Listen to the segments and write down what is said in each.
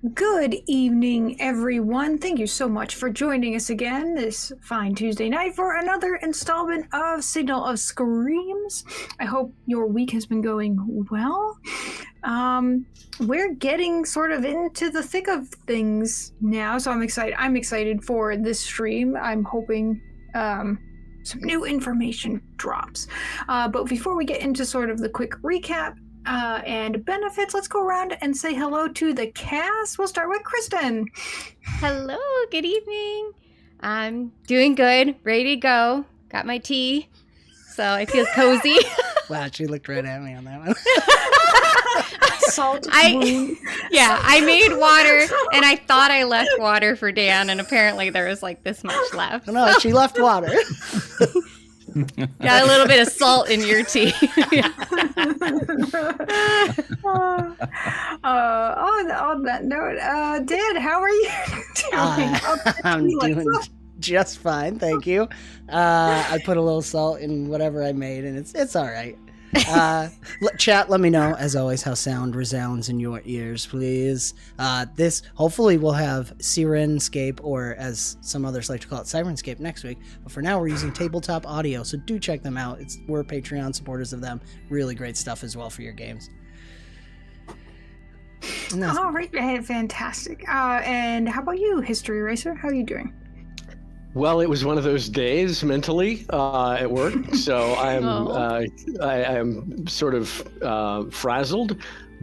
Good evening, everyone. Thank you so much for joining us again this fine Tuesday night for another installment of Signal of Screams. I hope your week has been going well. We're getting sort of into the thick of things now, so I'm excited. I'm excited for this stream. I'm hoping some new information drops. But before we get into sort of the quick recap, and benefits, let's go around and say hello to the cast. We'll start with Kristen. Hello, good evening. I'm doing good, ready to go. Got my tea, so I feel cozy. Wow, she looked right at me on that one. Salt. I made water, and I thought I left water for Dan, and apparently there was like this much left. No, she left water. Got a little bit of salt in your tea. On that note, Dan, how are you doing? I'm doing just fine, thank you. I put a little salt in whatever I made, and it's all right. Chat, let me know, as always, how sound resounds in your ears, please. This, hopefully, we'll have Sirenscape, or as some others like to call it, Sirenscape next week. But for now, we're using Tabletop Audio, so do check them out. We're Patreon supporters of them. Really great stuff as well for your games. All right, fantastic. And how about you, History Eraser? How are you doing? Well, it was one of those days mentally at work, so I am sort of frazzled,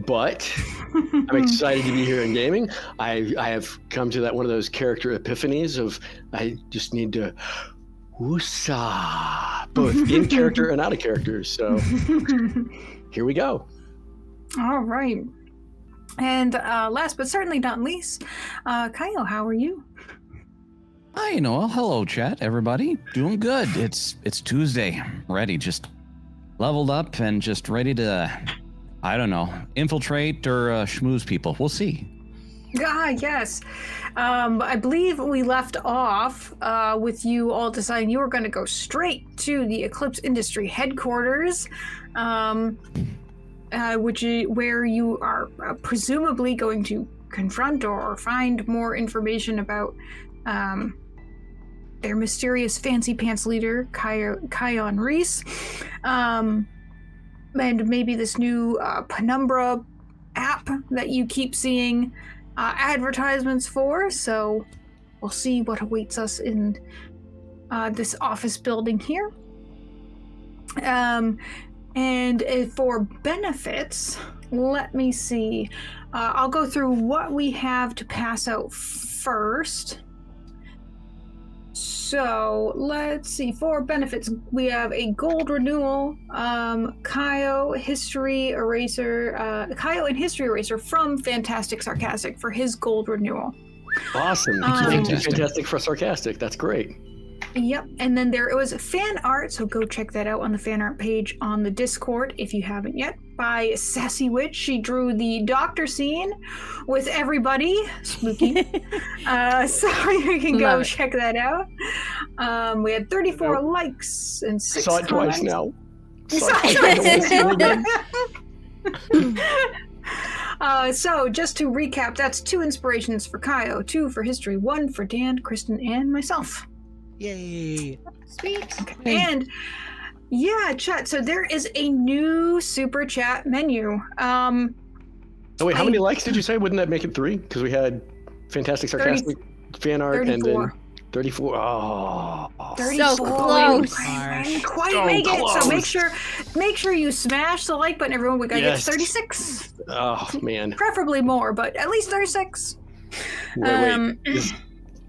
but I'm excited to be here in gaming. I have come to one of those character epiphanies of I just need to woosah, both in character and out of character. So here we go. All right. And last but certainly not least, Kyle, how are you? Hi, Noel. Hello, chat, everybody. Doing good. It's Tuesday. Ready, just leveled up and just ready to, I don't know, infiltrate or schmooze people. We'll see. Yes. I believe we left off with you all deciding you were going to go straight to the Eclipse Industry headquarters, where you are presumably going to confront or find more information about their mysterious fancy pants leader, Kion Reese, and maybe this new Penumbra app that you keep seeing advertisements for. So we'll see what awaits us in this office building here. And for benefits, let me see. I'll go through what we have to pass out first. So let's see. For benefits, we have a gold renewal. Kyle and History Eraser from Fantastic Sarcastic for his gold renewal. Awesome. Thank you, Fantastic for Sarcastic. That's great. Yep, and then there was fan art, so go check that out on the fan art page on the Discord if you haven't yet, by Sassy Witch. She drew the doctor scene with everybody. Spooky. So you can go check that out. We had 34 likes and 6 Saw it comments. twice now. So just to recap, that's 2 inspirations for Kaio, 2 for History, 1 for Dan, Kristen, and myself. Yay. Sweet. Okay. And yeah, chat. So there is a new super chat menu. Oh wait, how many likes did you say? Wouldn't that make it 3? Because we had Fantastic Sarcastic fan art 34. And then 34. Oh, 34. So close. Quite So make close. it. So make sure you smash the like button, everyone. We gotta get to 36. Oh man. Preferably more, but at least 36. Wait.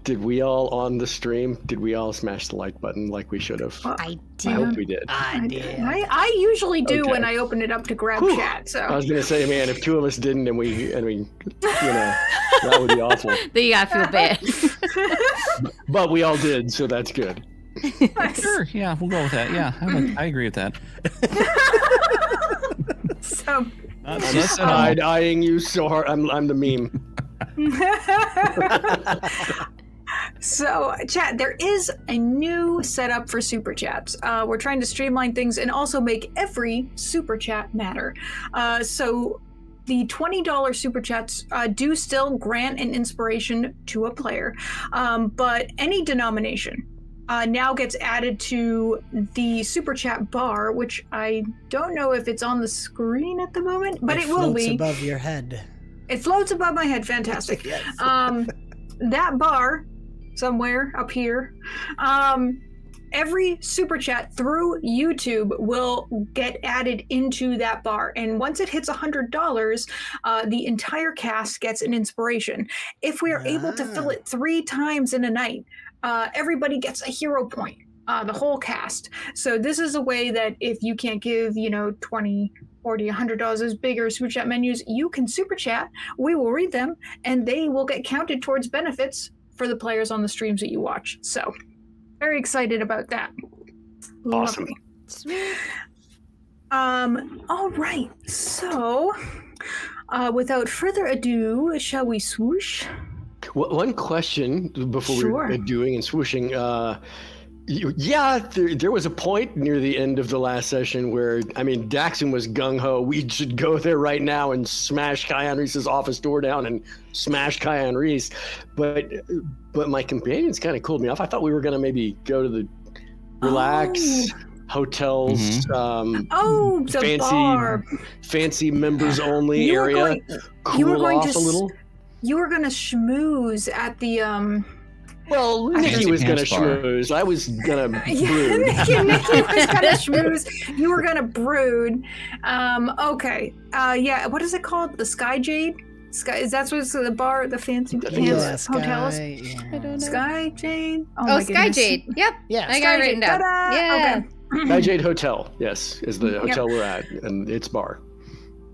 Did we all on the stream? Did we all smash the like button like we should have? I did. I hope we did. I did. I usually do Okay. when I open it up to grab Whew. chat. So I was gonna say, man, if 2 of us didn't, and we, that would be awful. Then you gotta feel bad. But we all did, so that's good. Sure, yeah, we'll go with that. Yeah, I agree with that. So That's Side-eyeing you so hard. I'm the meme. So, chat, there is a new setup for super chats. We're trying to streamline things and also make every super chat matter. So the $20 super chats do still grant an inspiration to a player, but any denomination now gets added to the super chat bar, which I don't know if it's on the screen at the moment, but it will be. It floats above your head. It floats above my head. Fantastic. Yes. That bar, somewhere up here, every super chat through YouTube will get added into that bar. And once it hits $100, the entire cast gets an inspiration. If we are able to fill it 3 times in a night, everybody gets a hero point, the whole cast. So this is a way that if you can't give, $20, $40, $100 as bigger super chat menus, you can super chat. We will read them, and they will get counted towards benefits for the players on the streams that you watch. So very excited about that. Awesome. Lovely. Sweet. All right. So, without further ado, shall we swoosh? One question before Sure. we were doing and swooshing. There was a point near the end of the last session where, Daxxon was gung-ho. We should go there right now and smash Kyan Reese's office door down and smash Kyan Reese. But my companions kind of cooled me off. I thought we were going to maybe go to the relax hotels, the bar. fancy members only You were area. going- Cool you were going off to a little. You were gonna schmooze at the Well, Nicky was going to Pants bar. schmooze. I was going to Yeah, brood. Nicky was gonna schmooze. You were gonna brood. Okay. What is it called? The Sky Jade? That's what's the bar, the fancy pants hotels. Sky, I don't know. Sky Jade. Oh, my Sky goodness. Jade. Yep. Yeah. I got it written down. Ta-da! Yeah. Okay. Sky Jade Hotel, yes, is the hotel we're at, and it's bar.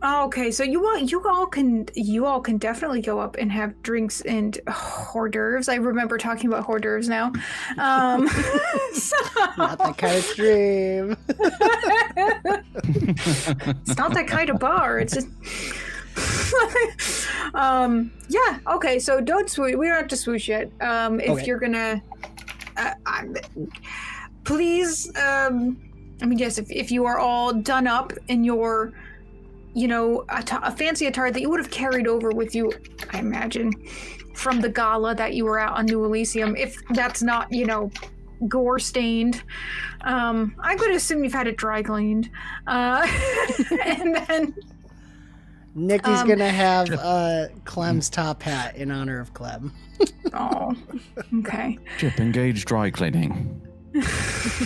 Okay, so you all can definitely go up and have drinks and hors d'oeuvres. I remember talking about hors d'oeuvres now. Not that kind of stream. It's not that kind of bar. It's just. Okay. So don't swoosh. We don't have to swoosh yet. If Okay. you're gonna, please. Yes. If you are all done up in your, a fancy attire that you would have carried over with you, I imagine, from the gala that you were at on New Elysium. If that's not, gore stained, I'm going to assume you've had it dry cleaned, and then. Nicky's gonna have Klem's top hat in honor of Klem. Oh, okay. Chip engaged dry cleaning.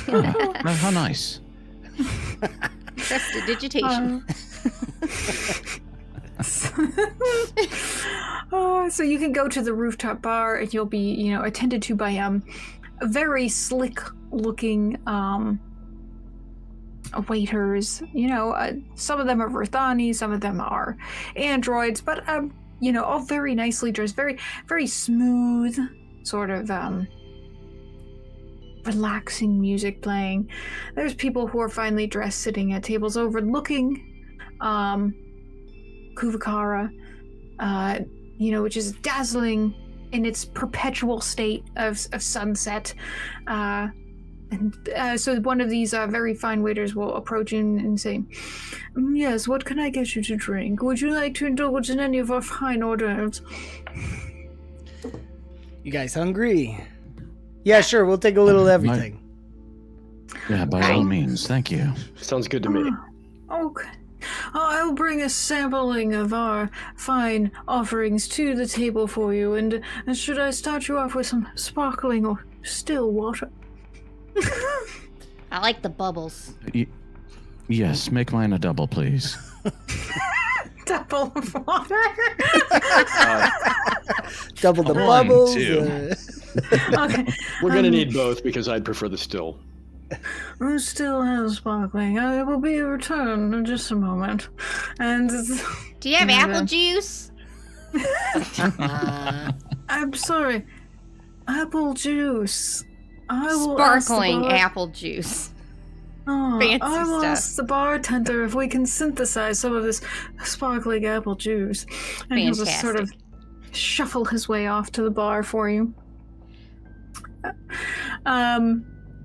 How nice. Prestidigitation. So you can go to the rooftop bar and you'll be, attended to by a very slick-looking waiters. Some of them are Verthani, some of them are androids, but all very nicely dressed, very, very smooth, sort of relaxing music playing. There's people who are finely dressed sitting at tables overlooking Kuvakara, which is dazzling in its perpetual state of sunset. So one of these very fine waiters will approach you and say, "Yes, what can I get you to drink? Would you like to indulge in any of our fine hors d'oeuvres?" You guys hungry? Yeah, sure. We'll take a little of everything. Yeah, by all means. Thank you. Sounds good to me. Okay. I'll bring a sampling of our fine offerings to the table for you, and should I start you off with some sparkling or still water? I like the bubbles. Yes, make mine a double, please. Double of water? Double the One, bubbles. two. Okay. We're going to need both because I'd prefer the still. Still has sparkling. I will be returned in just a moment. And Do you have apple juice? I'm sorry. Apple juice. I will ask the Sparkling bar- apple juice. Oh, fancy I will stuff. ask the bartender if we can synthesize some of this sparkling apple juice. And he'll just sort of shuffle his way off to the bar for you.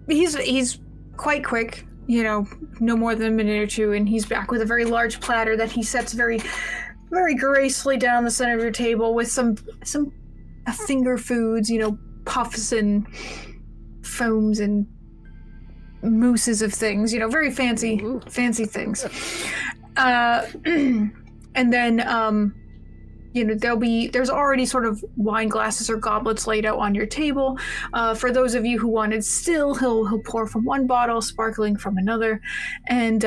He's quite quick, no more than a minute or two, and he's back with a very large platter that he sets very very gracefully down the center of your table with some finger foods, puffs and foams and mousses of things, very fancy things. And then, there's already sort of wine glasses or goblets laid out on your table. For those of you who wanted still, he'll pour from one bottle, sparkling from another, and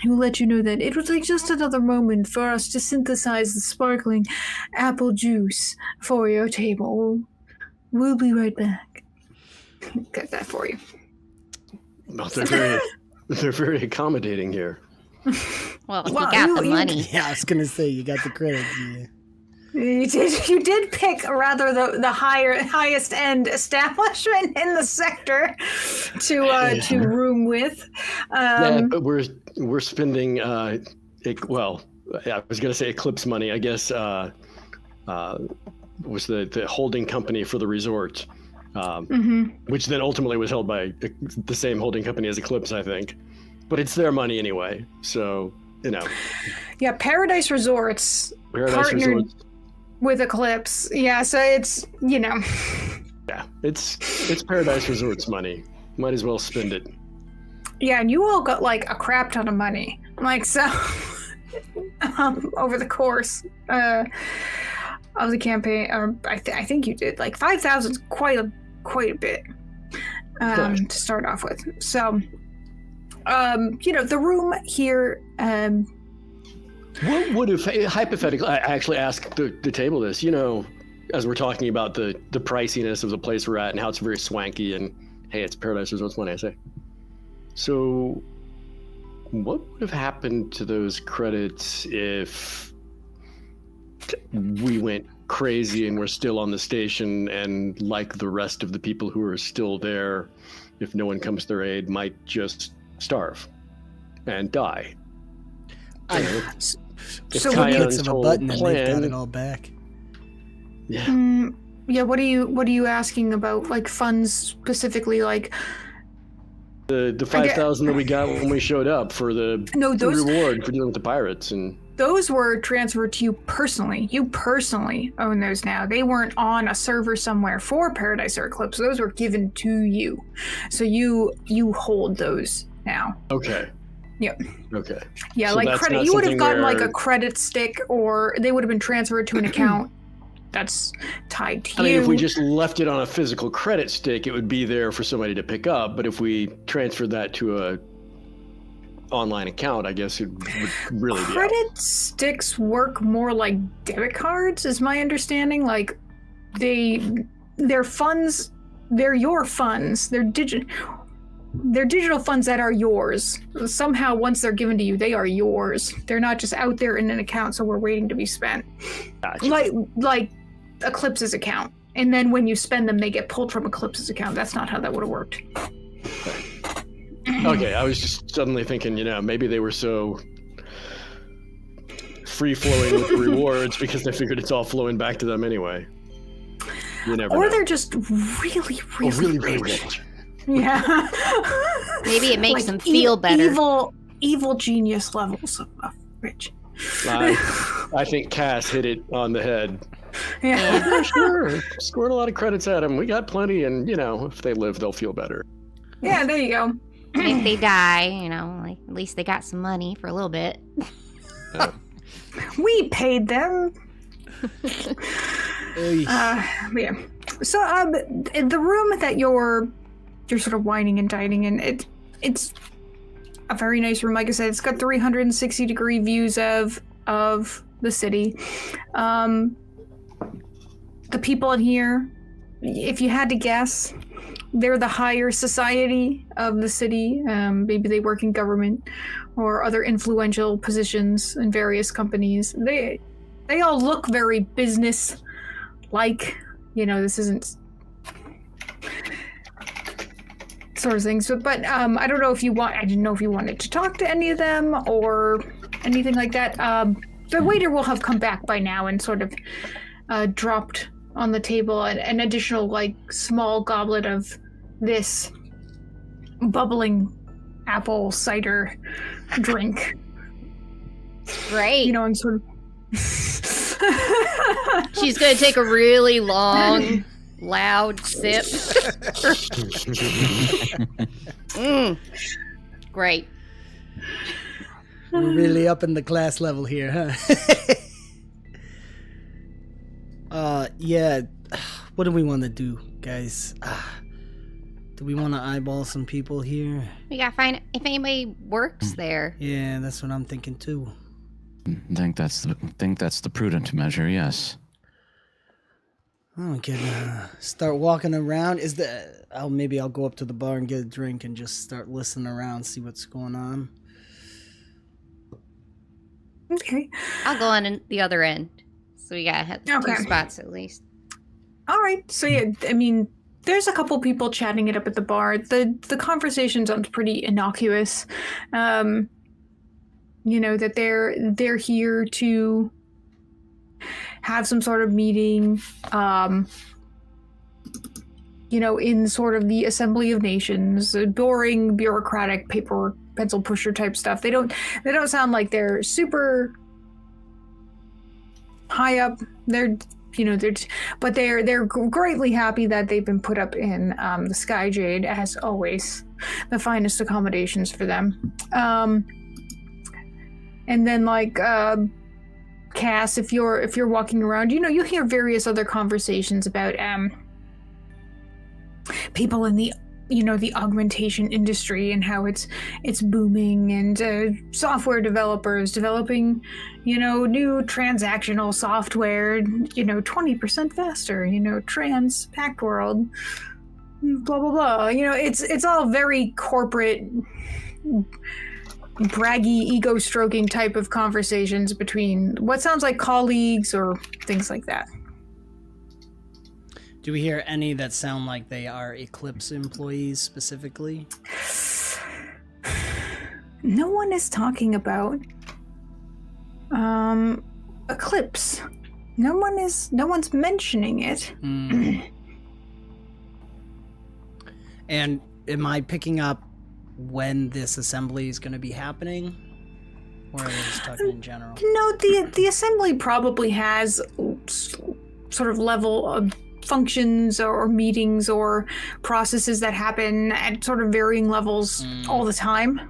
he'll let you know that it will take just another moment for us to synthesize the sparkling apple juice for your table. We'll be right back. Get that for you. Well, they're very accommodating here. Well, you got the money. Yeah, I was gonna say you got the credits. Yeah. You did pick rather the highest end establishment in the sector to room with. Yeah, but we're spending I was gonna say Eclipse money. I guess was the holding company for the resort, which then ultimately was held by the same holding company as Eclipse, I think. But it's their money anyway, so Yeah, Paradise Resorts partnered with Eclipse. Yeah, so it's Yeah, it's Paradise Resorts money. Might as well spend it. Yeah, and you all got like a crap ton of money, over the course of the campaign. I think you did like 5,000, quite a bit to start off with. So. The room here. What would have hypothetically? I actually asked the table this. As we're talking about the priciness of the place we're at and how it's very swanky and hey, it's Paradise Resorts money, I say. So, what would have happened to those credits if we went crazy and we're still on the station and, like the rest of the people who are still there, if no one comes to their aid, might just starve and die? So clicks of a button and they've got it all back. Yeah. Yeah. What are you asking about? Like funds specifically? Like the 5,000 that we got when we showed up for the reward for dealing with the pirates, and those were transferred to you personally. You personally own those now. They weren't on a server somewhere for Paradise or Eclipse. Those were given to you, so you hold those now. Okay. Yep. Okay. Yeah, so like credit. You would have gotten like a credit stick, or they would have been transferred to an account that's tied to you. I mean, if we just left it on a physical credit stick, it would be there for somebody to pick up. But if we transferred that to a online account, I guess it would really be credit sticks work more like debit cards, is my understanding. Like they're funds. They're your funds. They're digital funds that are yours. Somehow, once they're given to you, they are yours. They're not just out there in an account, so we're waiting to be spent. Gotcha. Like Eclipse's account. And then when you spend them, they get pulled from Eclipse's account. That's not how that would have worked. Okay, I was just suddenly thinking, maybe they were so free-flowing with the rewards because they figured it's all flowing back to them anyway. You never know. They're just really, really rich. Yeah. Maybe it makes them feel better. Evil genius levels of rich. I think Cass hit it on the head. Yeah. Sure. Scored a lot of credits at them. We got plenty, and if they live, they'll feel better. Yeah, there you go. And if they die, like at least they got some money for a little bit. We paid them. Yeah. So, the room that you're sort of whining and dining in, it's a very nice room. Like I said, it's got 360-degree views of the city. The people in here, if you had to guess, they're the higher society of the city. Maybe they work in government or other influential positions in various companies. They all look very business-like. This isn't sort of things. But I don't know if I didn't know if you wanted to talk to any of them or anything like that. The waiter will have come back by now and sort of dropped on the table an additional small goblet of this bubbling apple cider drink. Great. And sort of She's gonna take a really long, loud sip. Great. We're really up in the class level here, huh? Yeah. What do we want to do, guys? Do we want to eyeball some people here? We gotta find if anybody works there. Yeah, that's what I'm thinking too. Think that's the prudent measure. Yes. Oh, we can start walking around. Maybe I'll go up to the bar and get a drink and just start listening around, see what's going on. Okay. I'll go on the other end. So we gotta have Okay. 2 spots at least. All right. So yeah, I mean, there's a couple people chatting it up at the bar. The conversation sounds pretty innocuous. You know that they're here to have some sort of meeting. You know, in sort of the Assembly of Nations, boring bureaucratic paper pencil pusher type stuff. They don't sound like they're super high up. They're greatly happy that they've been put up in the Sky Jade, as always, the finest accommodations for them. And then like Cass, if you're walking around, you know, you hear various other conversations about people in the augmentation industry and how it's booming, and software developers developing, you know, new transactional software, you know, 20% faster, you know, trans packed world, blah blah blah. You know, it's all very corporate, braggy, ego stroking type of conversations between what sounds like colleagues or things like that. Do we hear any that sound like they are Eclipse employees specifically? No one is talking about Eclipse. No one's mentioning it. And am I picking up when this assembly is going to be happening? Or are they just talking in general? No, the assembly probably has sort of level of functions or meetings or processes that happen at sort of varying levels all the time.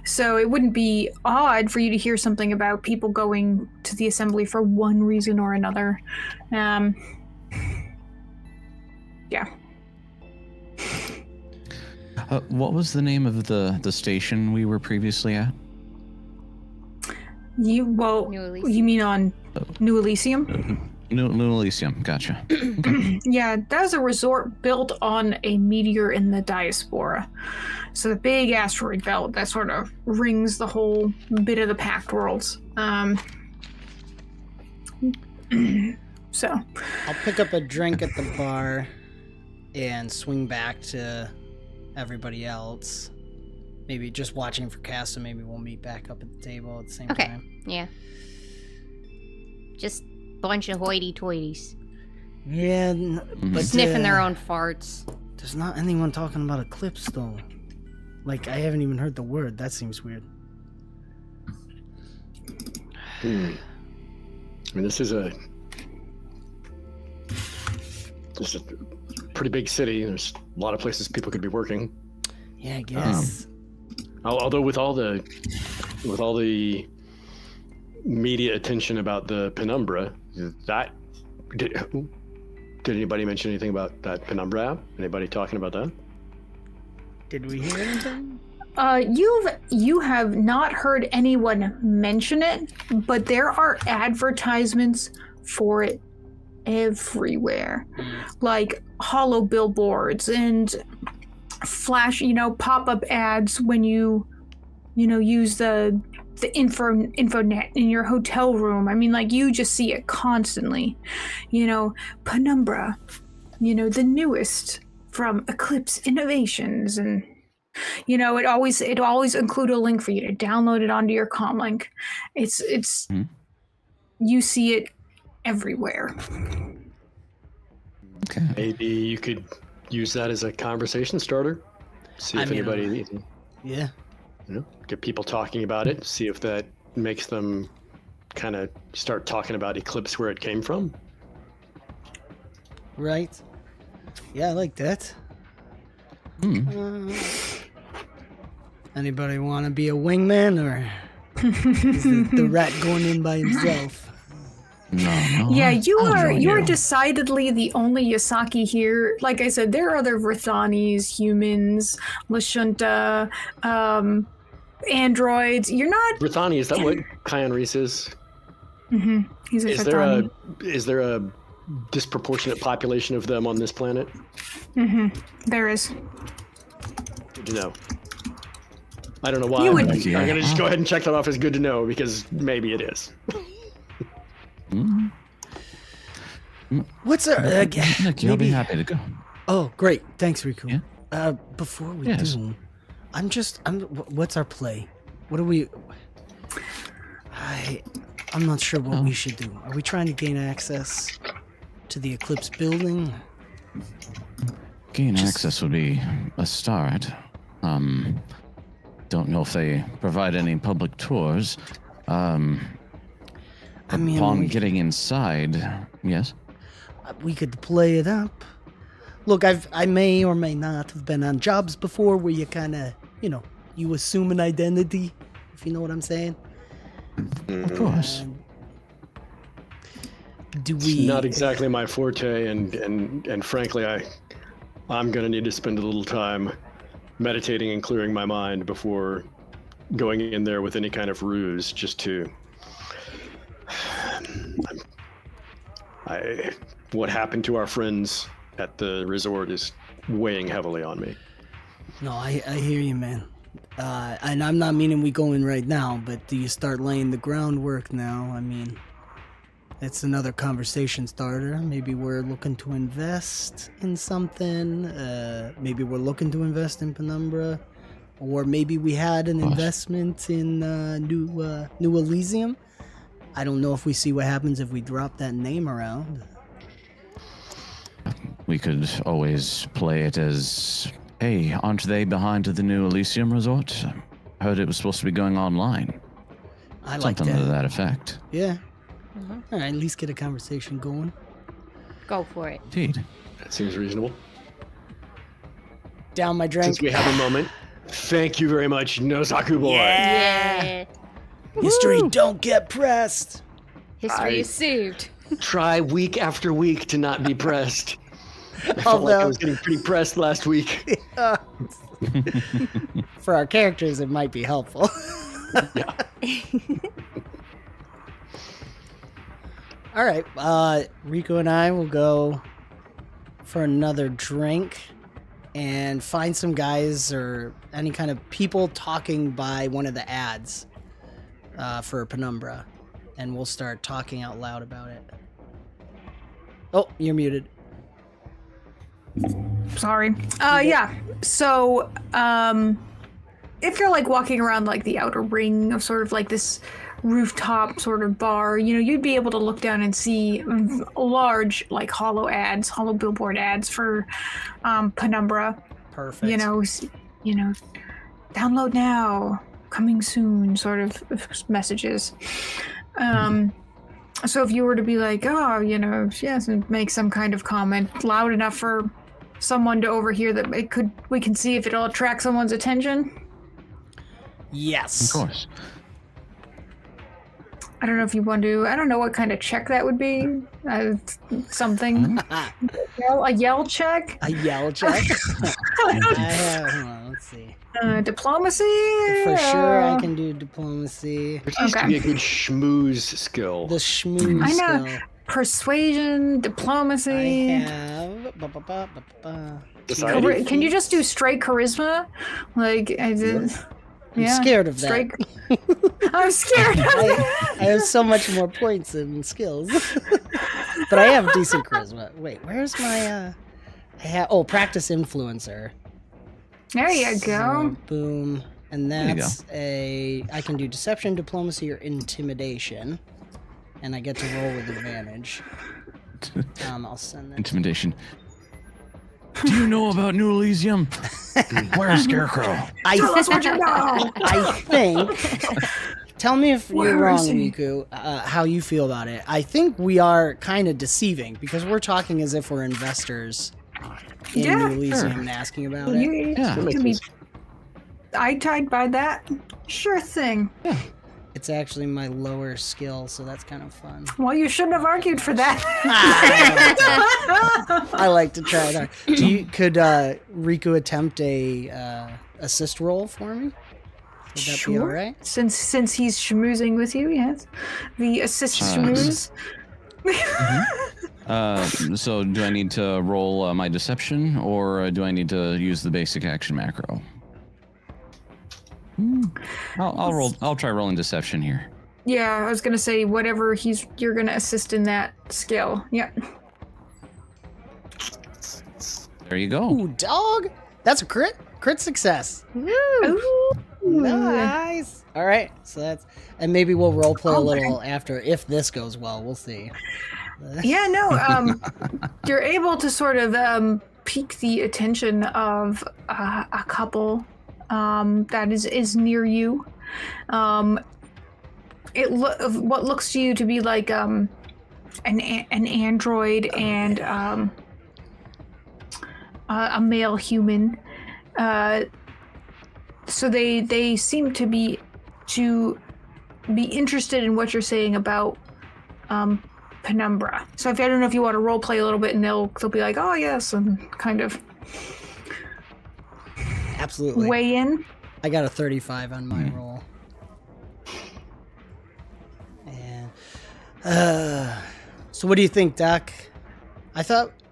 So it wouldn't be odd for you to hear something about people going to the assembly for one reason or another. Yeah. What was the name of the station we were previously at? You mean on New Elysium? New Elysium, gotcha. Yeah, that was a resort built on a meteor in the diaspora. So the big asteroid belt that sort of rings the whole bit of the Pact Worlds. So I'll pick up a drink at the bar and swing back to everybody else. Maybe just watching for Cass, so maybe we'll meet back up at the table at the same time. Yeah. Just bunch of hoity-toities. Yeah, but Sniffing their own farts. There's not anyone talking about Eclipse, though. Like, I haven't even heard the word. That seems weird. I mean, this is a pretty big city. There's a lot of places people could be working. Yeah, I guess. Although with all the media attention about the penumbra, that did anybody mention anything about that penumbra app? Anybody talking about that? Did we hear anything? You have not heard anyone mention it, but there are advertisements for it everywhere. Like hollow billboards and flash, pop-up ads when you use the infonet in your hotel room. I mean, like, you just see it constantly. Penumbra, the newest from Eclipse Innovations, and it always include a link for you to download it onto your comlink. It's you see it everywhere. Okay. Maybe you could use that as a conversation starter. See if anybody yeah. Get people talking about it, see if that makes them kind of start talking about Eclipse, where it came from. Right. Yeah, I like that. Anybody want to be a wingman, or is the rat going in by himself? No. Yeah, you I'll are join you're you. decidedly the only Yasaki here. Like I said, there are other Verthanis, humans, Lashunta, androids. You're not. Brittany, is that what Kyan Reese is? He's a Is there a disproportionate population of them on this planet? There is. Good to know. I don't know why. You would- I'm gonna just go ahead and check that off as good to know, because maybe it is. What's our Nicky, I'll be happy to go. Oh, great. Thanks, Riku. Yeah? Before we Yes. do, what's our play? What are we? I'm not sure what we should do. Are we trying to gain access to the Eclipse building? Gain access would be a start. Don't know if they provide any public tours. I mean, Upon getting inside, yes. we could play it up. Look, I may or may not have been on jobs before where you kind of, you assume an identity, if you know what I'm saying. Of course. Do It's we? not exactly my forte, and frankly, I'm gonna need to spend a little time meditating and clearing my mind before going in there with any kind of ruse, just to. What happened to our friends at the resort is weighing heavily on me. No, I hear you, man. And I'm not meaning we go in right now, but do you start laying the groundwork now? I mean, it's another conversation starter. Maybe we're looking to invest in something. Maybe we're looking to invest in Penumbra. Or maybe we had an investment in New Elysium. I don't know if we see what happens if we drop that name around. We could always play it as, hey, aren't they behind the New Elysium Resort? Heard it was supposed to be going online. I like Something to that. that effect. Yeah. All right, at least get a conversation going. Go for it. Indeed. That seems reasonable. Down my drink. Since we have a moment, thank you very much, Nozaku boy. Yeah. History don't get pressed. History is saved. Try week after week to not be pressed. I felt like I was getting pretty pressed last week. For our characters, it might be helpful. Yeah. All right, Rico and I will go for another drink and find some guys or any kind of people talking by one of the ads for Penumbra, and we'll start talking out loud about it. Oh, you're muted. Sorry. Yeah. So, if you're like walking around like the outer ring of sort of like this rooftop sort of bar, you'd be able to look down and see large like hollow billboard ads for Penumbra. Perfect. Download now, coming soon sort of messages. So if you were to be like, yes, and make some kind of comment loud enough for someone to overhear that we can see if it'll attract someone's attention. Yes. Of course. I don't know if you want to. I don't know what kind of check that would be. Something. A yell check. A yell check. Hold on, let's see. Diplomacy. For sure, I can do diplomacy. There seems to be a good schmooze skill. The schmooze I know. skill. Persuasion, diplomacy. I have. Can you just do straight charisma? Like I did. I'm scared of that. Straight. I'm scared of that. I have so much more points and skills. But I have decent charisma. Wait, where's my practice influencer. There you go. So, boom. And that's I can do deception, diplomacy, or intimidation. And I get to roll with advantage. I'll send that. Intimidation. Do you know about New Where's Scarecrow? Tell us what you know. I think Tell me if Where you're wrong, is he? Riku, how you feel about it. I think we are kind of deceiving because we're talking as if we're investors in Yeah. New Elysium Sure. and asking about it. You Yeah. can be eye-tied by that? Sure thing. It's actually my lower skill, so that's kind of fun. Well, you shouldn't have argued for that. I like to try it hard. Could Riku attempt a assist roll for me? Would that be all right? Since he's schmoozing with you, yes. The assist schmooze. So do I need to roll my deception, or do I need to use the basic action macro? I'll try rolling deception here. Yeah, I was gonna say whatever you're gonna assist in that skill. Yeah. There you go. Ooh, dog! That's a crit success. Ooh. Nice. All right, so and maybe we'll role play a Okay. little after if this goes well. We'll see. Yeah, no. You're able to sort of pique the attention of a couple that is near you. What looks to you to be like an android and a male human. So they seem to be interested in what you're saying about Penumbra. So if I don't know if you want to role play a little bit, and they'll be like, oh yes, and kind of Absolutely. weigh in. I got a 35 on my roll. And so what do you think, Doc?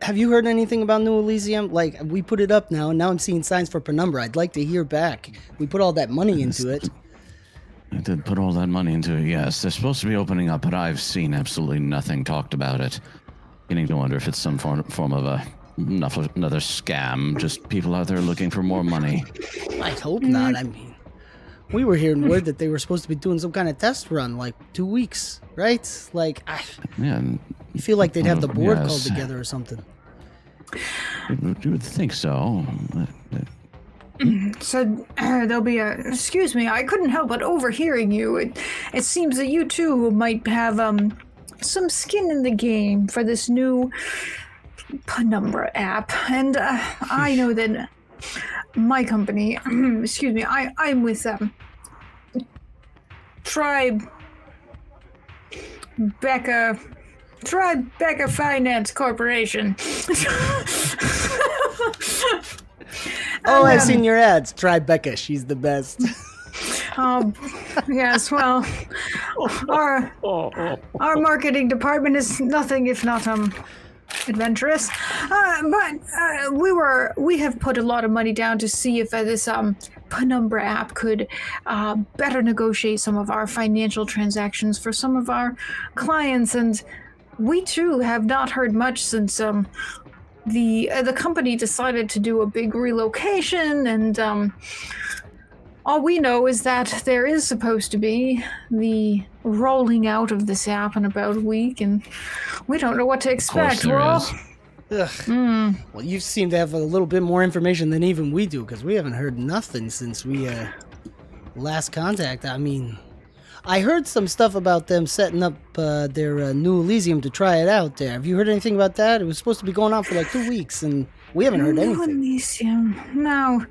Have you heard anything about New Elysium? Like, we put it up now, and now I'm seeing signs for Penumbra. I'd like to hear back. We put all that money into it. I did put all that money into it, yes. They're supposed to be opening up, but I've seen absolutely nothing talked about it. Beginning to wonder if it's some form of another scam, just people out there looking for more money. I hope not. I mean, we were hearing word that they were supposed to be doing some kind of test run, like 2 weeks, right? Like, Yeah, and you feel like they'd have the board yes. called together or something. you would think so. So there'll be excuse me, I couldn't help but overhearing you. It seems that you too might have some skin in the game for this new Penumbra app, and I know that my company, excuse me, I'm with Tribeca Finance Corporation. Oh, I've seen your ads. Try Becca. She's the best. Yes, well, our marketing department is nothing if not adventurous, but we have put a lot of money down to see if this Penumbra app could better negotiate some of our financial transactions for some of our clients, and we too have not heard much since the company decided to do a big relocation, and all we know is that there is supposed to be the rolling out of this app in about a week, and we don't know what to expect. there is. Ugh. Well, you seem to have a little bit more information than even we do, because we haven't heard nothing since we last contact. I mean, I heard some stuff about them setting up their New Elysium to try it out there. Have you heard anything about that? It was supposed to be going on for like 2 weeks, and we haven't heard anything. Elysium. No,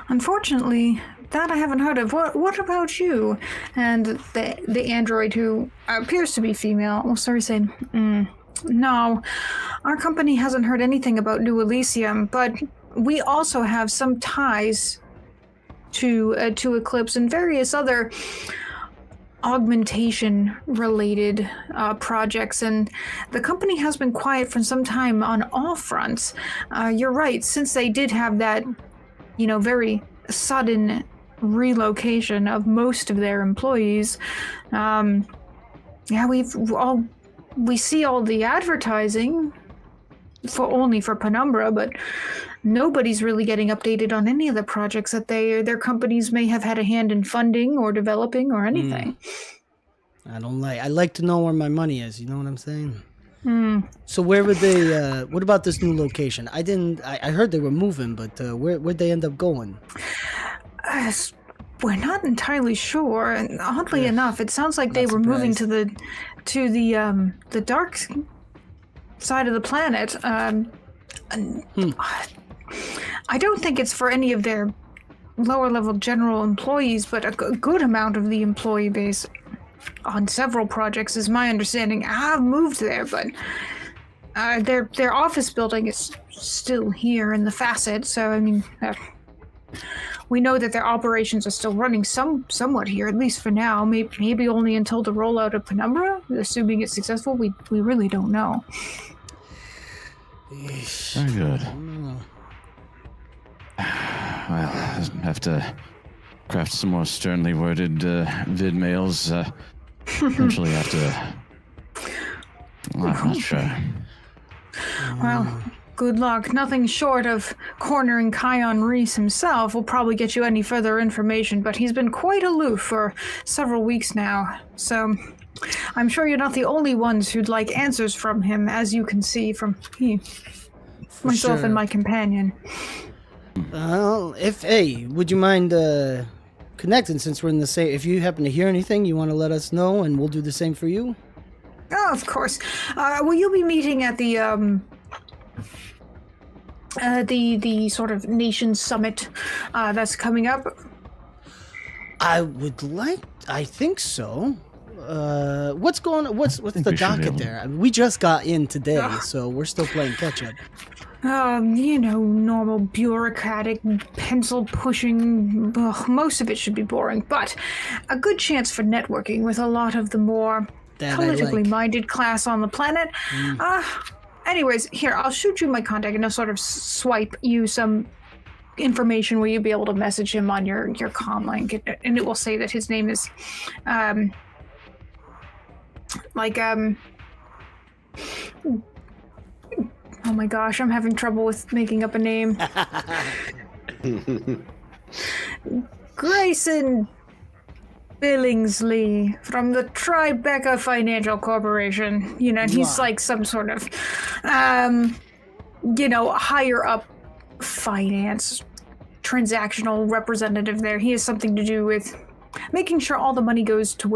unfortunately, that I haven't heard of. What about you? And the android, who appears to be female, will start saying, no, our company hasn't heard anything about New Elysium, but we also have some ties to Eclipse and various other augmentation related projects, and the company has been quiet for some time on all fronts. You're right, since they did have that, very sudden relocation of most of their employees. We see all the advertising only for Penumbra, but nobody's really getting updated on any of the projects that their companies may have had a hand in funding or developing or anything. I like to know where my money is, you know what I'm saying? So where would they, what about this new location? I heard they were moving, but where'd they end up going? We're not entirely sure, and oddly enough, it sounds like they Not were moving surprised. to the dark side of the planet. I don't think it's for any of their lower level general employees, but a good amount of the employee base on several projects, is my understanding, have moved there. But their office building is still here in the facet, so I mean. We know that their operations are still running somewhat here, at least for now. Maybe only until the rollout of Penumbra, assuming it's successful. We really don't know. Very good. Well, I have to craft some more sternly worded vid mails. Eventually have to. I'm not sure. Well, good luck. Nothing short of cornering Kion Reese himself will probably get you any further information, but he's been quite aloof for several weeks now. So I'm sure you're not the only ones who'd like answers from him, as you can see from myself sure. and my companion. Well, would you mind connecting since we're in the same? If you happen to hear anything, you want to let us know, and we'll do the same for you. Oh, of course. Will you be meeting at the sort of nation summit that's coming up? I think so. What's going on? What's the docket there? I mean, we just got in today, so we're still playing catch up. Normal bureaucratic, pencil-pushing, most of it should be boring, but a good chance for networking with a lot of the more That I politically like. minded class on the planet. Anyways, here, I'll shoot you my contact and I'll sort of swipe you some information where you'll be able to message him on your comm link, and it will say that his name is, oh my gosh, I'm having trouble with making up a name. Grayson Billingsley from the Tribeca Financial Corporation. He's like some sort of, higher up finance transactional representative there. He has something to do with making sure all the money goes to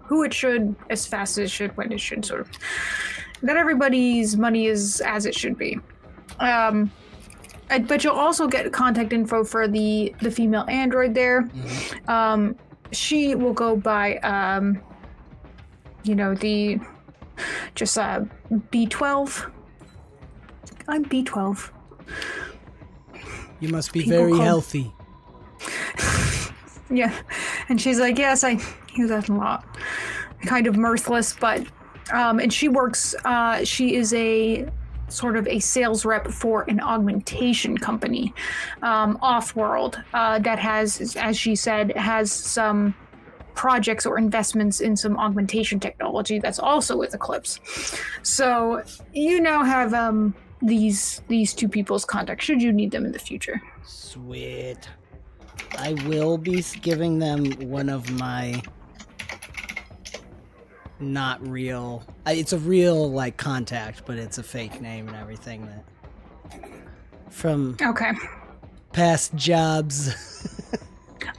who it should, as fast as it should, when it should, sort of. That everybody's money is as it should be. But you'll also get contact info for the female android there. Mm-hmm. She will go by, B12. I'm B12. You must be People very call- healthy. Yeah. And she's like, yes, I hear that a lot. Kind of mirthless, but, and she works, she is a sort of a sales rep for an augmentation company, off-world, that has, as she said, has some projects or investments in some augmentation technology that's also with Eclipse. So you now have these two people's contact should you need them in the future. Sweet. I will be giving them one of my not real. It's a real contact, but it's a fake name and everything from Okay. past jobs.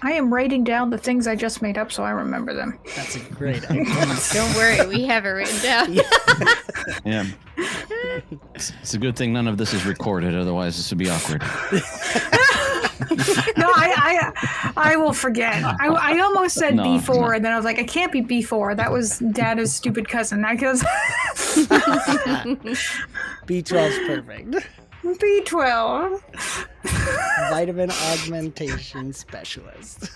I am writing down the things I just made up so I remember them. That's a great idea. Don't worry, we have it written down. Yeah. It's a good thing none of this is recorded, otherwise this would be awkward. No, I will forget. I almost said No, B4, no. and then I was like, I can't be B4. That was Dada's stupid cousin. B12's perfect. B12. Vitamin augmentation specialist.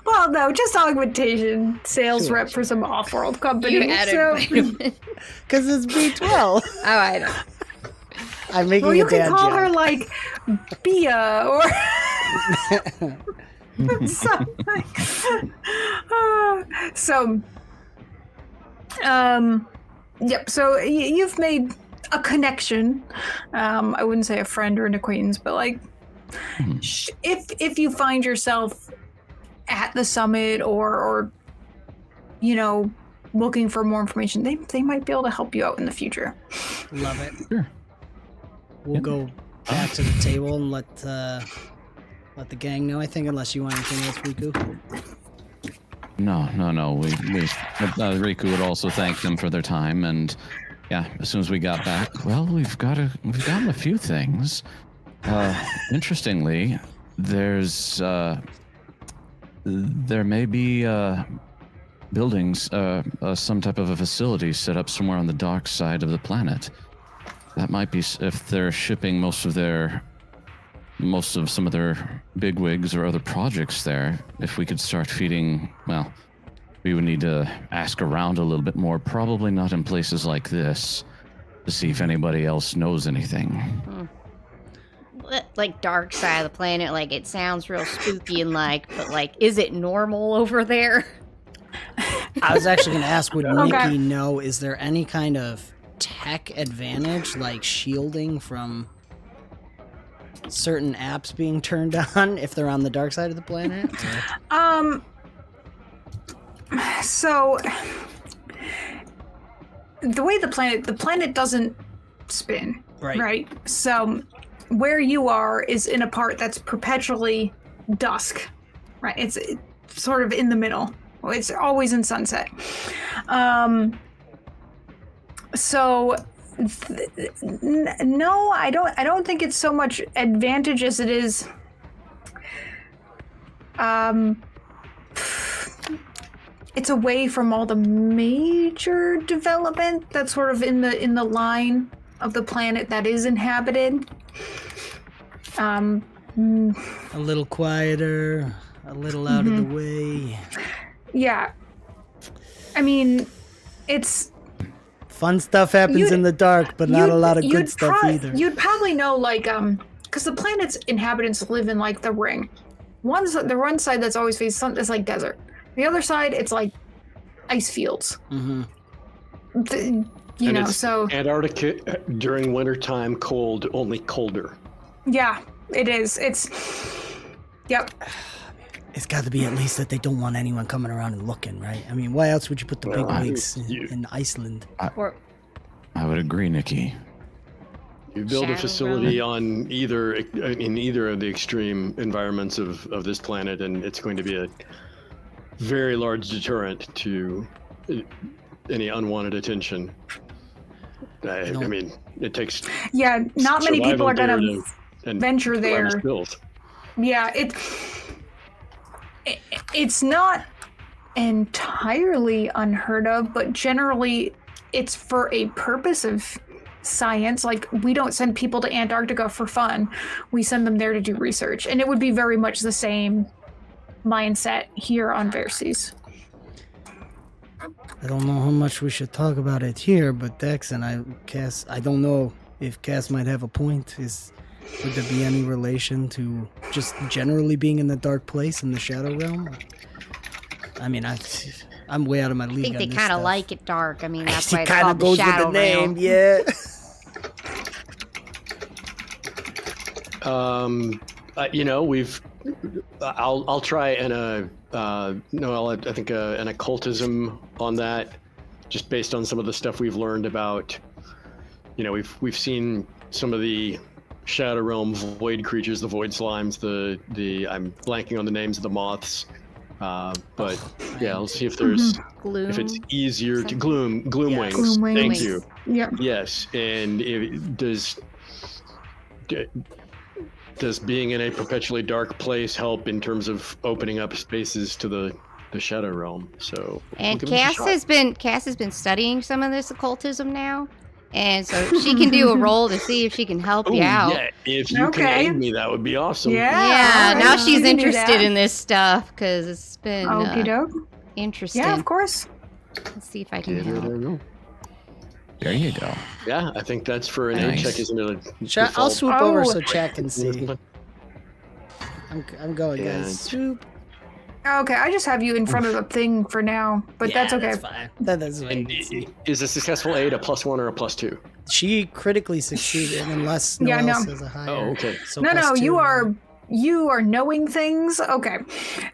Well, no, just augmentation sales Sure, rep for some off-world company. You added vitamin. Because it's B12. Oh, I know. I'm making Well, a you dad can call joke. her like Bia or something. Yep. So you've made a connection. I wouldn't say a friend or an acquaintance, but if you find yourself at the summit or looking for more information, they might be able to help you out in the future. Love it. Sure. We'll go back to the table and let let the gang know, I think, unless you want anything else, Riku. No. Riku would also thank them for their time, and yeah, as soon as we got back, well, we've gotten a few things. Interestingly, there may be buildings, some type of a facility set up somewhere on the dark side of the planet. That might be if they're shipping most of some of their bigwigs or other projects there. If we could start feeding, well, we would need to ask around a little bit more, probably not in places like this, to see if anybody else knows anything. Like dark side of the planet, like it sounds real spooky and but like, is it normal over there? I was actually going to ask, would Nicky know, is there any kind of tech advantage, like shielding from certain apps being turned on if they're on the dark side of the planet? So the way the planet doesn't spin, right? So where you are is in a part that's perpetually dusk, right? It's sort of in the middle. It's always in sunset. No, I don't think it's so much advantage as it is. It's away from all the major development that's sort of in the line of the planet that is inhabited. A little quieter, a little out of the way. Yeah. I mean, it's... Fun stuff happens in the dark, but not a lot of good stuff either. You'd probably know, because the planet's inhabitants live in, the ring. The one side that's always faced sun is like desert. The other side, it's like ice fields. Mm-hmm. So... Antarctica during wintertime, cold, only colder. Yeah, it is. Yep. It's got to be at least that they don't want anyone coming around and looking, right? I mean, why else would you put the big wigs in Iceland? I would agree, Nicky. You build a facility in either of the extreme environments of this planet, and it's going to be a very large deterrent to any unwanted attention. I mean, it takes... Yeah, not many people are going to venture there. Yeah, it's not entirely unheard of, but generally it's for a purpose of science. Like, we don't send people to Antarctica for fun. We send them there to do research. And it would be very much the same mindset here on Verces. I don't know how much we should talk about it here, but Daxxon, Cass, I don't know if Cass might have a point. Would there be any relation to just generally being in the dark place in the Shadow Realm? I mean, I'm way out of my league. I think they kind of like it dark. I mean, that's why it it's kind of called goes the Shadow with the name, yeah. I'll try an occultism on that, just based on some of the stuff we've learned about. We've seen some of the Shadow Realm void creatures, the void slimes, the I'm blanking on the names of the moths, but yeah, let's see if there's if it's easier to gloom wings. Gloom wings. Thank you. Yeah. Yes, and does being in a perpetually dark place help in terms of opening up spaces to the Shadow Realm? So and Cass has been studying some of this occultism now. And so she can do a roll to see if she can help you out. Yeah, if you can aid me, that would be awesome. Yeah, now she's interested in this stuff because it's been interesting. Yeah, of course. Let's see if I can help. There you go. Yeah, I think that's for an aid check, isn't it? Chat, I'll swoop over so chat can see. I'm going, guys. Swoop. Okay, I just have you in front of the thing for now, but that's okay. That's fine. That's fine. Is a successful aid a +1 or a +2? She critically succeeded unless no one else has a higher. Oh, okay. So no, +2. you are knowing things. Okay,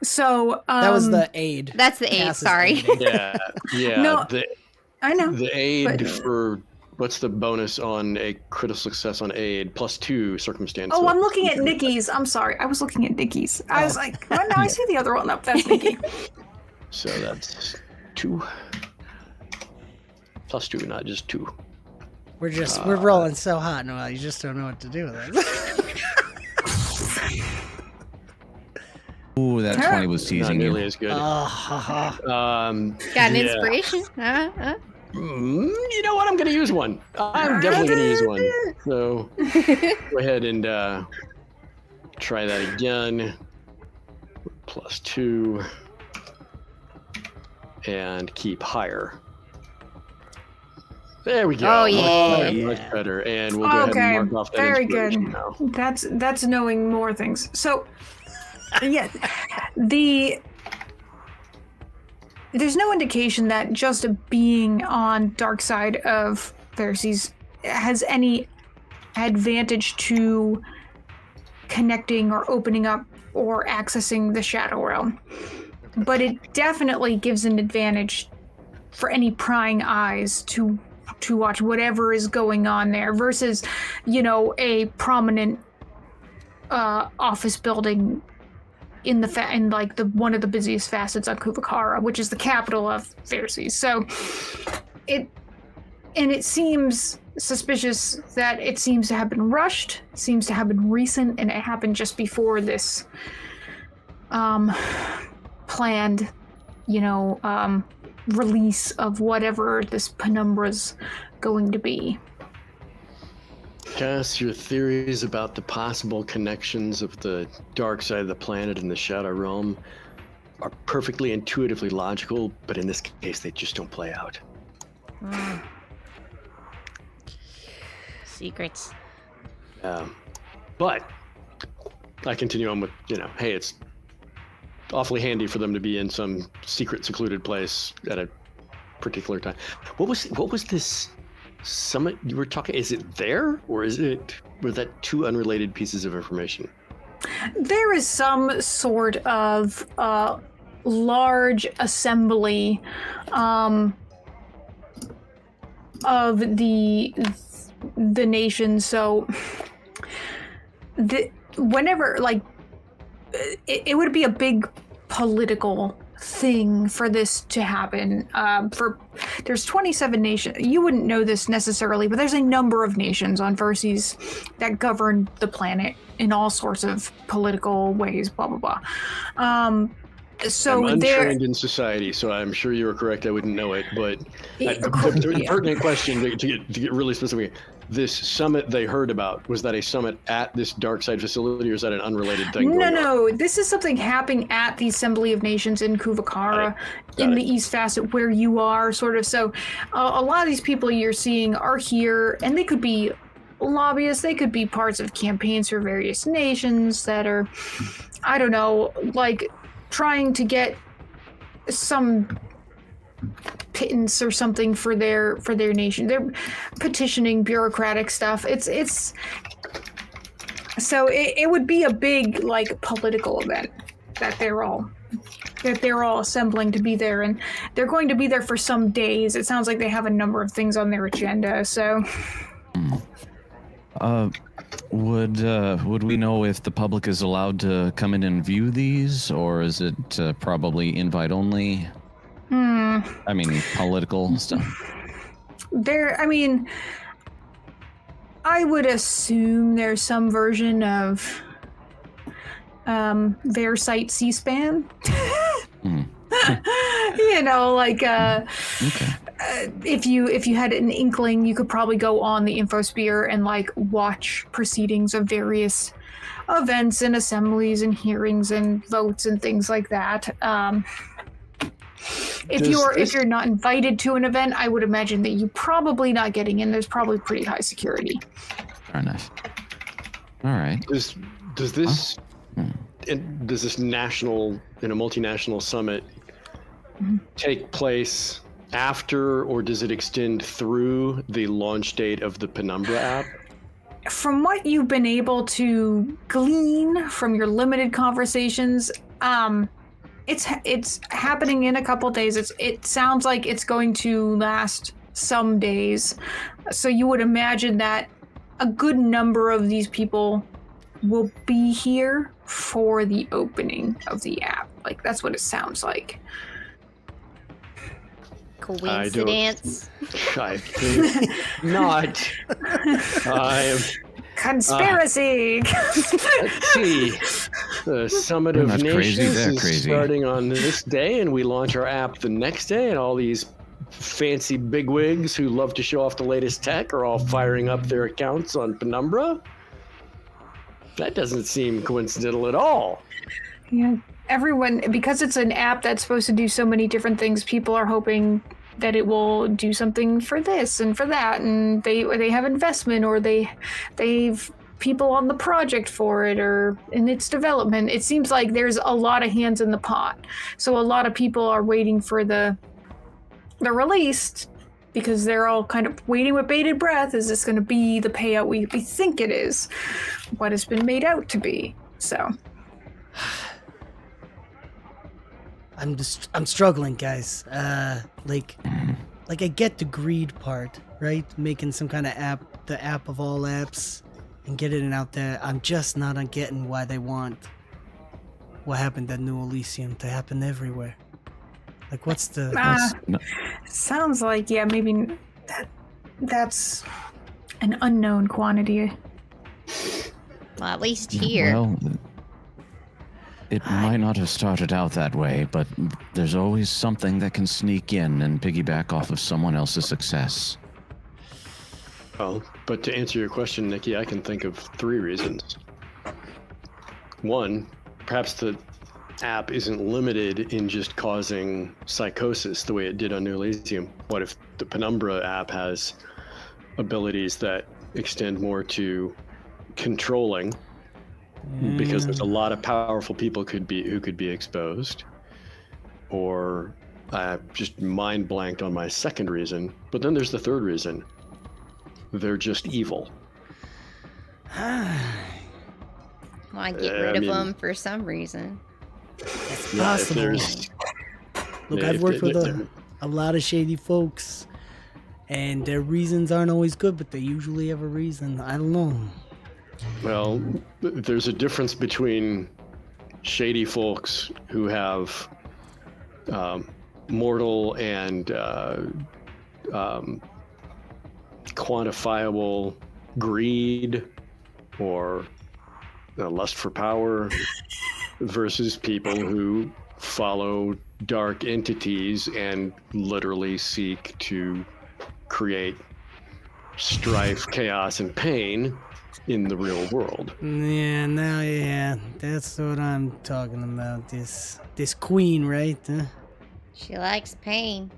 so that was the aid. That's the aid. Sorry. Yeah. No, I know. The aid for What's the bonus on a critical success on aid? +2 circumstance. Oh, I'm looking at Nicky's. I'm sorry. I was looking at Nicky's. I was like, well, no, I see the other one up. That's Nicky. So that's 2. +2, not just 2. We're rolling so hot, Noel. You just don't know what to do with it. Ooh, that 20 was Not teasing nearly you. as good. Got an inspiration? You know what? I'm going to use one. I'm definitely going to use one. So go ahead and try that again. +2. And keep higher. There we go. Oh, yeah. Much better. And we'll go ahead and mark off that Very inspiration good. now. That's knowing more things. So, yeah, there's no indication that just being on dark side of Pharisees has any advantage to connecting or opening up or accessing the Shadow Realm. But it definitely gives an advantage for any prying eyes to watch whatever is going on there versus, a prominent office building in one of the busiest facets of Kuvakara, which is the capital of Pharisees. So it seems suspicious that it seems to have been rushed, seems to have been recent, and it happened just before this planned, release of whatever this penumbra's going to be. Cass, your theories about the possible connections of the dark side of the planet and the Shadow Realm are perfectly intuitively logical, but in this case, they just don't play out. Secrets. But I continue on with, hey, it's awfully handy for them to be in some secret, secluded place at a particular time. What was this summit you were talking? Is it there, or were that two unrelated pieces of information? There is some sort of large assembly of the nation. So whenever, it would be a big political thing for this to happen. There's 27 nations. You wouldn't know this necessarily, but there's a number of nations on Verces that govern the planet in all sorts of political ways. Blah blah blah. So I'm untrained in society, so I'm sure you were correct. I wouldn't know it, but the pertinent question to get really specific. This summit they heard about, was that a summit at this dark side facility, or is that an unrelated thing? No. This is something happening at the Assembly of Nations in Kuvakara, in the East Facet, where you are, sort of. So a lot of these people you're seeing are here, and they could be lobbyists, they could be parts of campaigns for various nations that are, I don't know, trying to get some pittance or something for their nation. They're petitioning bureaucratic stuff. So it would be a big political event that they're all assembling to be there, and they're going to be there for some days. It sounds like they have a number of things on their agenda. So would we know if the public is allowed to come in and view these, or is it probably invite only? I mean, political stuff. I would assume there's some version of Versight C-SPAN. If you had an inkling, you could probably go on the infosphere and watch proceedings of various events and assemblies and hearings and votes and things like that. If you're not invited to an event, I would imagine that you're probably not getting in. There's probably pretty high security. Fair enough. All right. Does this national, multinational summit take place after, or does it extend through the launch date of the Penumbra app? From what you've been able to glean from your limited conversations, it's happening in a couple days. It sounds like it's going to last some days. So you would imagine that a good number of these people will be here for the opening of the app. Like, that's what it sounds like. Coincidence? I think not. I am. Conspiracy! Let's see. The Summit of That's crazy. Nations They're is crazy. starting on this day, and we launch our app the next day, and all these fancy bigwigs who love to show off the latest tech are all firing up their accounts on Penumbra. That doesn't seem coincidental at all. Yeah, everyone, because it's an app that's supposed to do so many different things, people are hoping that it will do something for this and for that, and they have investment, or they've people on the project for it, or in its development. It seems like there's a lot of hands in the pot, so a lot of people are waiting for the release, because they're all kind of waiting with bated breath. Is this going to be the payout we think it is? What has been made out to be? So I'm struggling, guys. Like I get the greed part, right? Making some kind of app, the app of all apps, and getting it out there. I'm just not on getting why they want what happened at New Elysium to happen everywhere. Like, what's the? sounds like, yeah, maybe that's an unknown quantity. Well, at least here. Well, it might not have started out that way, but there's always something that can sneak in and piggyback off of someone else's success. Well, but to answer your question, Nicky, I can think of 3 reasons. One, perhaps the app isn't limited in just causing psychosis the way it did on New Elysium. What if the Penumbra app has abilities that extend more to controlling, because there's a lot of powerful people who could be exposed? Or I just mind blanked on my second reason, but then there's the third reason. They're just evil. Why get rid of them for some reason? It's Yeah, if possible. there's- Look, if I've worked with there- a lot of shady folks, and their reasons aren't always good, but they usually have a reason. I don't know. Well, there's a difference between shady folks who have mortal and quantifiable greed or lust for power versus people who follow dark entities and literally seek to create strife, chaos, and pain in the real world. Yeah, that's what I'm talking about. This queen, right? Huh? She likes pain.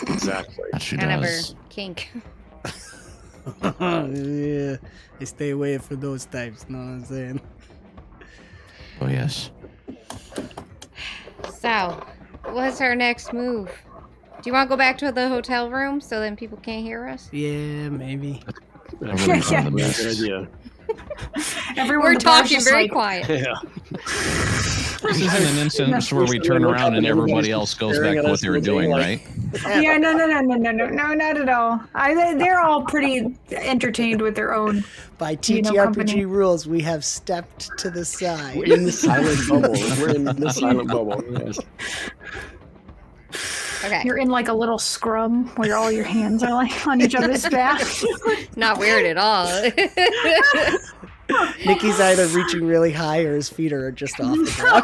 Exactly. That she Kind of her does. kink. Yeah, I stay away from those types. Know what I'm saying? Oh, yes. So, what's our next move? Do you want to go back to the hotel room so then people can't hear us? Yeah, maybe. That's Yeah. a good idea. Everyone We're in the bar's talking just very like, quight. Yeah. This isn't an instance where we turn around and everybody else goes back to what they were doing, right? Yeah, no, not at all. They're all pretty entertained with their own. By You know, TTRPG company. rules, we have stepped to the side. We're in the silent bubble. We're in the silent bubble. Yes. Okay. You're in like a little scrum where all your hands are like on each other's back. Not weird at all. Nicky's either reaching really high or his feet are just off the ground.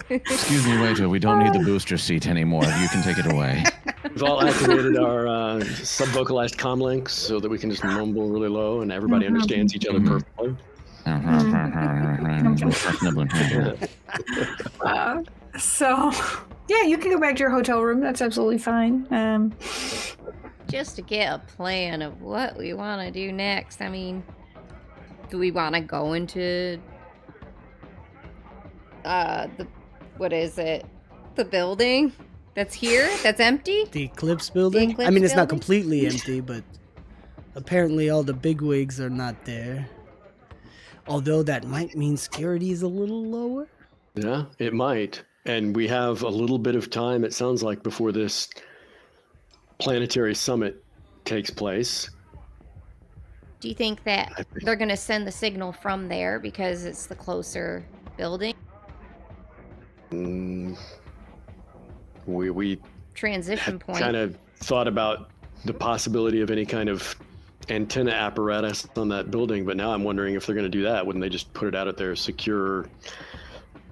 Excuse me, waiter. We don't need the booster seat anymore. You can take it away. We've all activated our sub-vocalized comm links so that we can just mumble really low and everybody understands each other perfectly. So, yeah, you can go back to your hotel room. That's absolutely fine. Just to get a plan of what we want to do next. I mean, do we want to go into what is it? The building that's here, that's empty? The Eclipse building? Eclipse I mean, it's not building? completely empty, but apparently all the bigwigs are not there. Although that might mean security is a little lower. Yeah, it might. And we have a little bit of time, it sounds like, before this planetary summit takes place. Do you think that they're going to send the signal from there because it's the closer building? We Transition point. kind of thought about the possibility of any kind of antenna apparatus on that building, but now I'm wondering if they're going to do that. Wouldn't they just put it out at their secure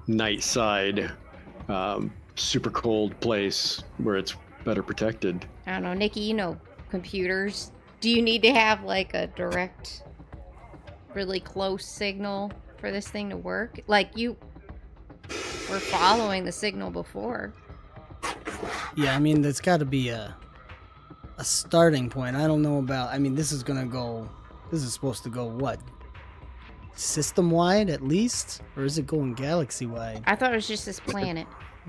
night side, super cold place where it's better protected? I don't know, Nikki, you know computers. Do you need to have like a direct, really close signal for this thing to work? Like you were following the signal before. Yeah, I mean, there's got to be a starting point. I don't know about. I mean, this is supposed to go what? System wide at least, or is it going galaxy wide? I thought it was just this planet.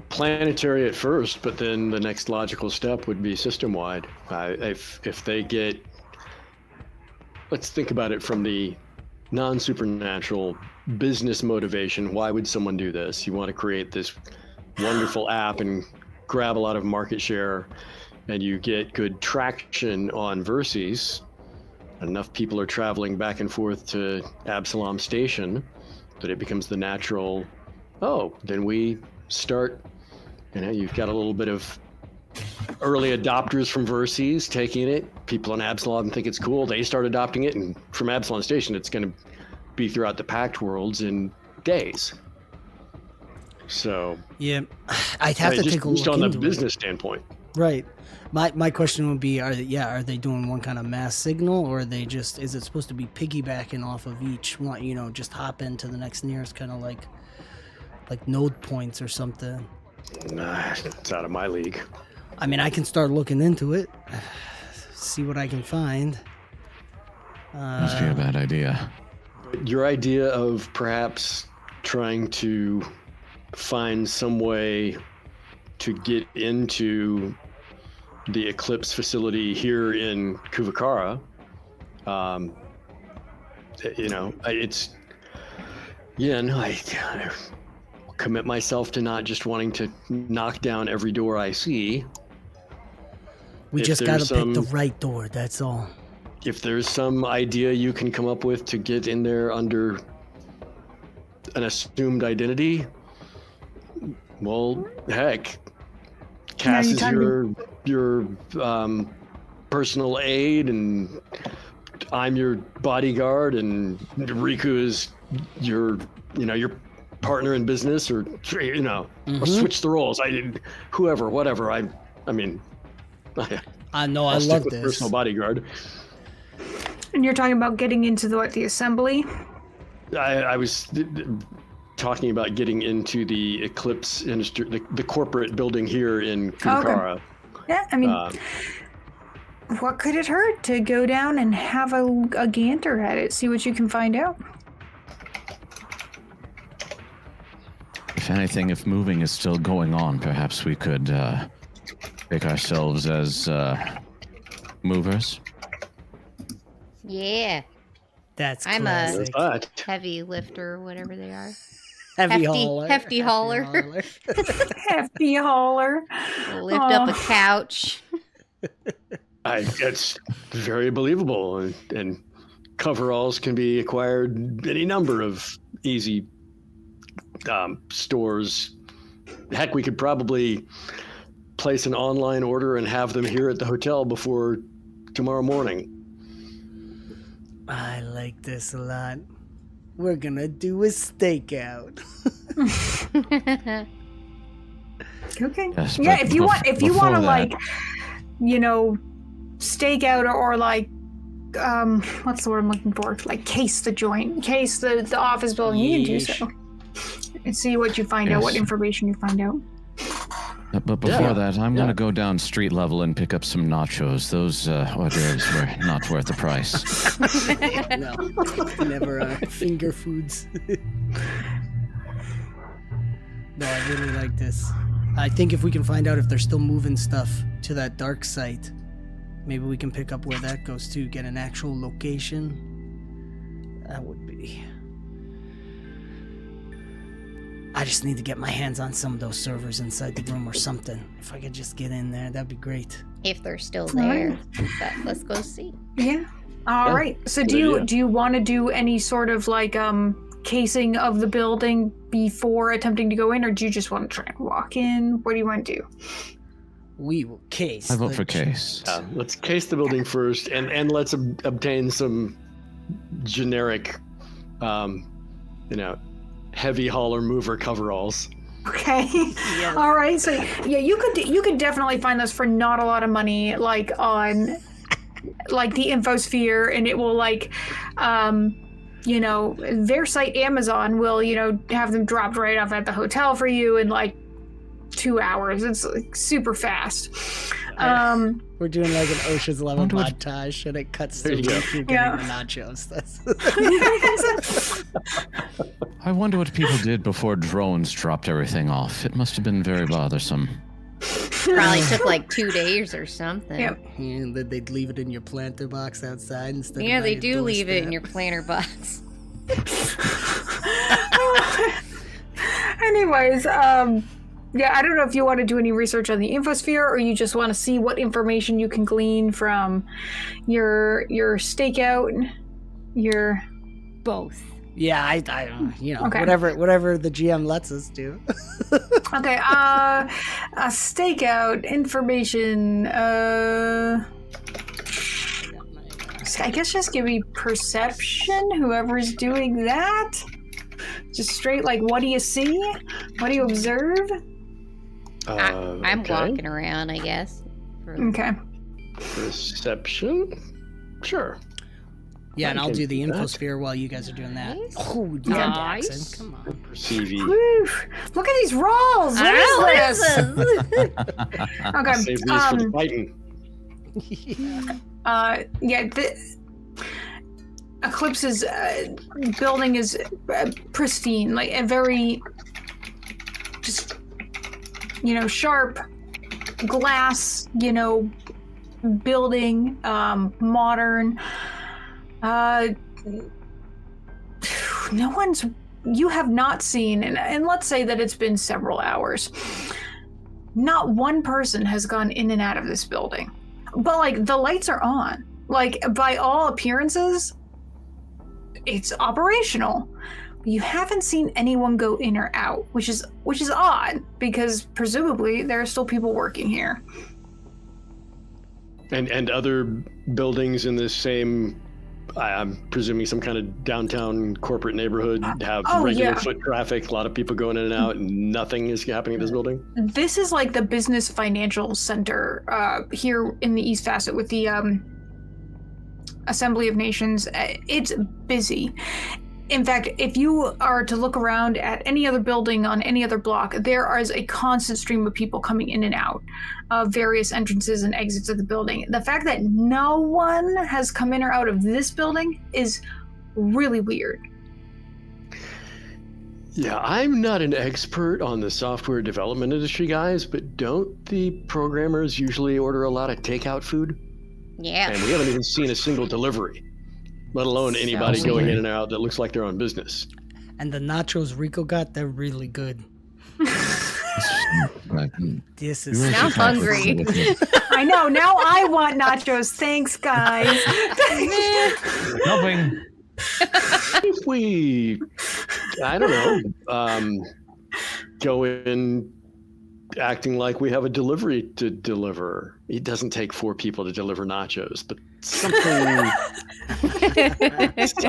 Planetary at first, but then the next logical step would be system wide. If they get, let's think about it from the non-supernatural business motivation. Why would someone do this? You want to create this wonderful app and grab a lot of market share, and you get good traction on Verses. Enough people are traveling back and forth to Absalom Station that it becomes the natural, then we start, you've got a little bit of early adopters from Verses taking it. People on Absalom think it's cool. They start adopting it, and from Absalom Station, it's going to be throughout the Pact Worlds in days. So yeah, I'd have to take a look just on the into business standpoint. Right. My question would be, are they doing one kind of mass signal, or are they just, is it supposed to be piggybacking off of each one, just hop into the next nearest, kind of like node points or something? Nah, it's out of my league. I mean, I can start looking into it, see what I can find. Must be a bad idea. Your idea of perhaps trying to find some way to get into the Eclipse facility here in Kuvakara, I commit myself to not just wanting to knock down every door I see. We just gotta pick the right door, that's all. If there's some idea you can come up with to get in there under an assumed identity, well, heck, Cass is your personal aide, and I'm your bodyguard, and Riku is your partner in business, or or switch the roles. Whatever. I mean, I know. I stick love with this. Personal bodyguard. And you're talking about getting into the assembly? I was talking about getting into the Eclipse industry, the corporate building here in Kuvakara. Okay. Yeah, I mean, what could it hurt to go down and have a ganter at it, see what you can find out? If anything, if moving is still going on, perhaps we could pick ourselves as movers. Yeah. That's I'm classic. a heavy lifter, whatever they are. Hefty hauler. Hefty hauler. Hefty hauler. Lift up a couch. It's very believable, and coveralls can be acquired any number of easy stores. Heck, we could probably place an online order and have them here at the hotel before tomorrow morning. I like this a lot. We're gonna do a stakeout. Okay. Yes, Yeah, but if you want to that- stake out or what's the word I'm looking for? Like case the joint, case the office building. You can do so. And see what you find out, what Yes. information you find out. But before that, I'm going to go down street level and pick up some nachos. Those hors d'oeuvres were not worth the price. No, never finger foods. No, I really like this. I think if we can find out if they're still moving stuff to that dark site, maybe we can pick up where that goes to, get an actual location. That would be... I just need to get my hands on some of those servers inside the room or something. If I could just get in there, that'd be great. if they're still there. But let's go see. Yeah. All right. So do you want to do any sort of like casing of the building before attempting to go in, or do you just want to try and walk in? What do you want to do? We will case. I vote for case. Let's case the building first, and let's obtain some generic, heavy hauler mover coveralls. Okay. Yes. All right. So yeah, you could definitely find those for not a lot of money, like on like the Infosphere, and it will like their site Amazon will, have them dropped right off at the hotel for you in like 2 hours. It's like super fast. We're doing like an Ocean's 11 montage, and it cuts to you getting the nachos. I wonder what people did before drones dropped everything off. It must have been very bothersome. Probably took like 2 days or something. Yep. And then they'd leave it in your planter box outside instead of they do leave it in your planter box. Anyways, I don't know if you want to do any research on the Infosphere, or you just want to see what information you can glean from your stakeout, your both. Yeah, I okay. whatever the GM lets us do. Okay, a stakeout information. I guess just give me perception. Whoever's doing that, just straight like, what do you see? What do you observe? I'm walking around, I guess. Okay. Perception? Sure. Yeah, and I'll do the Infosphere while you guys are doing that. Nice. Oh, yeah, Daxxon, come on. Perceiving. Look at these rolls! What is this? Okay. Save these for the fighting. Eclipse's building is pristine, like a very just sharp glass, building, modern. You have not seen, and let's say that it's been several hours, not one person has gone in and out of this building. But like the lights are on. Like by all appearances, it's operational. You haven't seen anyone go in or out, which is odd, because presumably there are still people working here. And other buildings in this same, I'm presuming some kind of downtown corporate neighborhood have regular foot traffic, a lot of people going in and out, and nothing is happening in this building? This is like the business financial center here in the East Facet with the Assembly of Nations. It's busy. In fact, if you are to look around at any other building on any other block, there is a constant stream of people coming in and out of various entrances and exits of the building. The fact that no one has come in or out of this building is really weird. Yeah, I'm not an expert on the software development industry, guys, but don't the programmers usually order a lot of takeout food? Yeah. And we haven't even seen a single delivery, let alone anybody going in and out that looks like they're on business. And the nachos Rico got, they're really good. This is now hungry. I know. Now I want nachos. Thanks, guys. Helping. If we, I don't know, go in acting like we have a delivery to deliver. It doesn't take 4 people to deliver nachos, but something.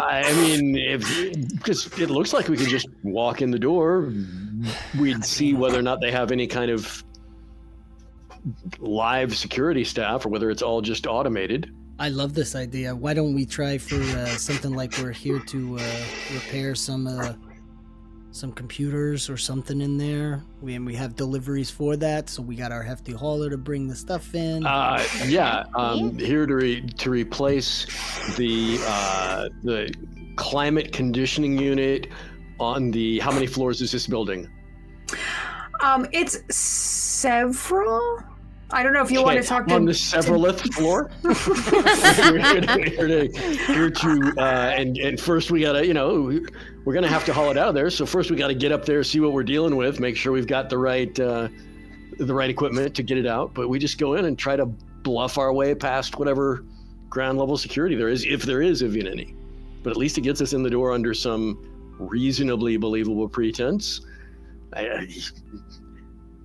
I mean, because it looks like we could just walk in the door, we'd see whether or not they have any kind of live security staff, or whether it's all just automated. I love this idea. Why don't we try for something like we're here to repair some computers or something in there. We have deliveries for that, so we got our hefty hauler to bring the stuff in. Here to replace the climate conditioning unit on the. How many floors is this building? It's several. I don't know if you want to talk to on the severalth floor. Here to and first we gotta, we're gonna have to haul it out of there. So first we gotta get up there, see what we're dealing with, make sure we've got the right equipment to get it out. But we just go in and try to bluff our way past whatever ground level security there is, if there is even any. But at least it gets us in the door under some reasonably believable pretense.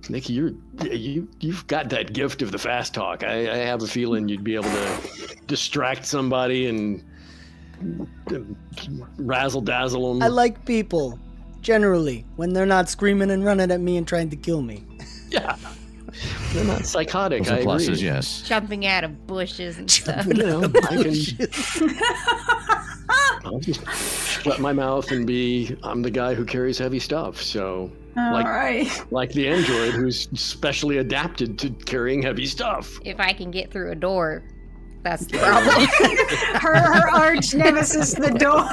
Nicky, you've got that gift of the fast talk. I have a feeling you'd be able to distract somebody and razzle dazzle them. I like people, generally, when they're not screaming and running at me and trying to kill me. Yeah. They're not psychotic. Those are I pluses, agree. yes. Jumping out of bushes and stuff. You know, I'll just shut my mouth and I'm the guy who carries heavy stuff. So, like the android who's specially adapted to carrying heavy stuff. If I can get through a door, that's the problem. her arch nemesis, the door.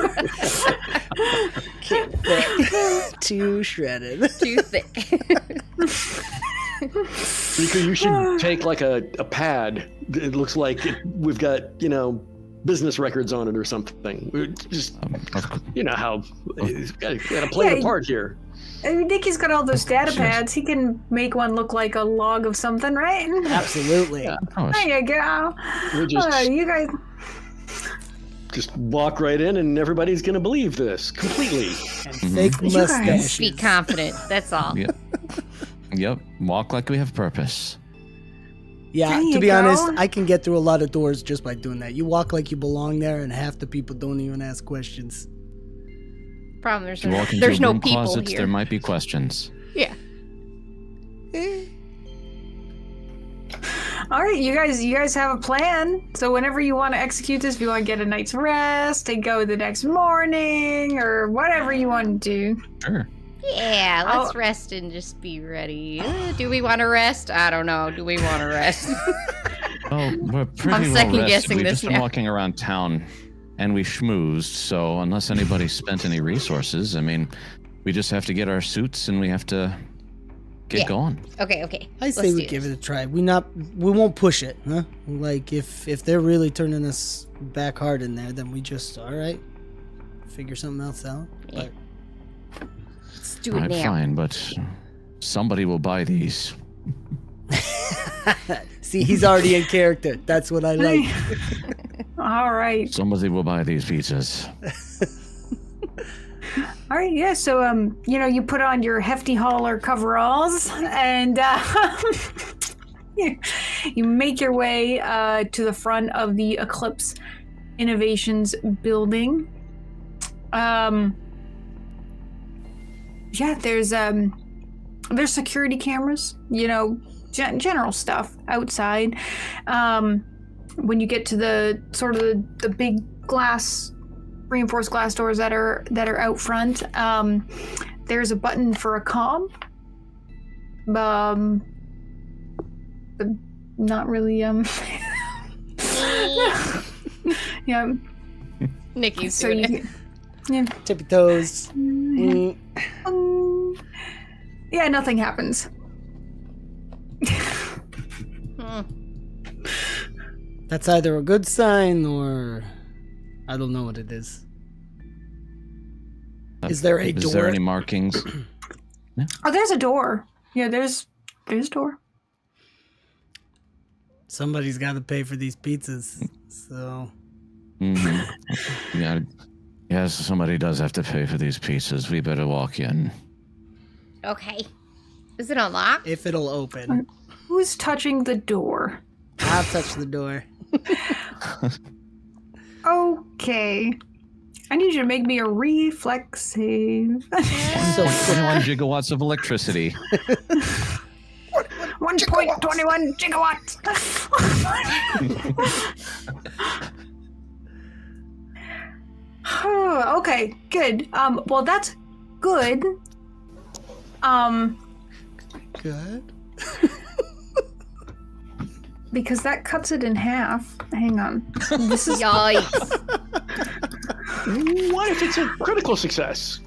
Too shredded. Too thick. Rika, you should take like a pad. It looks like we've got, business records on it or something. Just, you know how you gotta play the part here. Nicky's got all those data pads. He can make one look like a log of something, right? Absolutely. Yeah, There you go. You guys. Just walk right in and everybody's going to believe this completely. And fake mustaches. Be confident. That's all. Yep. Walk like we have purpose. Yeah, There to you be go. honest, I can get through a lot of doors just by doing that. You walk like you belong there, and half the people don't even ask questions. Problem If you walk into there's no room people closets, here. there might be questions. Yeah. All right, you guys have a plan. So whenever you want to execute this, if you want to get a night's rest and go the next morning or whatever you want to do. Sure. Yeah, let's rest and just be ready. Do we want to rest? I don't know. Do we want to rest? Well, we're pretty I'm well second rested. guessing We've this just been now. walking around town, and we schmoozed. So unless anybody spent any resources, I mean, we just have to get our suits and we have to get going. Okay. I say we give it a try. We won't push it, huh? Like if they're really turning us back hard in there, then we just figure something else out. Yeah. But Let's do it All right, now. fine, but somebody will buy these. see, he's already in character. That's what I like. All right. Somebody will buy these pizzas. All right, yeah, so, you put on your hefty hauler coveralls and you make your way to the front of the Eclipse Innovations building. There's security cameras, general stuff outside. When you get to the sort of the big reinforced glass doors that are out front, there's a button for a comm. But not really yeah. Nicky's So doing it. you yeah. Tippy toes. Yeah, nothing happens. That's either a good sign or I don't know what it is. Is there a door? Is there any markings? Oh, there's a door. Yeah, there's a door. Somebody's got to pay for these pizzas. So Mm-hmm. Yes, somebody does have to pay for these pizzas. We better walk in. Okay. Is it unlocked? if it'll open, Who's touching the door? I'll touch the door. Okay. I need you to make me a reflex save. So 21 gigawatts of electricity. 1.21 gigawatts. Okay, good. Well, that's good. good. Because that cuts it in half. Hang on. This is Yikes. What if it's a critical success?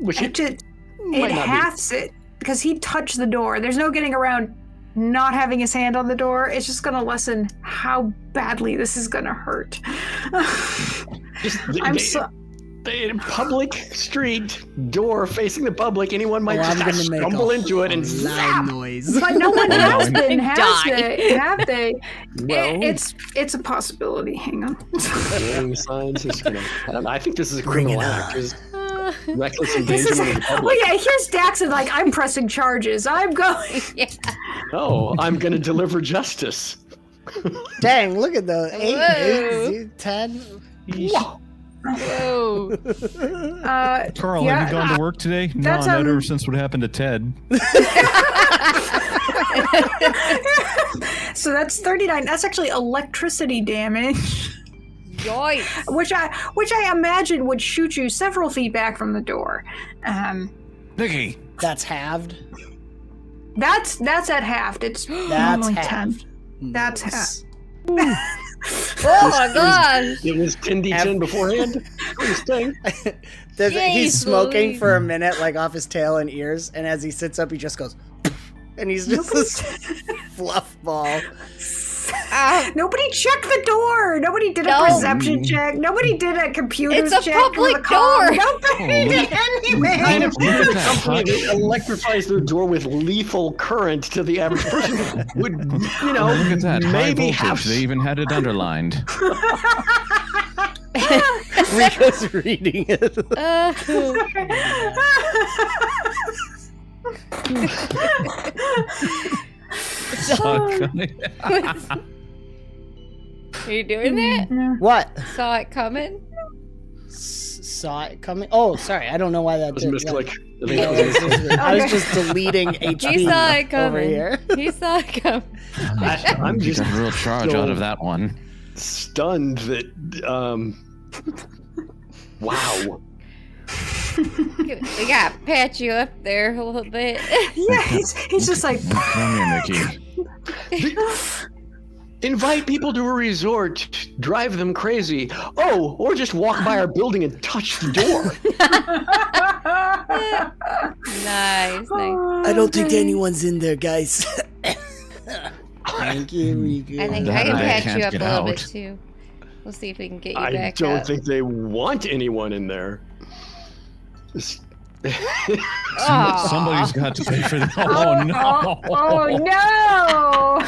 Which it might not be. halves it because he touched the door. There's no getting around not having his hand on the door. It's just gonna lessen how badly this is gonna hurt. Just, a public street door facing the public. Anyone might I'm just gonna make stumble a into it and loud noise. But no one has been, Die. have they? Well, It's a possibility. Hang on. warning signs. I think this is a criminal act. It's reckless This is, endangerment of the public. well, yeah, here's Daxxon like, I'm pressing charges. I'm going. Yeah. Oh, I'm going to deliver justice. Dang, look at those. 8, Whoa. 8, 10. Whoa. Carl, yeah, have you gone to work today? No, that's, not ever since what happened to Ted. So that's 39. That's actually electricity damage. Yoink. Which I imagine would shoot you several feet back from the door. Nicky. That's halved. That's at half. It's That's normally halved. 10. That's half. Oh my gosh. It was 10d10 beforehand. Please stay. He's Jeez smoking Louise. for a minute, like off his tail and ears, and as he sits up, he just goes, and he's just this fluff ball. Nobody checked the door. Nobody did a No. perception check. Nobody did a computer It's a check. public for the call. door. Nobody did anything. And if Look at the that. company that electrifies their door with lethal current to the average person would, you know, Look at that. High maybe voltage. have. They even had it underlined. Rika's reading it. Are you doing that? What? Saw it coming? Saw it coming? Oh, sorry. I don't know why that That was a did. misclick. I think Yeah, that was a misclick. I was just deleting HP He saw it coming. over here. He saw it coming. I'm You just got a real charge so out of that one. stunned that. Wow. We got to patch you up there a little bit. Yeah, he's just like, Come here, Nicky. Invite people to a resort, drive them crazy. Oh, or just walk by our building and touch the door. Nice. I don't think anyone's in there, guys. Thank you, Rika. I think That I can I patch can't you up a get little bit out. too. We'll see if we can get you I back don't up. think they want anyone in there. Just- Aw. Somebody's got to pay for that. Oh, no. oh no!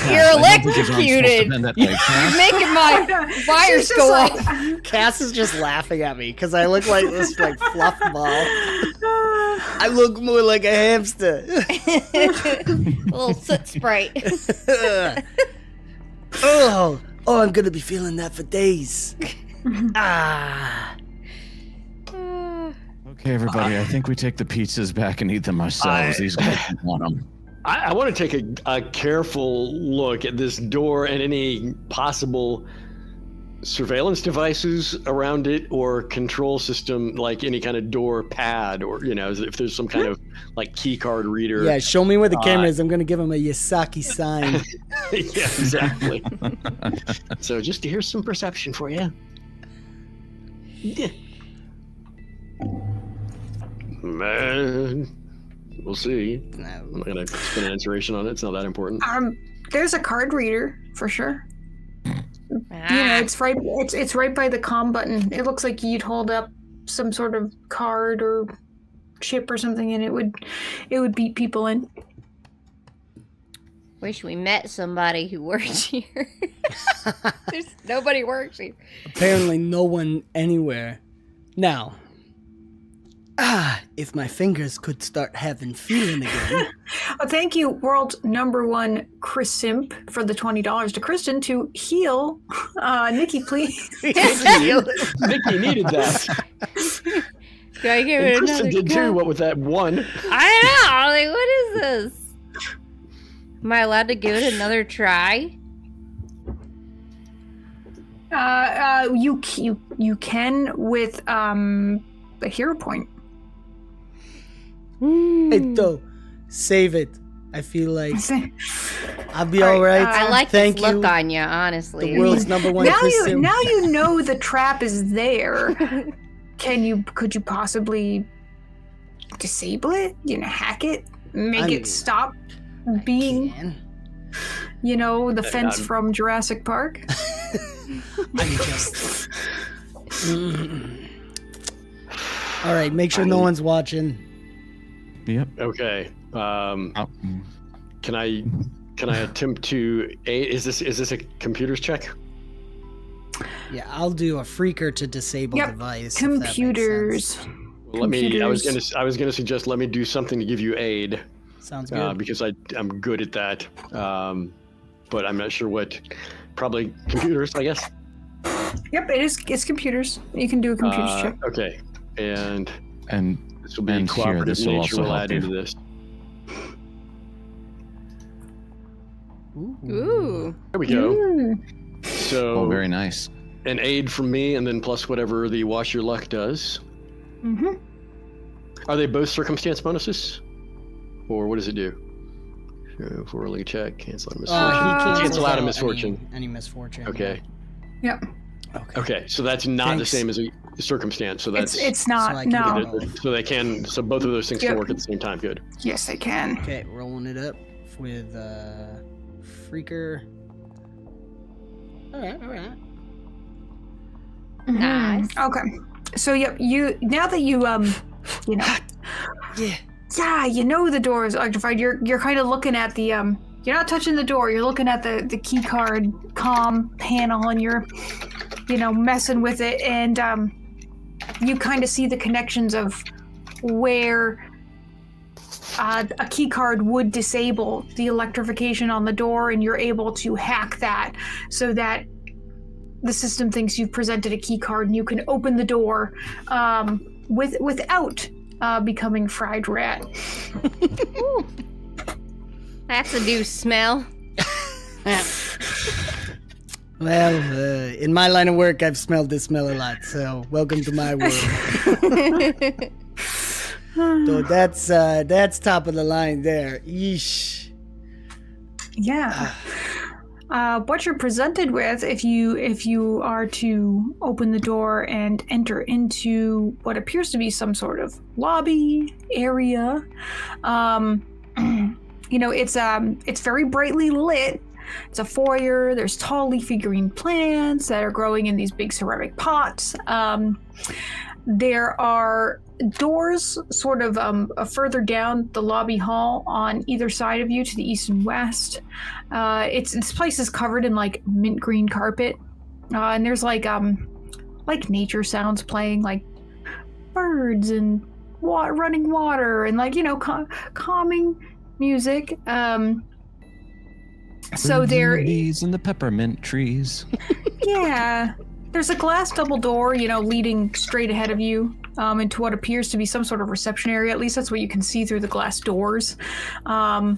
You're I don't think his arm's supposed to electrocuted. bend that way. You're making my wires He's just go like- off. Cass is just laughing at me because I look like this like fluff ball. I look more like a hamster. A little soot sprite. oh, I'm gonna be feeling that for days. Ah. Okay, everybody, I think we take the pizzas back and eat them ourselves. These guys don't want them. I want to take a careful look at this door and any possible surveillance devices around it or control system, like any kind of door pad or, you know, if there's some kind of like key card reader. Yeah, show me where the camera is. I'm gonna give him a Yasaki sign. Yeah, exactly. So just to hear some perception for you. Yeah. Man, we'll see. I'm not gonna spend an inspiration on it. It's not that important. There's a card reader for sure. You know, Ah, it's right. It's right by the comm button. It looks like you'd hold up some sort of card or chip or something, and it would beat people in. wish we met somebody who works here. There's nobody works here. Apparently, no one anywhere. Now, if my fingers could start having feeling again. Oh, thank you, world #1 Chris Simp, for the $20 to Kristen to heal Nicky, please. Nicky needed that. Can I give And it Kristen another did go? too. What with that one? I know. Like, what is this? Am I allowed to give it another try? You can with a hero point. Hey, though, save it. I feel like I'll be All all right, right. I like Thank this look you. on you, honestly. The world's #1 now Chris you Sim. now you know the trap is there. Could you possibly disable it? You know, hack it, make I mean, it stop being, Man. you know, the fence from Jurassic Park. I'm just. All right, make sure no one's watching. Yep. Okay. Oh. Can I attempt to aid? Is this a computer's check? Yeah, I'll do a freaker to disable Yep. device. Computers. Well, let me. I was gonna suggest let me do something to give you aid. Sounds good. Because I'm good at that. But I'm not sure what. Probably computers, I guess. Yep, it's computers. You can do a computers check. Okay, and this will be and here, cooperative this will nature. also We'll help add you. into this. Ooh. There we go. Mm. So Oh, very nice. an aid from me, and then plus whatever the wash your luck does. Mm-hmm. Are they both circumstance bonuses, or what does it do? If we're rolling a check, cancel out a misfortune. He Cancel out a any- misfortune. Any misfortune. Okay. Yep. Okay. Okay. So that's not Thanks. the same as a circumstance. So that's It's So I not. can No. get both. so they can. So both of those things can Yep. work at the same time. Good. Yes, they can. Okay, rolling it up with freaker. All right. Mhm. Nice. Okay. So yep, you now that you you know, Yeah. you know the door is electrified. You're kind of looking at the You're not touching the door. You're looking at the key card comm panel, and you're messing with it, and you kind of see the connections of where a key card would disable the electrification on the door, and you're able to hack that so that the system thinks you've presented a key card and you can open the door without becoming fried rat. Ooh. That's a new smell. Well, in my line of work, I've smelled this smell a lot. So welcome to my world. So that's top of the line there. Yeesh. Yeah. What you're presented with, if you are to open the door and enter into what appears to be some sort of lobby area, it's very brightly lit. It's a foyer. There's tall leafy green plants that are growing in these big ceramic pots. There are doors sort of further down the lobby hall on either side of you to the east and west. This place is covered in like mint green carpet, and there's like nature sounds playing, like birds and running water and calming music. So Birds there, and the bees and the peppermint trees. yeah. There's a glass double door, leading straight ahead of you into what appears to be some sort of reception area. At least that's what you can see through the glass doors. But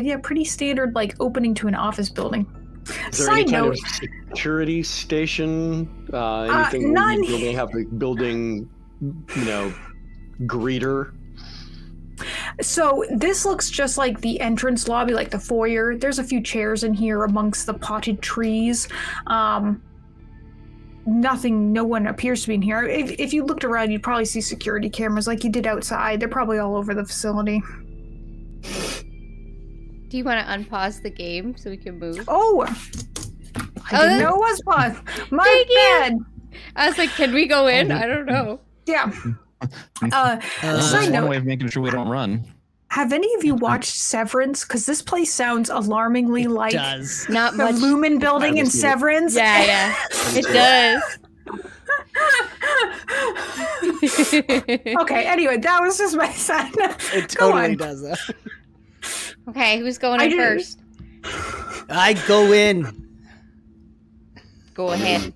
yeah, pretty standard, like opening to an office building. Is there any kind of security station? Anything none. where they have a building, greeter? So this looks just like the entrance lobby, like the foyer. There's a few chairs in here amongst the potted trees. No one appears to be in here. If you looked around, you'd probably see security cameras like you did outside. They're probably all over the facility. Do you want to unpause the game so we can move? Oh! I didn't know it was fun. My Thank you. bad. I was like, can we go in? I don't know. Yeah. That's Side one note, way of making sure we don't run. have any of you watched Severance? Because this place sounds alarmingly like Does. Not the much. Lumen building in haven't seen it. Severance. Yeah, it does. Okay, anyway, that was just my side note. It Go totally on. does that. Okay, who's going I in do- first? I go in. Go ahead.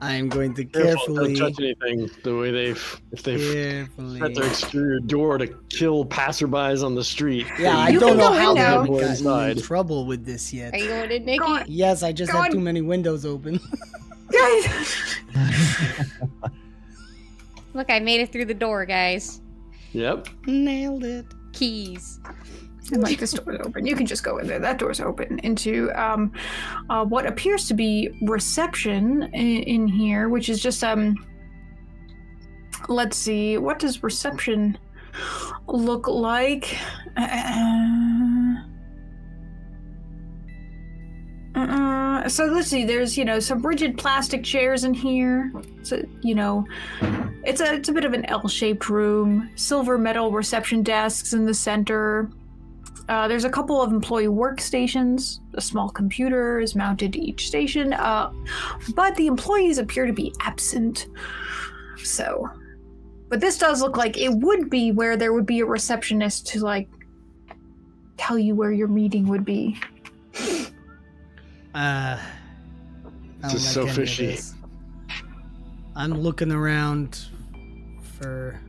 I'm going to Careful, carefully. don't touch anything. The way if they've set their Carefully. exterior door to kill passerbys on the street. Yeah, I You don't can know go how in they now. haven't Go gotten inside. in trouble with this yet. Are you going in, Nicky? Go on. Yes, I just Go had on. too many windows open. Guys, Look, I made it through the door, guys. Yep. Nailed it. Keys. I'm like, this door's open. You can just go in there. That door's open into what appears to be reception in here, which is just let's see, what does reception look like? So let's see. There's some rigid plastic chairs in here. So it's a bit of an L-shaped room. Silver metal reception desks in the center. There's a couple of employee workstations. A small computer is mounted to each station. But the employees appear to be absent. So, but this does look like it would be where there would be a receptionist to like tell you where your meeting would be. I don't This is like so any of fishy. this. I'm looking around for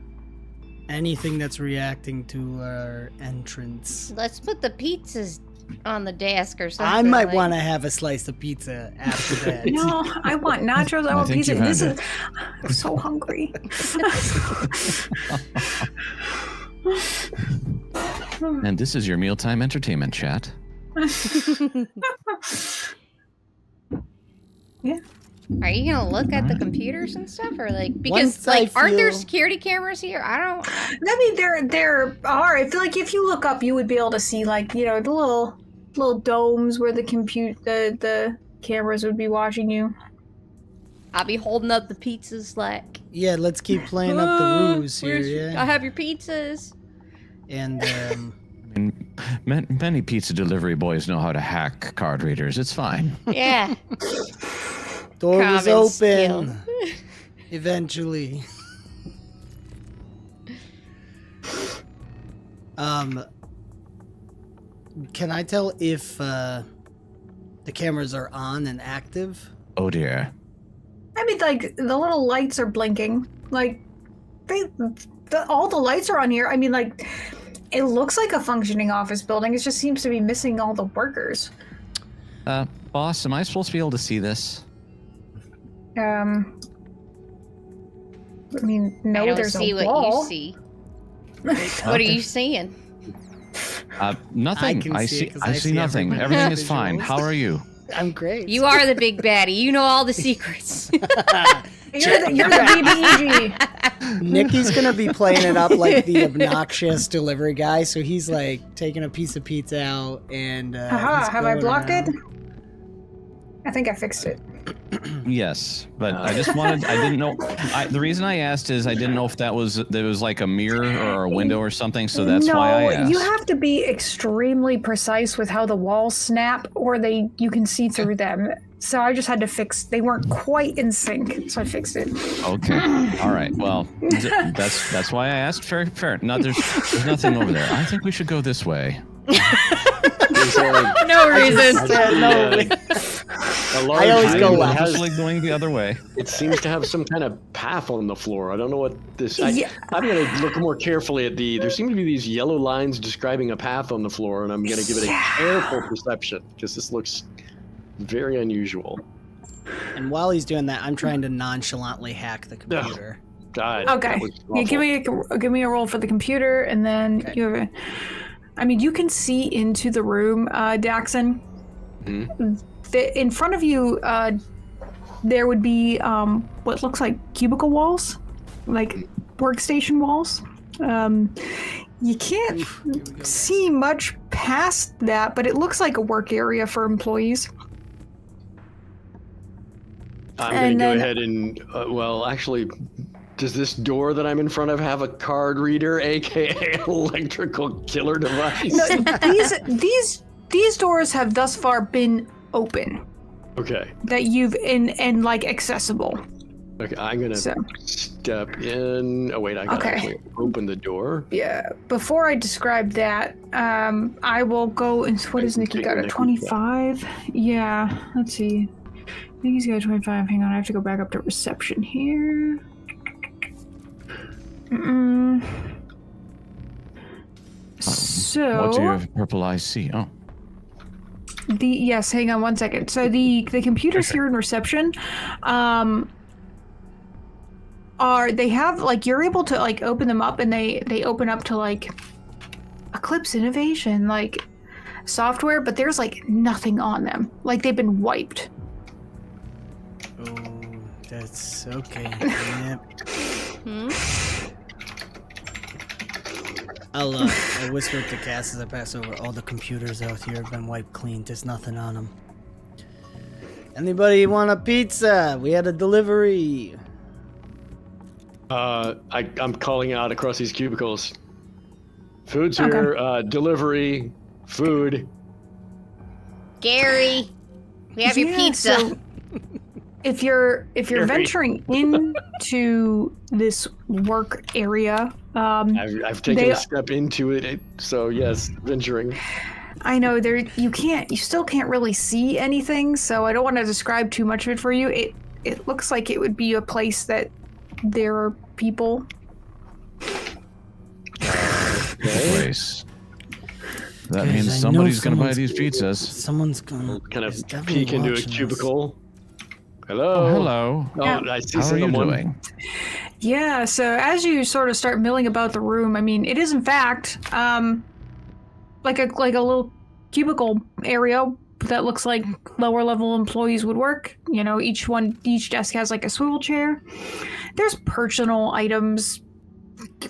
anything that's reacting to our entrance. Let's put the pizzas on the desk or something. I might like- want to have a slice of pizza after that. No, I want nachos. I want think pizza. you've had This is. it. I'm so hungry. And this is your mealtime entertainment chat. Yeah. Are you gonna look at the computers and stuff, or like Once because I aren't there feel- security cameras here? I don't. I mean, there are. I feel like if you look up, you would be able to see like the little domes where the cameras would be watching you. I'll be holding up the pizzas like. Yeah, let's keep playing up the ruse here, Where's yeah. I have your pizzas. And And many pizza delivery boys know how to hack card readers. It's fine. Yeah. door was Common open. skill. Eventually. Can I tell if the cameras are on and active? Oh dear. I mean, like the little lights are blinking. Like all the lights are on here. I mean, like it looks like a functioning office building. It just seems to be missing all the workers. Boss, am I supposed to be able to see this? I mean, no, I don't there's see a what wall. you see. What are you seeing? I Nothing. can I see it see. 'cause I I see see nothing. everybody's Everything is fine. visuals. How are you? I'm great. You are the big baddie. You know all the secrets. You're the BBEG. Nicky's gonna be playing it up like the obnoxious delivery guy, so he's like taking a piece of pizza out and Haha, he's have I going blocked around. it? I think I fixed it. Yes, but I just wanted. I didn't know. The reason I asked is I didn't know if there was like a mirror or a window or something. So that's no, why I asked. you have to be extremely precise with how the walls snap, or you can see through them. So I just had to fix. They weren't quite in sync, so I fixed it. Okay. All right. Well, that's why I asked. Fair. No, there's nothing over there. I think we should go this way. No reason. I always go left. Purposely going the other way. It seems to have some kind of path on the floor. I don't know what this. Yeah. I'm going to look more carefully at there seem to be these yellow lines describing a path on the floor, and I'm going to give it a careful perception because this looks very unusual. And while he's doing that, I'm trying to nonchalantly hack the computer. God. Okay. that was Yeah, awful. give me a roll for the computer, and then Okay. you have a. I mean, you can see into the room, Daxxon. In front of you, there would be what looks like cubicle walls, like workstation walls. You can't see much past that, but it looks like a work area for employees. I'm going And to go then- ahead and, well, actually, does this door that I'm in front of have a card reader, aka electrical killer device? No, these doors have thus far been open, Okay. that you've and like accessible. Okay, I'm going to So. step in. Oh, wait, I got to Okay. actually open the door. Yeah. Before I describe that, I will go and what does Nicky got? A 25? Yeah. Let's see. Nicky's got a 25. Hang on, I have to go back up to reception here. So What do your purple eyes see? Oh. yes, hang on one second. So the computers here in reception, they have like you're able to like open them up and they open up to like Eclipse Innovation like software, but there's like nothing on them. Like they've been wiped. Oh, that's okay. Yep. I'll whisper to Cass as I pass over. All the computers out here have been wiped clean. There's nothing on them. Anybody want a pizza? We had a delivery. I'm calling out across these cubicles. Food's here. Delivery. Food. Gary, we have your pizza. So if you're Gary. venturing into this work area, I've taken a step into it, so yes, venturing. I know you still can't really see anything, so I don't want to describe too much of it for you. It looks like it would be a place that there are people. Place. That Guys, means I know somebody's gonna buy someone's- these pizzas. Someone's gonna Kind of is definitely peek into a watching us. cubicle. Hello. Oh, hello. Oh, Yeah. I see How are you someone. doing? Yeah, so as you sort of start milling about the room, I mean, it is in fact like a little cubicle area that looks like lower level employees would work. You know, each desk has like a swivel chair. There's personal items,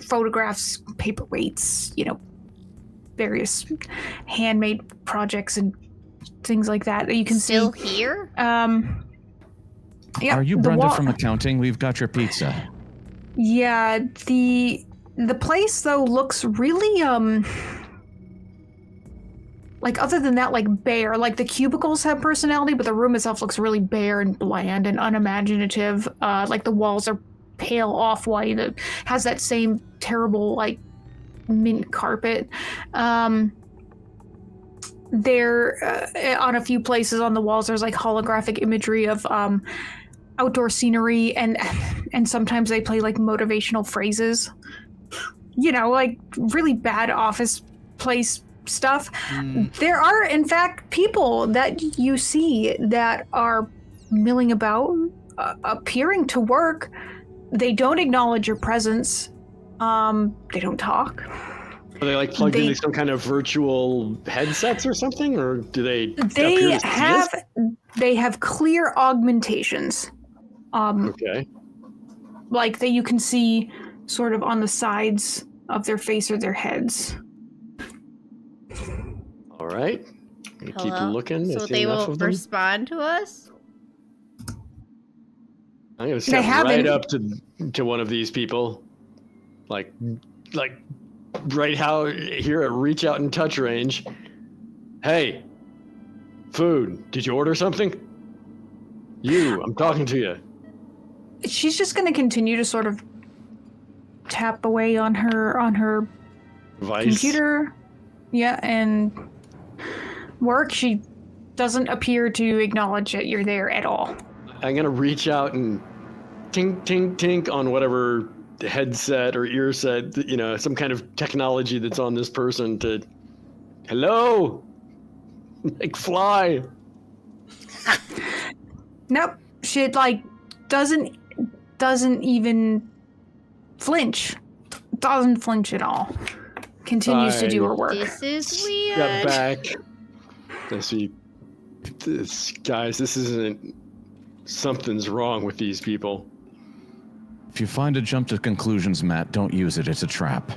photographs, paperweights, you know, various handmade projects and things like that you can Still see. here? Yeah, Are you the Brenda wall- from accounting? We've got your pizza. Yeah, the place though looks really like, other than that, like bare. Like the cubicles have personality, but the room itself looks really bare and bland and unimaginative. Like the walls are pale off-white. It has that same terrible like mint carpet. There on a few places on the walls there's like holographic imagery of outdoor scenery, and sometimes they play like motivational phrases, you know, like really bad office place stuff. There are in fact people that you see that are milling about, appearing to work. They don't acknowledge your presence. They don't talk. Are they like plugged into some kind of virtual headsets or something, or do they? They appear to see us? have clear augmentations. Okay. Like that you can see sort of on the sides of their face or their heads. All right. Gonna keep Hello? looking. I So see they enough won't of them. respond to us? I'm gonna step haven't. right up to one of these people, like right here at reach out and touch range. Hey, food. Did you order something? I'm talking to you. She's just going to continue to sort of tap away on her Vice. computer. Yeah, and work. She doesn't appear to acknowledge that you're there at all. I'm gonna reach out and tink tink tink on whatever headset or ear set, you know, some kind of technology that's on this person to, hello, like fly. Nope. She like doesn't even flinch. Doesn't flinch at all. Continues to do her work. This is Step weird. back. I see. Guys, this isn't. Something's wrong with these people. If you find a jump to conclusions, Matt, don't use it. It's a trap.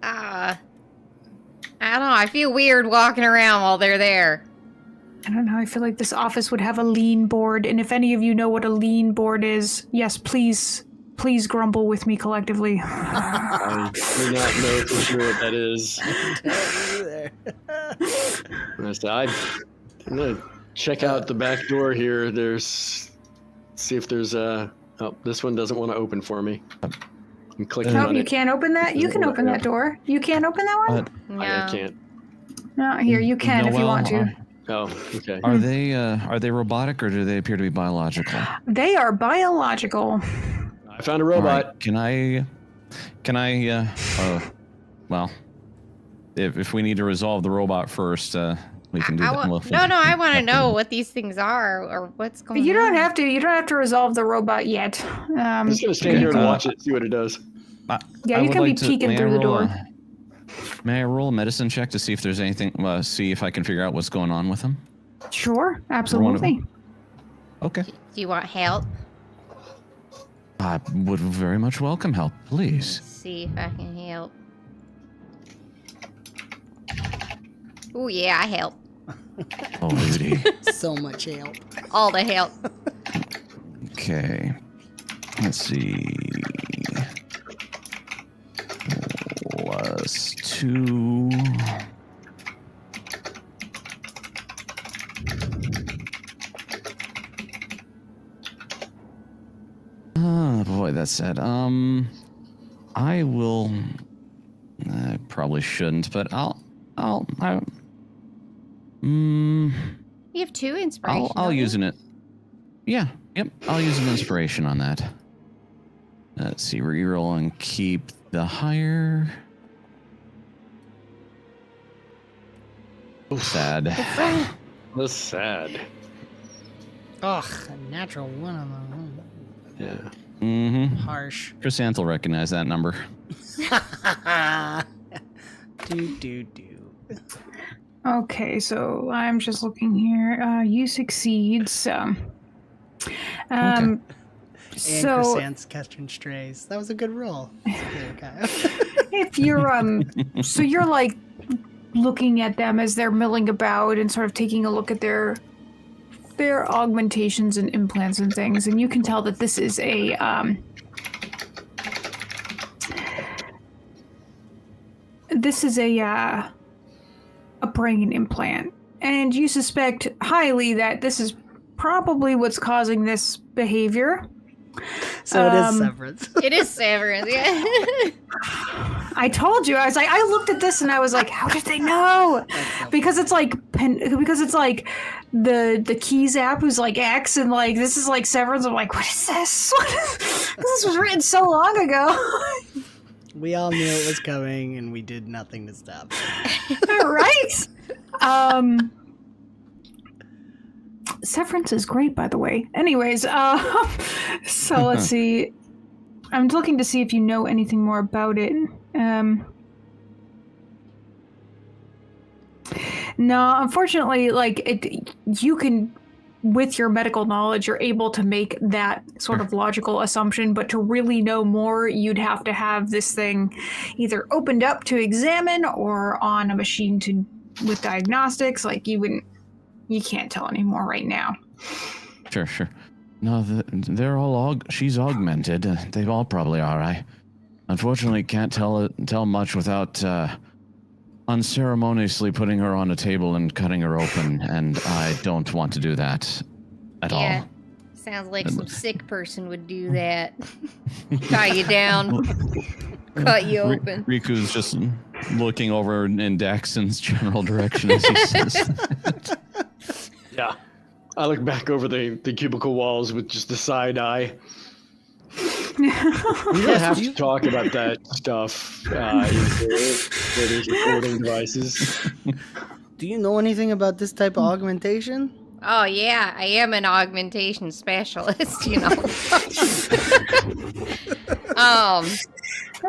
I don't know. I feel weird walking around while they're there. I don't know. I feel like this office would have a lean board, and if any of you know what a lean board is, yes, please grumble with me collectively. I do not know for sure what that is. I'm gonna check out the back door here. See if there's a. Oh, this one doesn't want to open for me. I'm clicking No, on you it. can't open that? You can open that door. You can't open that one? Yeah. I can't. No, here, you can if you want to. Oh, okay. Are they robotic or do they appear to be biological? They are biological. I found a All robot. right, Can I well, if we need to resolve the robot first, we can do that. I want to know what these things are or what's going on. You don't have to resolve the robot yet. I'm just gonna stand here and watch it, see what it does. Yeah, I you would can be like to- peeking may I through the roll door. May I roll a medicine check to see if there's anything? See if I can figure out what's going on with him. Sure, absolutely. Okay. Do you want help? I would very much welcome help, please. See if I can help. Oh yeah, I help. Oh, beauty. So much help. All the help. Okay. Let's see. +2. Oh boy, that's sad. I will. I probably shouldn't, but You have 2 inspiration. I'll use it. Yeah, yep. I'll use an inspiration on that. Let's see, reroll and keep the higher. Sad. That's sad. Ugh, a natural one on the Yeah. Mm-hmm. harsh. Chrysanth will recognize that number. do. Okay, so I'm just looking here. You succeed, so. And So Chrysanth's catching strays. That was a good roll. Okay. if you're so you're like looking at them as they're milling about and sort of taking a look at their augmentations and implants and things, and you can tell that this is a brain implant, and you suspect highly that this is probably what's causing this behavior. So it is severance. It is severance, yeah. I told you. I was like, I looked at this and I was like, how did they know? Because it's like the Keys app who's like X, and like this is like Severance. I'm like, what is this? This was written so long ago. We all knew it was coming, and we did nothing to stop it. Right? Severance is great, by the way. Anyways, so let's see. I'm looking to see if you know anything more about it. No, unfortunately, you can, with your medical knowledge, you're able to make that sort of logical assumption, but to really know more, you'd have to have this thing either opened up to examine or on a machine with diagnostics. Like, you can't tell anymore right now. Sure. No, they're all she's augmented. They all probably are. I unfortunately can't tell much without unceremoniously putting her on a table and cutting her open, and I don't want to do that at all. Sounds like some sick person would do that. Tie you down, cut you open. Riku's just looking over in Daxxon's general direction as he says. Yeah. I look back over the cubicle walls with just the side eye. We don't have to talk about that stuff where there's recording devices. Do you know anything about this type of augmentation? Oh yeah, I am an augmentation specialist, you know.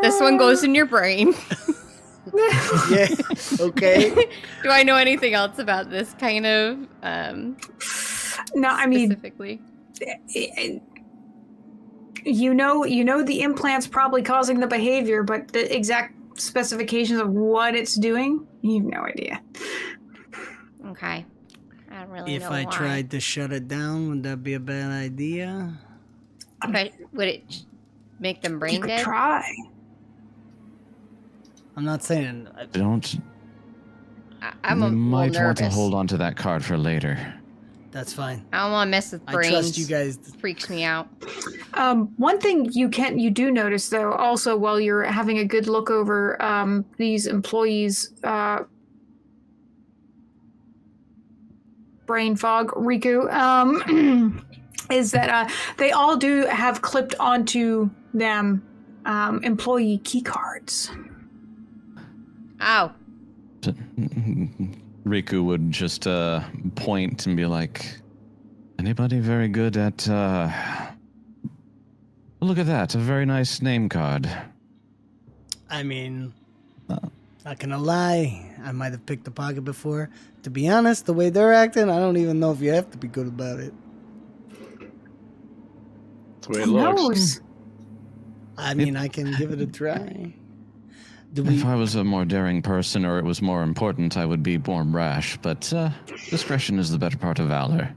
This one goes in your brain. Yeah. Okay. Do I know anything else about this kind of No, I mean, specifically? You know the implant's probably causing the behavior, but the exact specifications of what it's doing, you have no idea. Okay. I don't really know If I why. tried to shut it down, would that be a bad idea? But would it make them You brain could dead? try. I'm not saying. I'm you a little might want to nervous. hold on to that card for later. That's fine. I don't want to mess with I brains. trust you guys. Freaks me out. One thing you do notice though, also while you're having a good look over these employees' brain fog, Riku, is that they all do have clipped onto them employee key cards. Ow. Riku would just point and be like, anybody very good at look at that, a very nice name card. I mean, not gonna lie, I might have picked a pocket before. To be honest, the way they're acting, I don't even know if you have to be good about it. That's the way it Who looks. knows? I mean, I can give it a try. If I was a more daring person or it was more important, I would be more rash, but discretion is the better part of valor.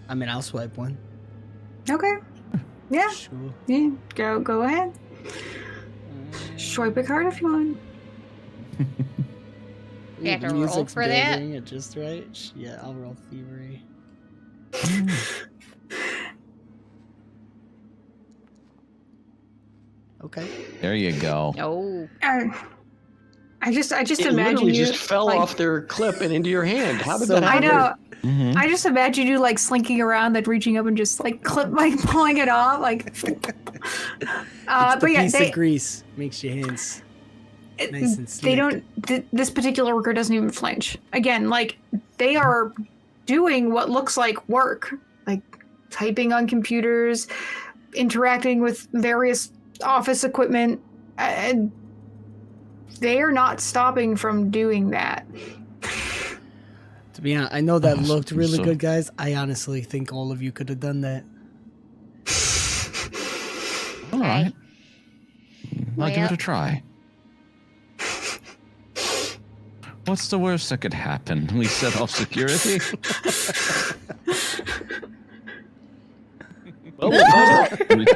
I mean, I'll swipe one. Okay. Yeah. Sure. Yeah. Go ahead. Swipe a card if you want. You have The to roll music's for that? building at just right. Yeah, I'll roll thievery. Okay. There you go. Oh. I just It imagine literally you just fell like, off their clip and into your hand. How did So that I happen? know. Mhm. I just imagine you like slinking around, then reaching up and just like pulling it off, like. It's the But yeah, piece of grease makes your hands nice and they slick. don't. This particular worker doesn't even flinch. Again, like they are doing what looks like work, like typing on computers, interacting with various office equipment, and they are not stopping from doing that. To be honest, I know that looked really So- good, guys. I honestly think all of you could have done that. All right. I'll give it Well- a try. What's the worst that could happen? We set off security? Well, we'll find out. Like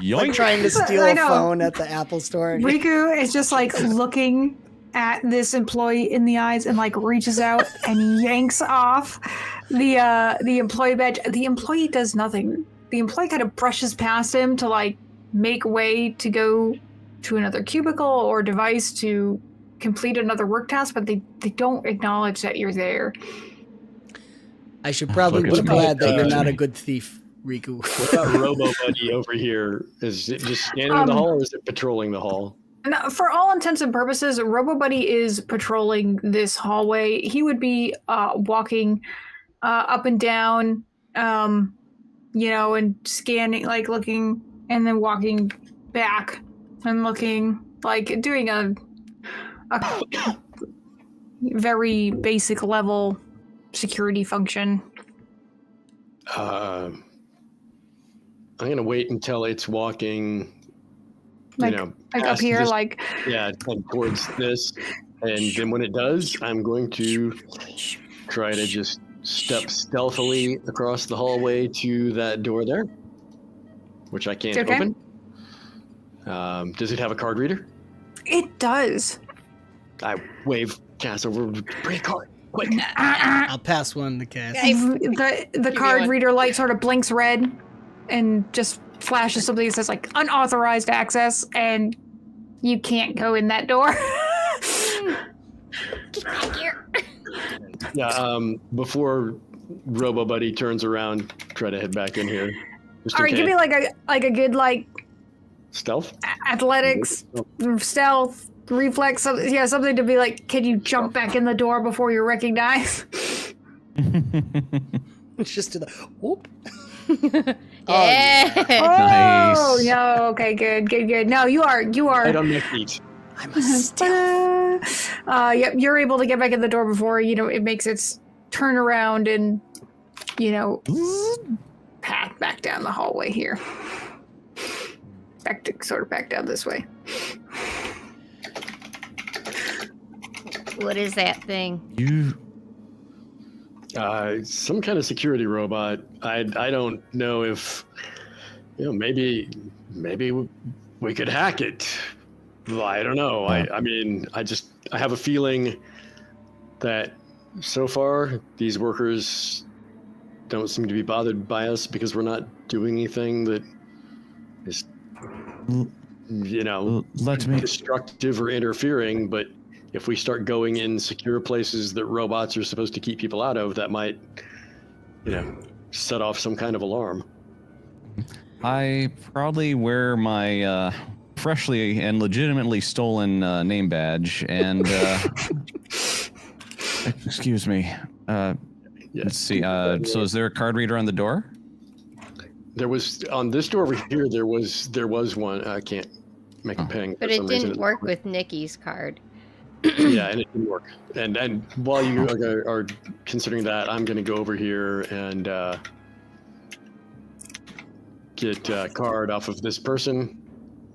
Yoink. trying to steal I a know. phone at the Apple store. Riku is just like looking at this employee in the eyes and like reaches out and yanks off the employee badge. The employee does nothing. The employee kind of brushes past him to like make way to go to another cubicle or device to complete another work task, but they don't acknowledge that you're there. I should probably Fuck be it. glad that you're Uh, not a good thief, Riku. What about Robo Buddy over here? Is it just standing in the hall or is it patrolling the hall? And for all intents and purposes, RoboBuddy is patrolling this hallway. He would be walking up and down, and scanning, like looking, and then walking back and looking, like doing a very basic level security function. I'm gonna wait until it's walking. Like, like up past here, this- like yeah, like towards this, and then when it does, I'm going to try to just step stealthily across the hallway to that door there, which I can't Okay. open. Does it have a card reader? it does. I wave Cass over. Bring a card, quick! I'll pass one to Cass. The card one. reader light sort of blinks red and just flashes something that says like unauthorized access, and you can't go in that door. Get back here. Yeah. Before Robo Buddy turns around, try to head back in here. Just All right, give me like a good like stealth. athletics, stealth, reflex, something to be like, can you jump back in the door before you're recognized? It's just to the whoop. Yeah. Oh Nice. no, okay, good. No, you are Right on my feet. I'm a stealth. yep, you're able to get back in the door before it makes its turn around and path back down the hallway here. Back down this way. What is that thing? You Some kind of security robot. I don't know if maybe we could hack it. Well, I don't know. I mean I have a feeling that so far these workers don't seem to be bothered by us because we're not doing anything that is let me. destructive or interfering, but if we start going in secure places that robots are supposed to keep people out of, that might, set off some kind of alarm. I proudly wear my freshly and legitimately stolen name badge and excuse me. Let's see. So is there a card reader on the door? There was on this door over here. There was one. I can't make a ping. But for it some reason. didn't work with Nicky's card. Yeah, and it didn't work. And while you are considering that, I'm going to go over here and get a card off of this person.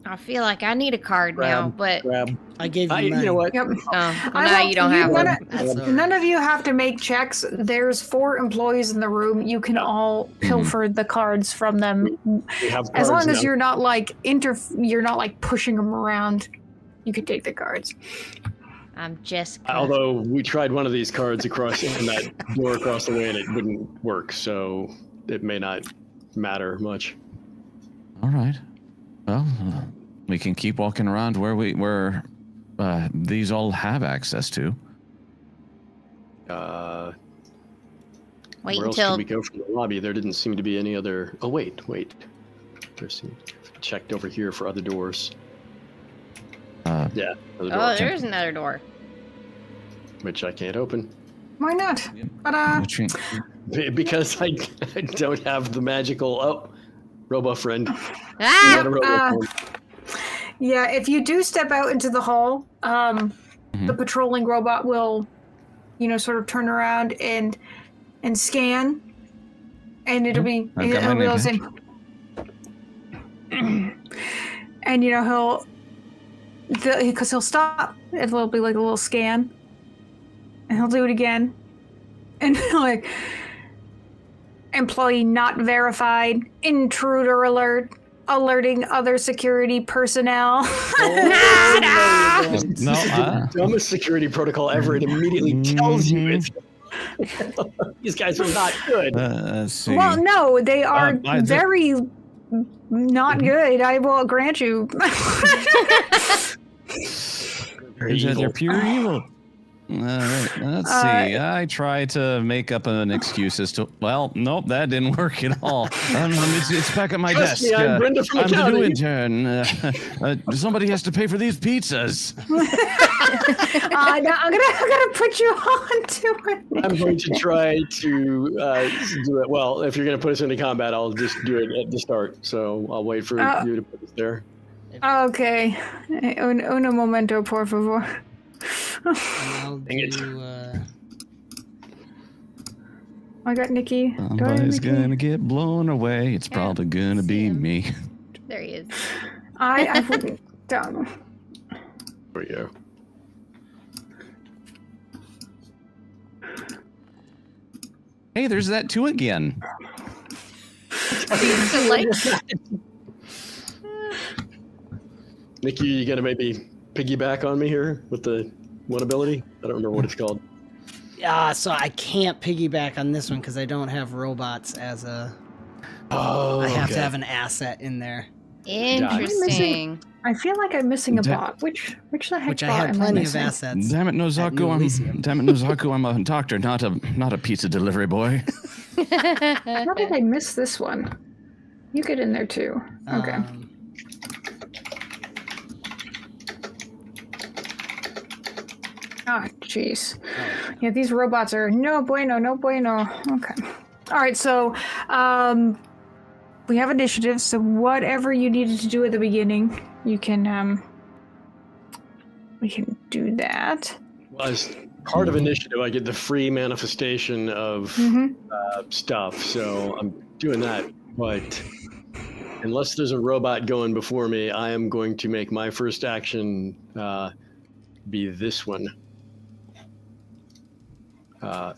I feel like I need a card now, but Grab. I gave you mine. You know what? Yep. well, now you don't have one. None of you have to make checks. There's 4 employees in the room. You can all pilfer the cards from them. We have As cards long as now. you're not like pushing them around, you can take the cards. I'm just. Although we tried one of these cards across in that door across the way and it wouldn't work, so it may not matter much. All right. Well, we can keep walking around where these all have access to. Wait Where else until can we go from the lobby? There didn't seem to be any other. Oh wait. There's checked over here for other doors. Yeah. Other door, there's another door. which I can't open Why not? because I don't have the magical. Robo friend. Ah! Not a robo friend. Yeah, if you do step out into the hall, the patrolling robot will, sort of turn around and scan, and it'll be it'll be the same. And he'll stop. It'll be like a little scan, and he'll do it again, and like. Employee not verified. Intruder alert. Alerting other security personnel. The dumbest security protocol ever. It immediately tells you it. These guys are not good. Let's see. Well, no, they are very not good. I will grant you. They're pure evil. All right, let's see. I try to make up an excuse as to. Well, nope, that didn't work at all. It's back at my Trust desk. me, I'm Brenda from I'm the new accounting. intern. Somebody has to pay for these pizzas. I'm gonna put you on to it. I'm going to try to do it. Well, if you're going to put us into combat, I'll just do it at the start. So I'll wait for you to put us there. Okay. Uno momento, por favor. I'll Dang it. do, I got Nicky. Do I have Somebody's Nicky? gonna get blown away. It's probably gonna be me. There he is. I wouldn't. Don't. There we go. Hey, there's that too again. Pizza like. Nicky, you going to maybe piggyback on me here with the one ability? I don't remember what it's called. so I can't piggyback on this one because I don't have robots as a. Oh, I have to have an asset in there. Interesting. I feel like I'm missing a bot. Which the heck Which I bot had am plenty of missing? assets. Damn it, New Elysium. I'm a doctor, not a pizza delivery boy. How did I miss this one? You get in there too. Okay. Oh, jeez. Yeah, these robots are no bueno, no bueno. Okay. All right, so we have initiative, so whatever you needed to do at the beginning, you can we can do that. Well, as part of initiative, I get the free manifestation of stuff, so I'm doing that. But unless there's a robot going before me, I am going to make my first action be this one.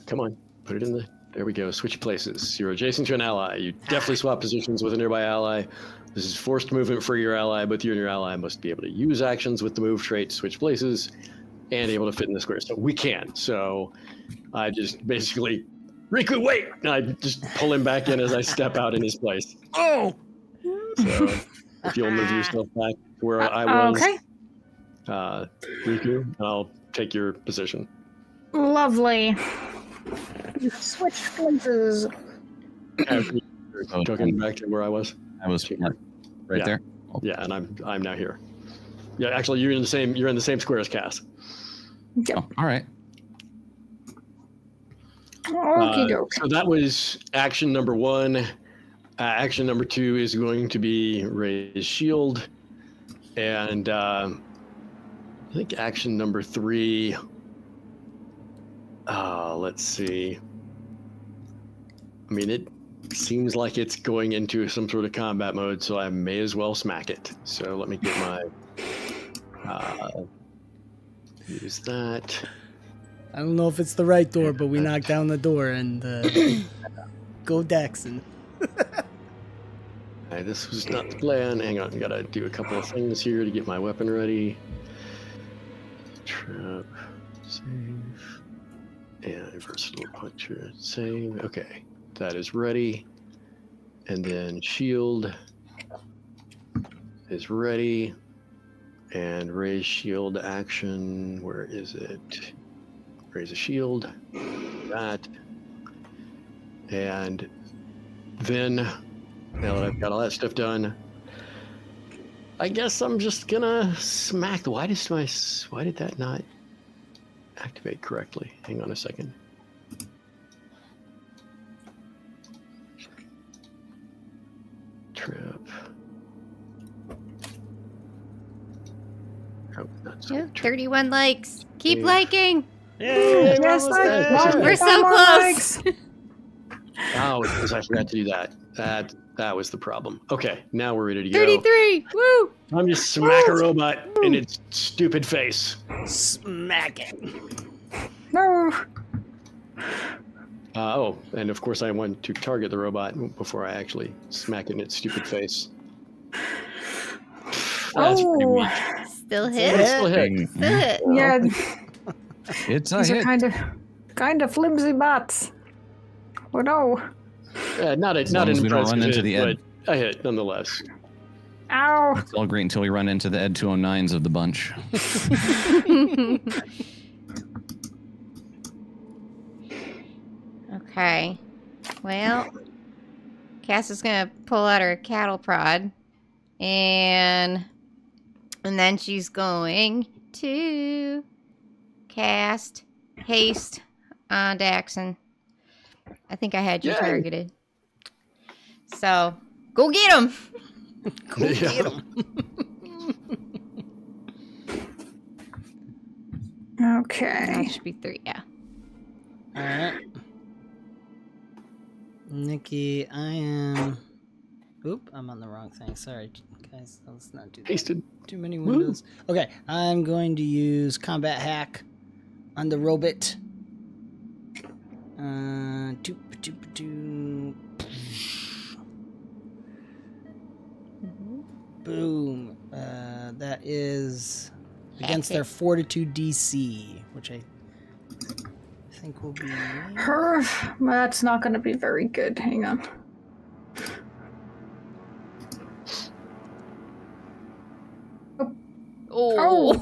Come on, put it in the... There we go. Switch places. You're adjacent to an ally. You definitely swap positions with a nearby ally. This is forced movement for your ally. Both you and your ally must be able to use actions with the move trait, switch places, and able to fit in the square. So we can. So I just basically... Riku, wait! And I just pull him back in as I step out in his place. Oh! So if you'll move yourself back to where I was, Okay. Riku, and I'll take your position. Lovely. Switch places. Talking back to where I was. I was right there. Yeah, and I'm now here. Yeah, actually, you're in the same square as Cass. Yep. Oh, all right. Okie doke. So that was action number 1. Action number 2 is going to be raise shield, and think action number 3. Let's see. I mean, it seems like it's going into some sort of combat mode, so I may as well smack it. So let me get my... use that. I don't know if it's the right door, but we knocked down the door and go Daxxon. Alright, this was not the plan. Hang on, gotta do a couple of things here to get my weapon ready. Trap, save, and versatile puncher, save. Okay, that is ready. And then shield is ready. And raise shield action. Where is it? Raise a shield. That. And then, now that I've got all that stuff done, I guess I'm just gonna smack. Why did that not activate correctly? Hang on a second. Trap. Oh, that's Yeah, 31 likes. Keep Yeah. liking. Yay, Yes, almost like, there. more- We're so more close. likes. Oh, because I forgot to do that. That was the problem. Okay, now we're ready to go. 33. Woo. I'm just smack a robot in its stupid face. Smack it. No. Oh, and of course I want to target the robot before I actually smack it in its stupid face. That's pretty Oh. weak. Still It's a hit. hit. Still hit. Still hit. Yeah, It's a these are hit. kind of flimsy bots. Oh no. Not long an as we don't impressive run into hit, the but end. a hit nonetheless. Ow. It's all great until we run into the Ed 209s of the bunch. Okay. Well, Cass is gonna pull out her cattle prod, and then she's going to cast haste on Daxxon. I think I had you Yay. targeted. So go get him. Go Yeah. get 'em. Okay. That should be 3. Yeah. All right. Nikki, I am... Oop, I'm on the wrong thing. Sorry, guys. Let's not do that. Pasted. Too many windows. Okay, I'm going to use combat hack on the robot. Boom. That is against their fortitude DC, which I think will be... That's not going to be very good. Hang on. Oh.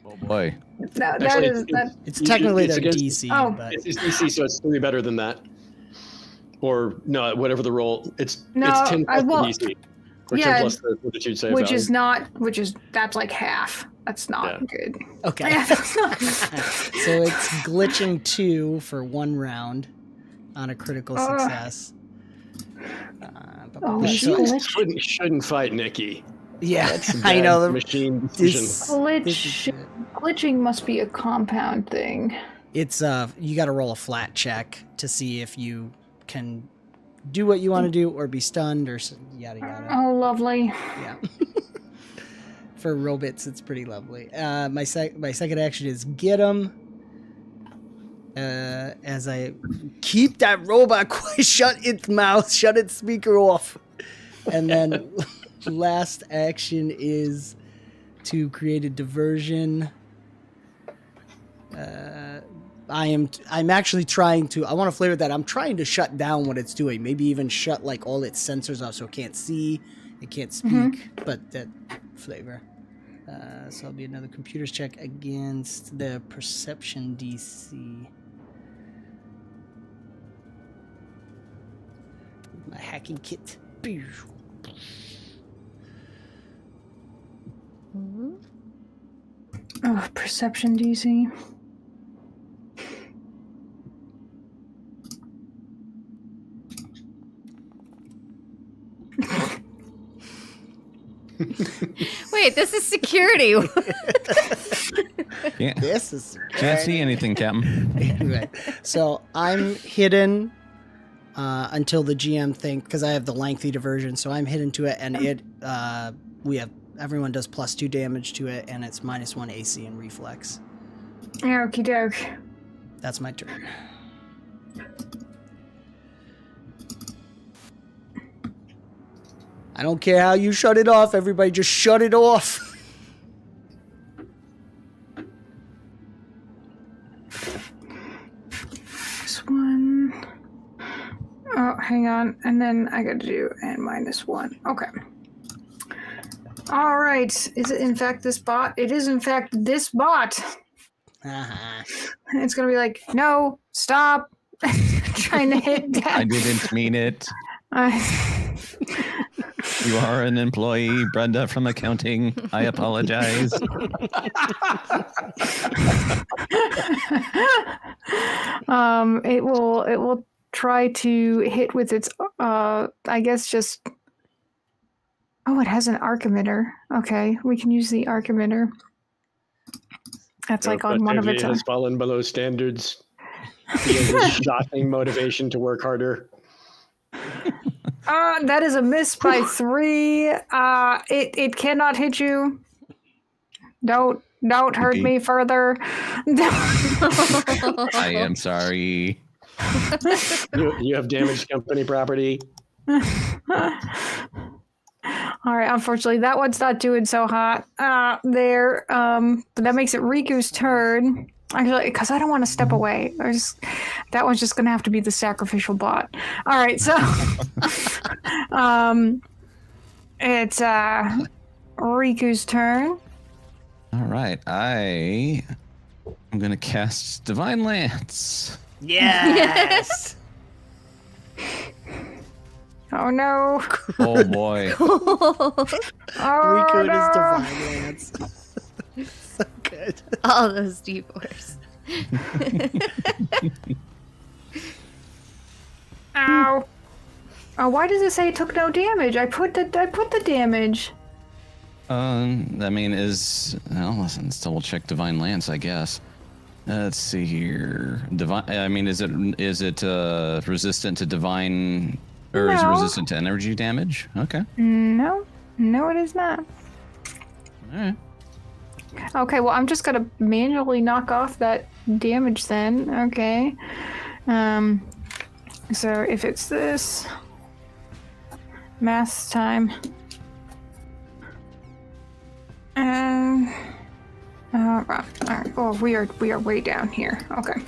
Oh boy. That Actually, is that. It's technically it's their against- DC, Oh. but... It's DC, so it's 3 better than that. Or no, whatever the roll. It's No, 10 I plus the won't- DC. Or Yeah, 10 plus the fortitude save Which value. is that's like half. That's not Yeah. good. Okay. Yeah, that's not. So it's glitching 2 for 1 round on a critical success. Oh, So- Shouldn't fight Nicky. yeah, That's I bad know. The, machine decision. this, Glitch. this is good. Glitching must be a compound thing. It's you got to roll a flat check to see if you can do what you want to do or be stunned or yada yada. Oh, lovely. Yeah. For robots, it's pretty lovely. My second action is get him. As I keep that robot quiet, shut its mouth, shut its speaker off, and then last action is to create a diversion. I'm actually trying to. I want to flavor that. I'm trying to shut down what it's doing. Maybe even shut like all its sensors off, so it can't see, it can't speak. But that flavor. So it'll be another computers check against the perception DC. My hacking kit. Oh, perception DC. Wait, this is security. Yeah. This is Can't see anything, Captain. Right. So I'm hidden until the GM because I have the lengthy diversion. So I'm hidden to it, and everyone does +2 damage to it, and it's -1 AC and reflex. Okie doke. That's my turn. I don't care how you shut it off. Everybody just shut it off. This one. Oh, hang on. And then I got to do and -1. Okay. All right. Is it in fact this bot? It is in fact this bot. Uh-huh. It's going to be like, no, stop. Trying to hit that. I didn't mean it. You are an employee, Brenda from accounting. I apologize. It will try to hit with its I guess just it has an arc emitter. Okay, we can use the arc emitter. That's like on one of its has fallen below standards. He has a shocking motivation to work harder. That is a miss by 3. It cannot hit you. Don't hurt me further. I am sorry. You have damaged company property. All right, unfortunately, that one's not doing so hot. But that makes it Riku's turn. Actually, because I don't want to step away. That one's just going to have to be the sacrificial bot. All right, so it's Riku's turn. All right, I'm gonna cast Divine Lance. Yes. Oh no! Oh boy! Oh Riku no! is Divine Lance. So good. All those D4s. Ow! Oh, why does it say it took no damage? I put the damage. Let's double check Divine Lance, I guess. Let's see here. Is it resistant to divine, or is it No. resistant to energy damage? Okay. No, it is not. All right. Okay, well, I'm just gonna manually knock off that damage then. Okay. So if it's this math time. All right. Oh, we are way down here. Okay.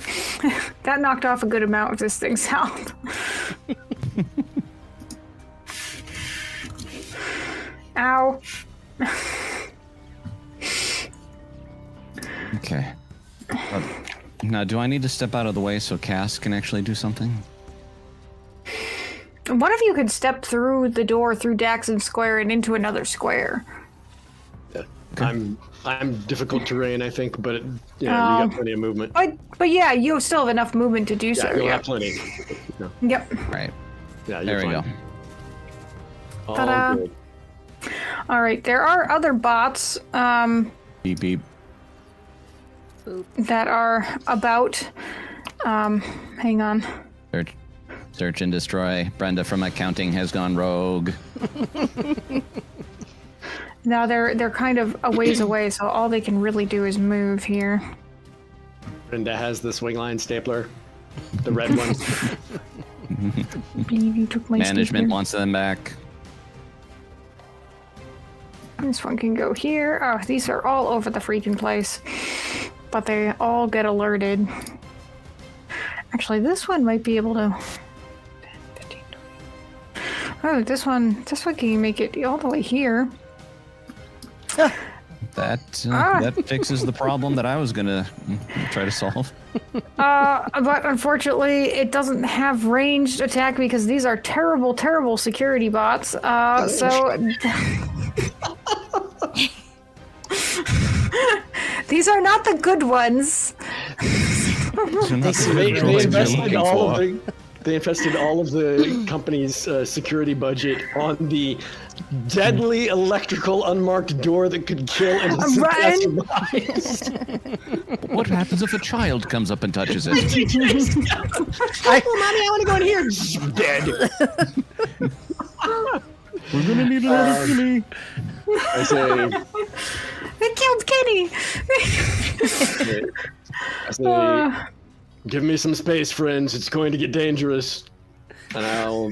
That knocked off a good amount of this thing's health. Ow. Okay. Now, do I need to step out of the way so Cass can actually do something? One of you could step through the door through Daxxon Square and into another square. I'm difficult terrain, I think, but you got plenty of movement. But yeah, you still have enough movement to do so. You'll have plenty. No. Yep. Right. Yeah, There we go. All Ta-da. good. All right. There are other bots Beep beep. that are about. Hang on. Search and destroy. Brenda from accounting has gone rogue. Now they're kind of a ways away, so all they can really do is move here. Brenda has the swing line stapler, the red one. You took my Management stapler. wants them back. This one can go here. Oh, these are all over the freaking place. But they all get alerted. Actually, this one might be able to... Oh, this one can make it all the way here. That fixes the problem that I was gonna try to solve. But unfortunately, it doesn't have ranged attack because these are terrible, terrible security bots. So... These are not the good ones. They invested all of They invested all of the company's security budget on the deadly electrical unmarked door that could kill innocent passersby. What happens if a child comes up and touches it? Mommy, I want to go in here. Dead. We're gonna need another Jimmy. I say, They killed Kenny. I say, give me some space, friends. It's going to get dangerous. And I'll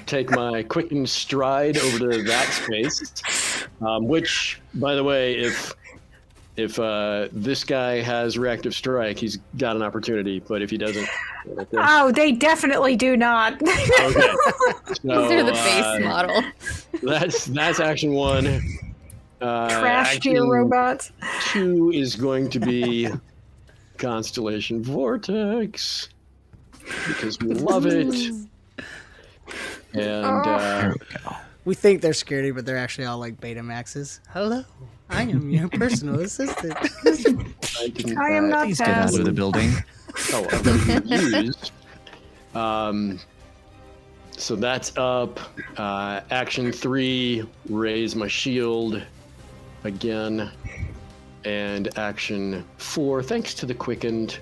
take my quickened stride over to that space. Which, by the way, if this guy has reactive strike, he's got an opportunity. But if he doesn't, Oh, they definitely do not. okay. So, They're the base model. That's action 1. Crash to your action robots. 2 is going to be Constellation Vortex because we love it. And We think they're scary, but they're actually all like Betamaxes. Hello, I am your personal assistant. I am not Please get out fast. of the building. Oh, I've already used. So that's up. Action 3, raise my shield again. And action 4, thanks to the quickened,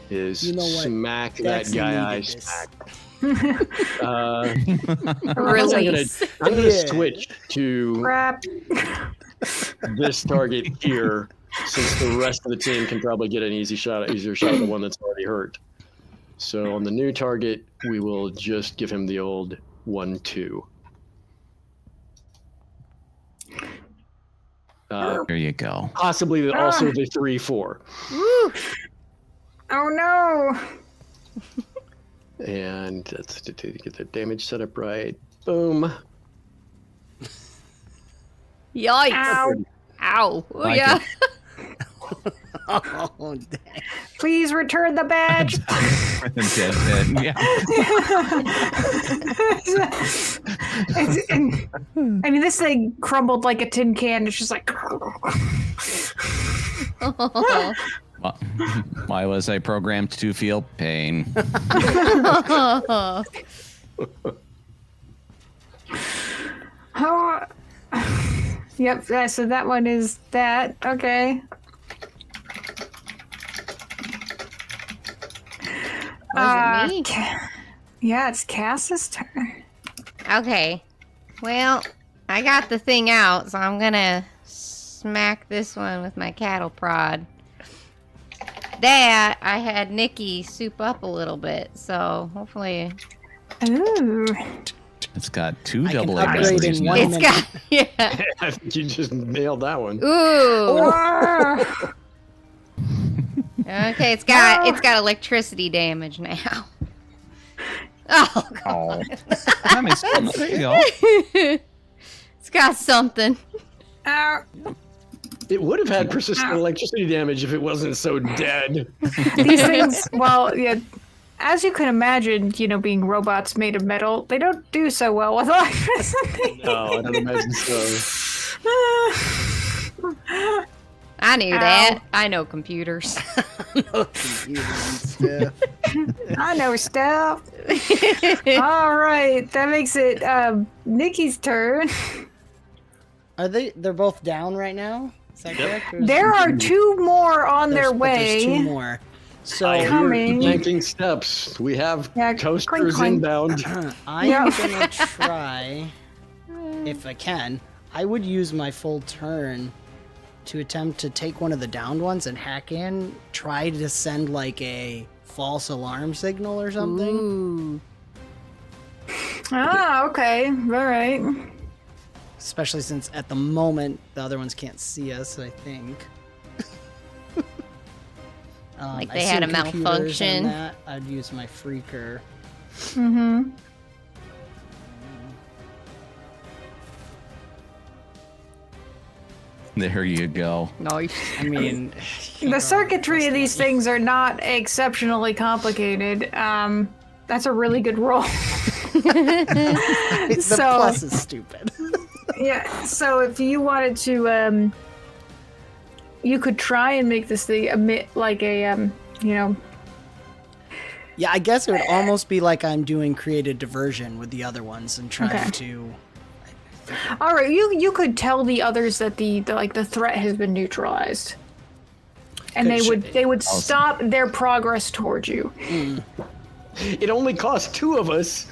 is You know what? smack Daxxon that guy I needed this. smacked. Release. I'm gonna Yeah. switch to Crap. this target here, since the rest of the team can probably get an easier shot at the one that's already hurt. So on the new target, we will just give him the old 1-2. There you go. Possibly also the 3-4. Woo! Oh no. And that's to get the damage set up right. Boom. Yikes! Ow. Ow! Oh, Like yeah. Oh, dang. Please return the badge. Dead. Yeah. I mean, this thing crumbled like a tin can. It's just like. Why was I programmed to feel pain? Oh. Yep. So that one is that. Okay. Was it me? Yeah, it's Cass's turn. Okay. Well, I got the thing out, so I'm gonna smack this one with my cattle prod. That I had Nicky soup up a little bit, so hopefully Ooh. It's got 2 I can double upgrade advantages in now. one it's minute. got yeah. I think you just nailed that one. Ooh. Ah. Okay, it's got electricity damage now. Oh, Oh. That makes sense. There you go. it's got something. Ow. It would have had persistent electricity damage if it wasn't so dead. These things, well, yeah, as you can imagine, being robots made of metal, they don't do so well with electricity. No, I don't imagine so. I knew that. I know computers. No computers and stuff. I know stuff. All right, that makes it Nikki's turn. They're both down right now? Is that correct? Or is There are 2 more on their but way. There's 2 more. So I hear Coming. clanking steps. We have Yeah, toasters clink, clink. inbound. I'm Yeah. gonna try, if I can, I would use my full turn to attempt to take one of the downed ones and hack in, try to send like a false alarm signal or something. Ooh. Ah, okay. All right. Especially since at the moment the other ones can't see us, I think. Like I they had assume a computers malfunction. and that, I'd use my freaker. Mm-hmm. There you go. Nice. I mean, The circuitry of these things are not exceptionally complicated. That's a really good roll. the So- plus is stupid. Yeah, so if you wanted to, you could try and make this thing emit like a, Yeah, I guess it would almost be like I'm doing creative diversion with the other ones and trying to. All right, you could tell the others that the threat has been neutralized, and they would stop their progress towards you. It only cost 2 of us,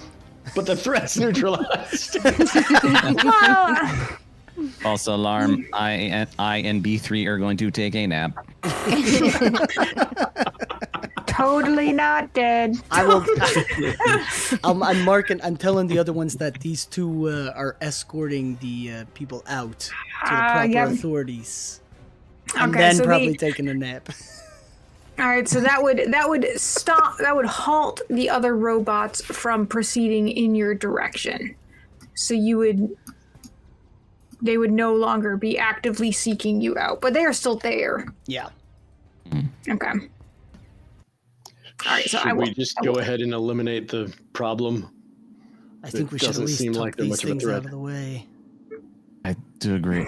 but the threat's neutralized. False alarm. I and B3 are going to take a nap. Totally not dead. I will. I'm telling the other ones that these 2 are escorting the people out to the proper authorities, and then so probably taking a nap. All right, so that would halt the other robots from proceeding in your direction. So they would no longer be actively seeking you out, but they are still there. Yeah. Okay. All right, so Should we just go ahead and eliminate the problem? I think we should at least tuck these things out of the way. I do agree.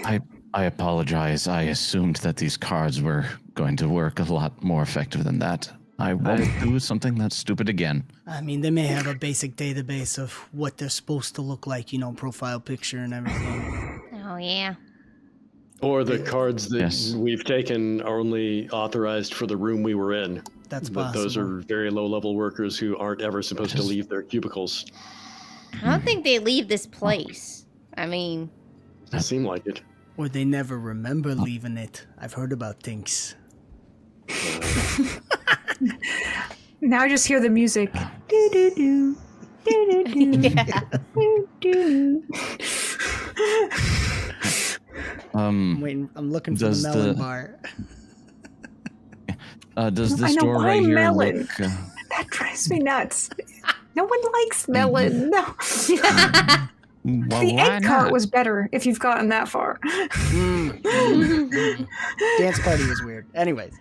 I apologize. I assumed that these cards were going to work a lot more effective than that. I won't do something that's stupid again. I mean, they may have a basic database of what they're supposed to look like, profile picture and everything. Oh, yeah. Or the cards that we've taken are only authorized for the room we were in. That's but possible. Those are very low-level workers who aren't ever supposed to leave their cubicles. I don't think they leave this place. I mean... Doesn't seem like it. Or they never remember leaving it. I've heard about things. Now I just hear the music. Do do do. Do do do. Yeah. Do. I'm looking for the melon bar. Does this door right here melon? look... That drives me nuts. No one likes melon. No. Well, The egg cart not? was better if you've gotten that far. Dance party was weird. Anyways.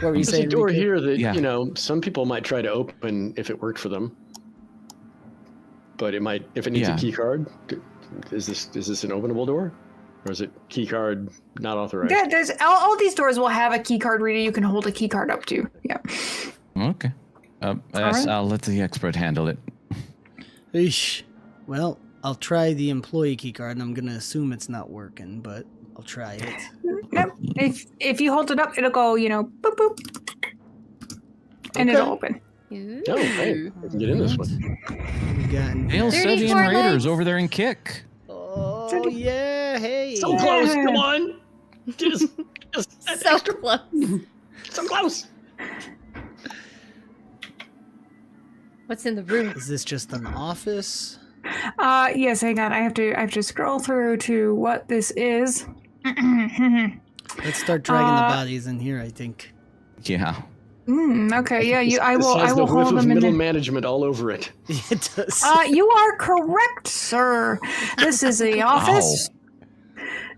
What were you There's saying? a door Nicky? here that, some people might try to open if it worked for them. But it might, if it needs a key card, is this an openable door? Or is it key card not authorized? Yeah, there's all these doors will have a key card reader you can hold a key card up to. Yeah. Okay. I'll let the expert handle it. Eesh. Well, I'll try the employee key card, and I'm gonna assume it's not working, but I'll try it. Yep. If you hold it up, it'll go, boop boop, and it'll open. Ooh. Oh, hey, I can get in this one. We got Hail 34 Sevian legs. Raiders over there and kick. Oh yeah, hey. So close, come on! Just that So extra- close. so close! What's in the room? Is this just an office? Yes, hang on. I have to scroll through to what this is. Let's start dragging the bodies in here, I think. Yeah. Okay, yeah, I This will has the whiff hold of them in middle there. management all over it. It does. You are correct, sir. This is the office.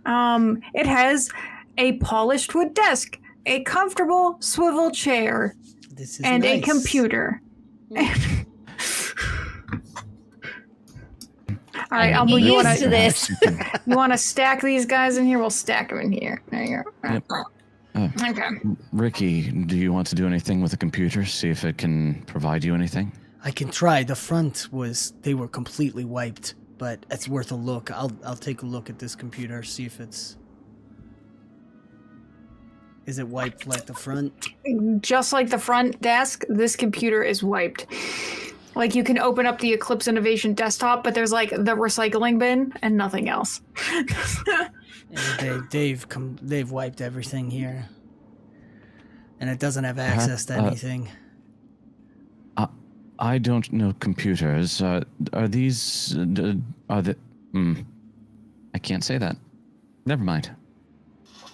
It has a polished wood desk, a comfortable swivel chair, This is and a nice. computer. All right, I'm Elmo, you used want to this. you want to stack these guys in here? We'll stack them in here. There you go. Yep. Okay. Ricky, do you want to do anything with the computer? See if it can provide you anything? I can try. The front they were completely wiped, but it's worth a look. I'll take a look at this computer, see if is it wiped like the front? Just like the front desk, this computer is wiped. Like, you can open up the Eclipse Innovation desktop, but there's like the recycling bin and nothing else. And they've wiped everything here, and it doesn't have access to anything. I don't know computers. Are these... are the... I can't say that. Never mind.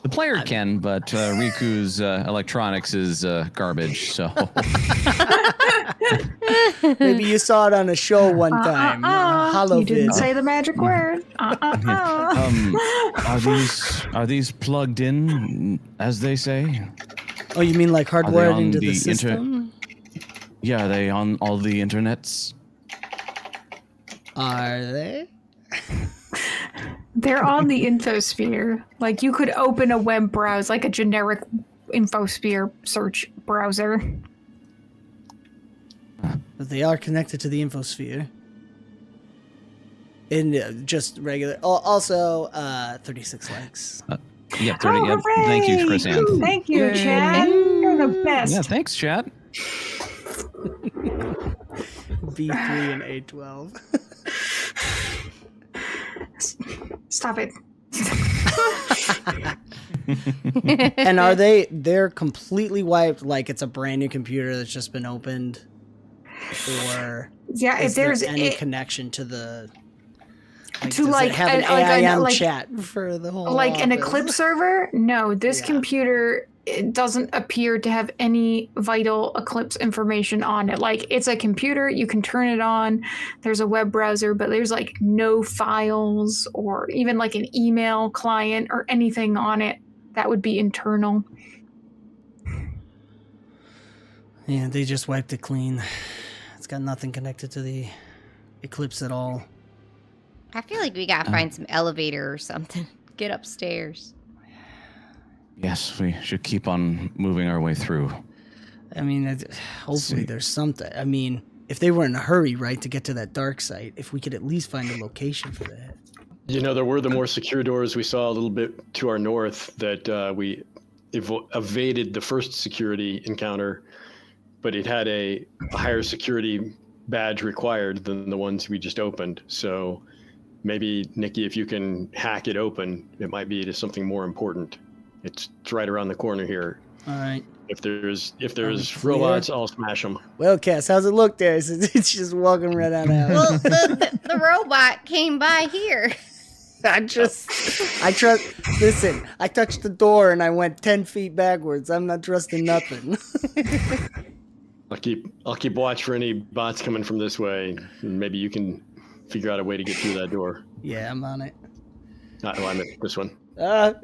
The player can, but Riku's electronics is garbage, so... Maybe you saw it on a show one time. You didn't Holovid. say the magic word. Are these plugged in, as they say? Oh, you mean like hardwired on into the the system? Yeah, are they on all the internets? Are they? They're on the infosphere. Like, you could open a web browser, like a generic infosphere search browser. But they are connected to the infosphere. And just regular. Also, 36 likes. Yeah, 30. Oh, Yep. Thank you, Chris Ann. Thank you, Chad. You're the best. Yeah, thanks, chat. B3 and A12. Stop it. And they're completely wiped, like it's a brand new computer that's just been opened? Or Yeah, is if there's there any connection to the... to does like it have an an AIM chat for the whole like an office? Eclipse server? No, this Yeah. computer, it doesn't appear to have any vital Eclipse information on it. Like, it's a computer, you can turn it on, there's a web browser, but there's like no files or even like an email client or anything on it that would be internal. Yeah, they just wiped it clean. It's got nothing connected to the Eclipse at all. I feel like we gotta find some elevator or something. Get upstairs. Yes, we should keep on moving our way through. I mean, hopefully there's something. I mean, if they were in a hurry, right, to get to that dark site, if we could at least find a location for that. You know, there were the more secure doors we saw a little bit to our north that we evaded the first security encounter, but it had a higher security badge required than the ones we just opened. So maybe, Nicky, if you can hack it open, it might be to something more important. It's right around the corner here. All right. If there's clear? robots, I'll smash them. Well, Cass, how's it look there? It's just walking right on out. Well, the robot came by here. Listen, I touched the door and I went 10 feet backwards. I'm not trusting nothing. I'll keep watch for any bots coming from this way, and maybe you can figure out a way to get through that door. Yeah, I'm on it. I meant this one. Back,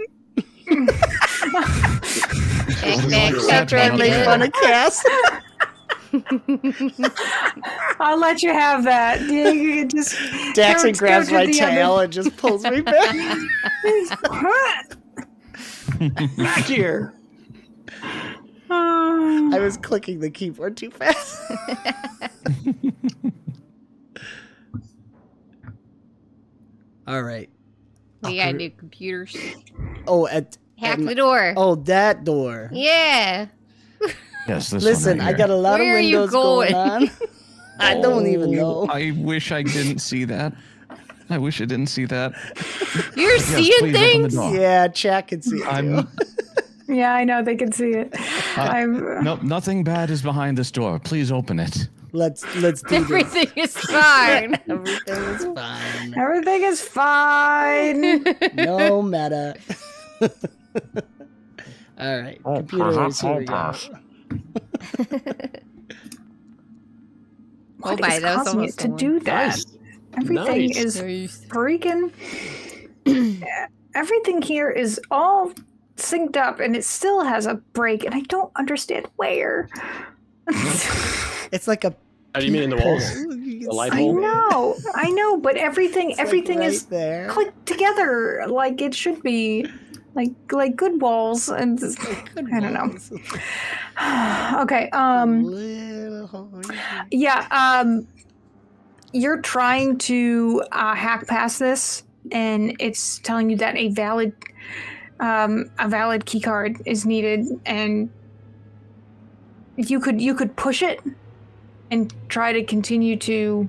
I'm trying to make fun of Cass. I'll let you have that. You just Daxxon grabs go my to the tail other- and just pulls me back. Back here. I was clicking the keyboard too fast. All right. we gotta do computers. Oh, Hack the door. Oh, that door. Yeah. Yes, this Listen, one I right got a lot Where are of you windows going going? on. I don't even know. I wish I didn't see that. I wish I didn't see that. You're Yes, seeing please open the things? door. Yeah, chat can see it too. I'm Yeah, I know they can see it. no, nothing bad is behind this door. Please open it. Let's do this. Everything is fine. Everything is fine. Everything is fine. No matter. All right, computers, here we go. Oh, What my, is that was causing almost it to the one. do that? Nice. Everything Nice. is freaking. Everything here is all synced up, and it still has a break, and I don't understand where. It's like a. How do you mean in the walls? You The can light see bulb? I know, but everything it's like everything right is there. clicked together like it should be, like good walls, and I don't know. Okay, yeah, you're trying to hack past this, and it's telling you that a valid key card is needed, and you could push it and try to continue to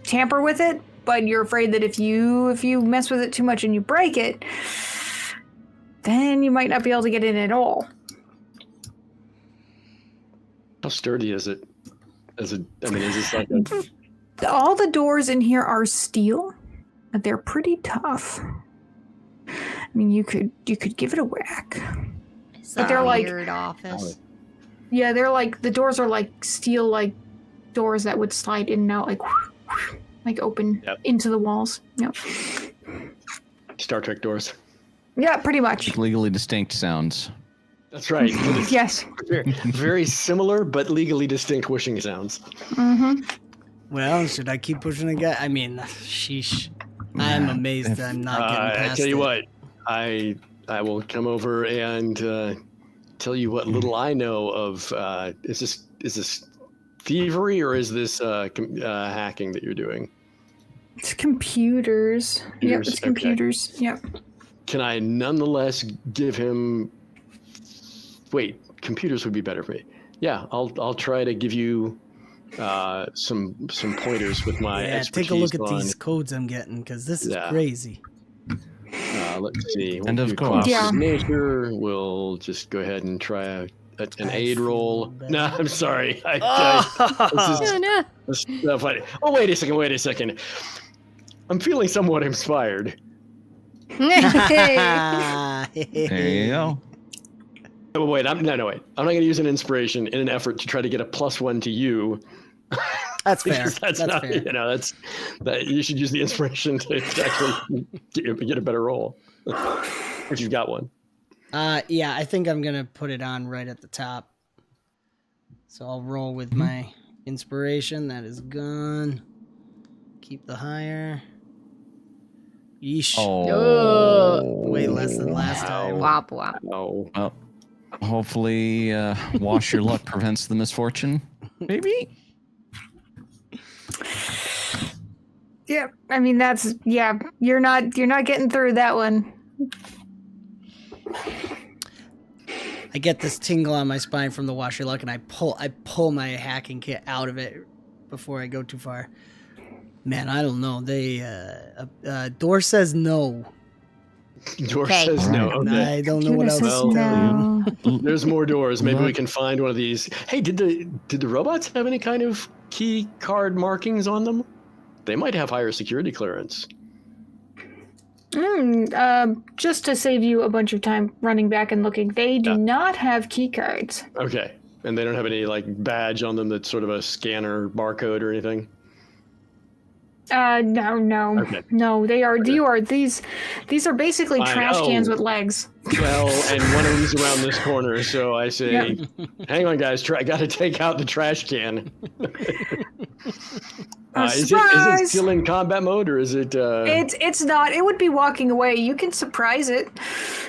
tamper with it, but you're afraid that if you mess with it too much and you break it, then you might not be able to get in at all. How sturdy is it? Is this like a... All the doors in here are steel, but they're pretty tough. I mean, you could give it a whack. It's But they're a like- weird office. Yeah, they're like, the doors are like steel, like doors that would slide in and out, like open Yep. into the walls. Yep. Star Trek doors? Yeah, pretty much. Legally distinct sounds. That's right. Yes. Very, very similar, but legally distinct whooshing sounds. Mm-hmm. Well, should I keep pushing again? I mean, sheesh. I'm amazed that I'm not getting past I tell you it. what, I will come over and tell you what little I know of. Is this thievery or is this hacking that you're doing? It's computers. Yep, it's Okay. computers. Yep. Can I nonetheless give him? Wait, computers would be better for me. Yeah, I'll try to give you some pointers with my expertise. Take a look at on, these codes I'm getting because this is Yeah. crazy. Let's see. And We'll of do course. Yeah. nature. We'll just go ahead and try an aid roll. bad. No, I'm sorry. This is Oh, no. this is not funny. Oh, wait a second. I'm feeling somewhat inspired. There you go. Oh, wait. I'm not going to use an inspiration in an effort to try to get a +1 to you. That's fair. Because that's not, fair. that you should use the inspiration to actually get a better roll if you've got one. Yeah, I think I'm gonna put it on right at the top. So I'll roll with my inspiration. That is gone. Keep the higher. Yeesh. Oh. Way less than last time. Wop wop. Oh, Well, hopefully, wash your luck prevents the misfortune. Maybe. Yep. I mean, that's You're not getting through that one. I get this tingle on my spine from the wash your luck, and I pull my hacking kit out of it before I go too far. Man, I don't know. Door says no. door Okay. says no. And Okay. I don't know what Computer else says to tell you. no. There's more doors. Maybe we Look. can find one of these. Hey, did the robots have any kind of key card markings on them? They might have higher security clearance. Just to save you a bunch of time running back and looking, they do not have key cards. Okay. And they don't have any like badge on them that's sort of a scanner barcode or anything? No. Okay. No, these are basically I trash cans know. with legs. Well, and one of them's around this corner, so I say, hang on, guys, I got to take out the trash can. Is it still in combat mode, or is it? It's not. It would be walking away. You can surprise it.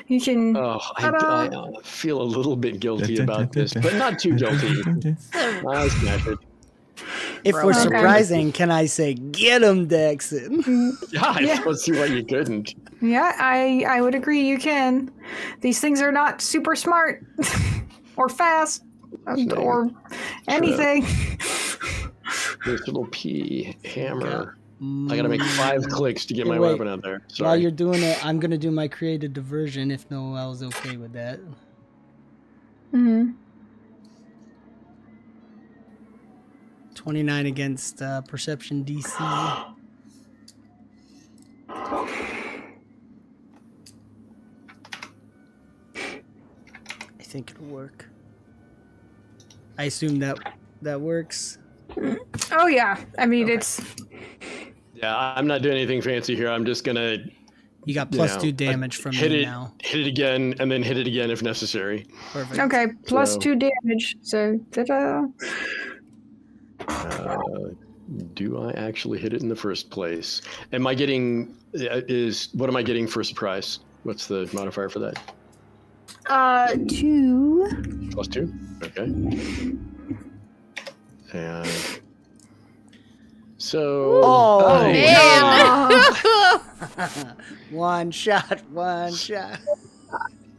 You can. Oh, I feel a little bit guilty about this, but not too guilty. I smash it. If we're Okay. surprising, can I say, get him, Daxxon? Yeah, I don't see why you couldn't. Yeah, I would agree. You can. These things are not super smart, or fast, or anything. This little P hammer. I gotta make 5 clicks to get my Wait. weapon out there. While Sorry. you're doing it, I'm gonna do my creative diversion if Noel's okay with that. Hmm. 29 against perception DC. I think it'll work. I assume that works. Oh yeah. I mean, it's. Yeah, I'm not doing anything fancy here. I'm just gonna You got You plus know, 2 damage from hit me it, now. hit it again, and then hit it again if necessary. Perfect. Okay, plus So- 2 damage. So, ta-da. Do I actually hit it in the first place? Am I getting? What am I getting for surprise? What's the modifier for that? 2. +2. Okay. And so. Oh, Man. One shot.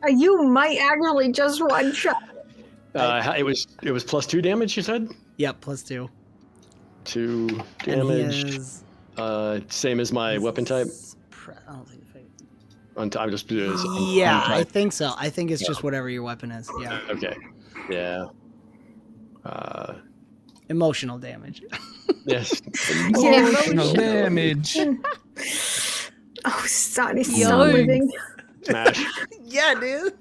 You might actually just one shot. It was +2 damage. You said Yep, plus 2. 2 And he damage. has- Same as my weapon type. I don't think if I'm just doing this. yeah, I think so. I think it's just whatever your weapon is. Yeah. Okay. Yeah. Emotional damage. Yes. Emotional damage. Oh, son, he's Yoink. still living. Smash. Yeah, dude.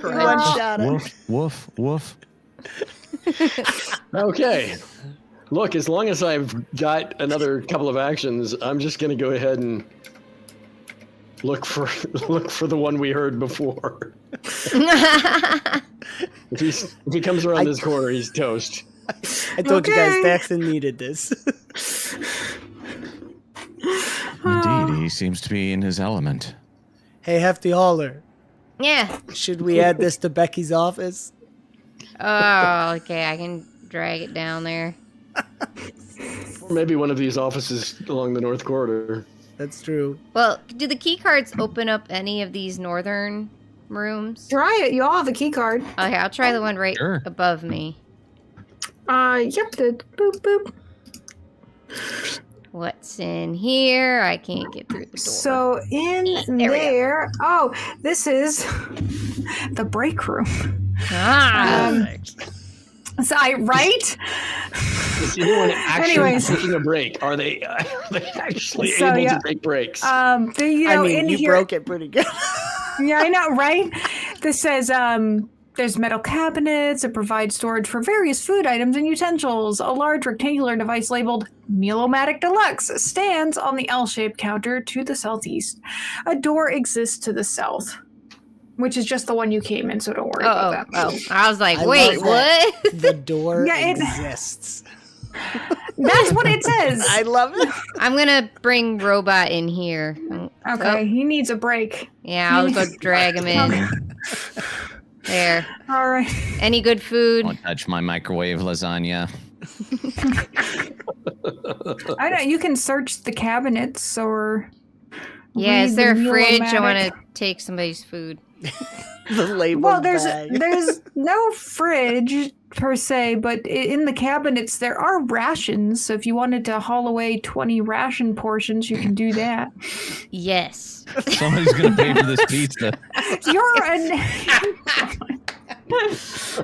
Crunch. One shot. Woof, woof. Okay. Look, as long as I've got another couple of actions, I'm just going to go ahead and look for the one we heard before. If he comes around this corner, he's toast. I told you Okay. guys Daxxon needed this. Indeed, he seems to be in his element. Hey, Hefty Hauler. Yeah. Should we add this to Becky's office? Oh, okay. I can drag it down there. Or maybe one of these offices along the North Corridor. That's true. Well, do the key cards open up any of these northern rooms? Try it. You all have a key card. Okay, I'll try the one right Sure. above me. Yep. The boop boop. What's in here? I can't get through the door. So in There we there. Oh, this is the break room. So right? Is anyone actually Anyways. taking a break? Are they actually So, able yeah. to take breaks? In you here. broke it pretty good. Yeah, I know, right? This says there's metal cabinets that provide storage for various food items and utensils. A large rectangular device labeled Meal-O-Matic Deluxe stands on the L-shaped counter to the southeast. A door exists to the south, which is just the one you came in, so don't worry about that. Oh, I was like, I wait, love that. what? The door Yeah, it- exists. That's what it says. I love it. I'm gonna bring Robot in here. Okay, he needs a break. Yeah, I'll go drag him in. There. All right. Any good food? Don't touch my microwave lasagna. I know you can search the cabinets or. Yeah, is read there a the fridge? I want Meal-O-Matic. to take somebody's food. The label Well, there's bag. no fridge per se, but in the cabinets there are rations. So if you wanted to haul away 20 ration portions, you can do that. Yes. Somebody's gonna pay for this pizza. You're an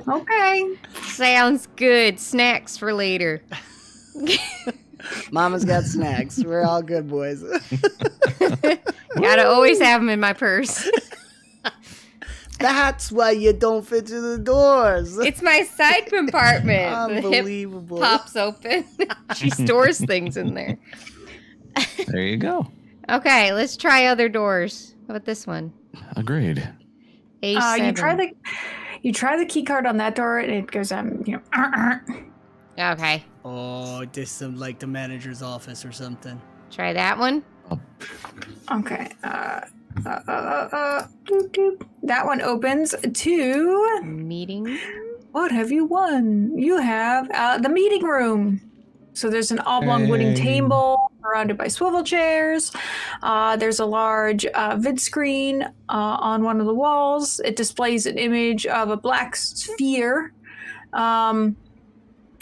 okay. Sounds good. Snacks for later. Mama's got snacks. We're all good, boys. Gotta always have them in my purse. That's why you don't fit through the doors. It's my side compartment. The hip Unbelievable. pops open. She stores things in there. There you go. Okay, let's try other doors. How about this one? Agreed. A7. You try the key card on that door, and it goes Okay, Oh, this some like the manager's office or something. try that one. Okay. Doop, doop. That one opens to Meeting. what have you won? You have the meeting room. So there's an oblong wooden table surrounded by swivel chairs. There's a large vid screen on one of the walls. It displays an image of a black sphere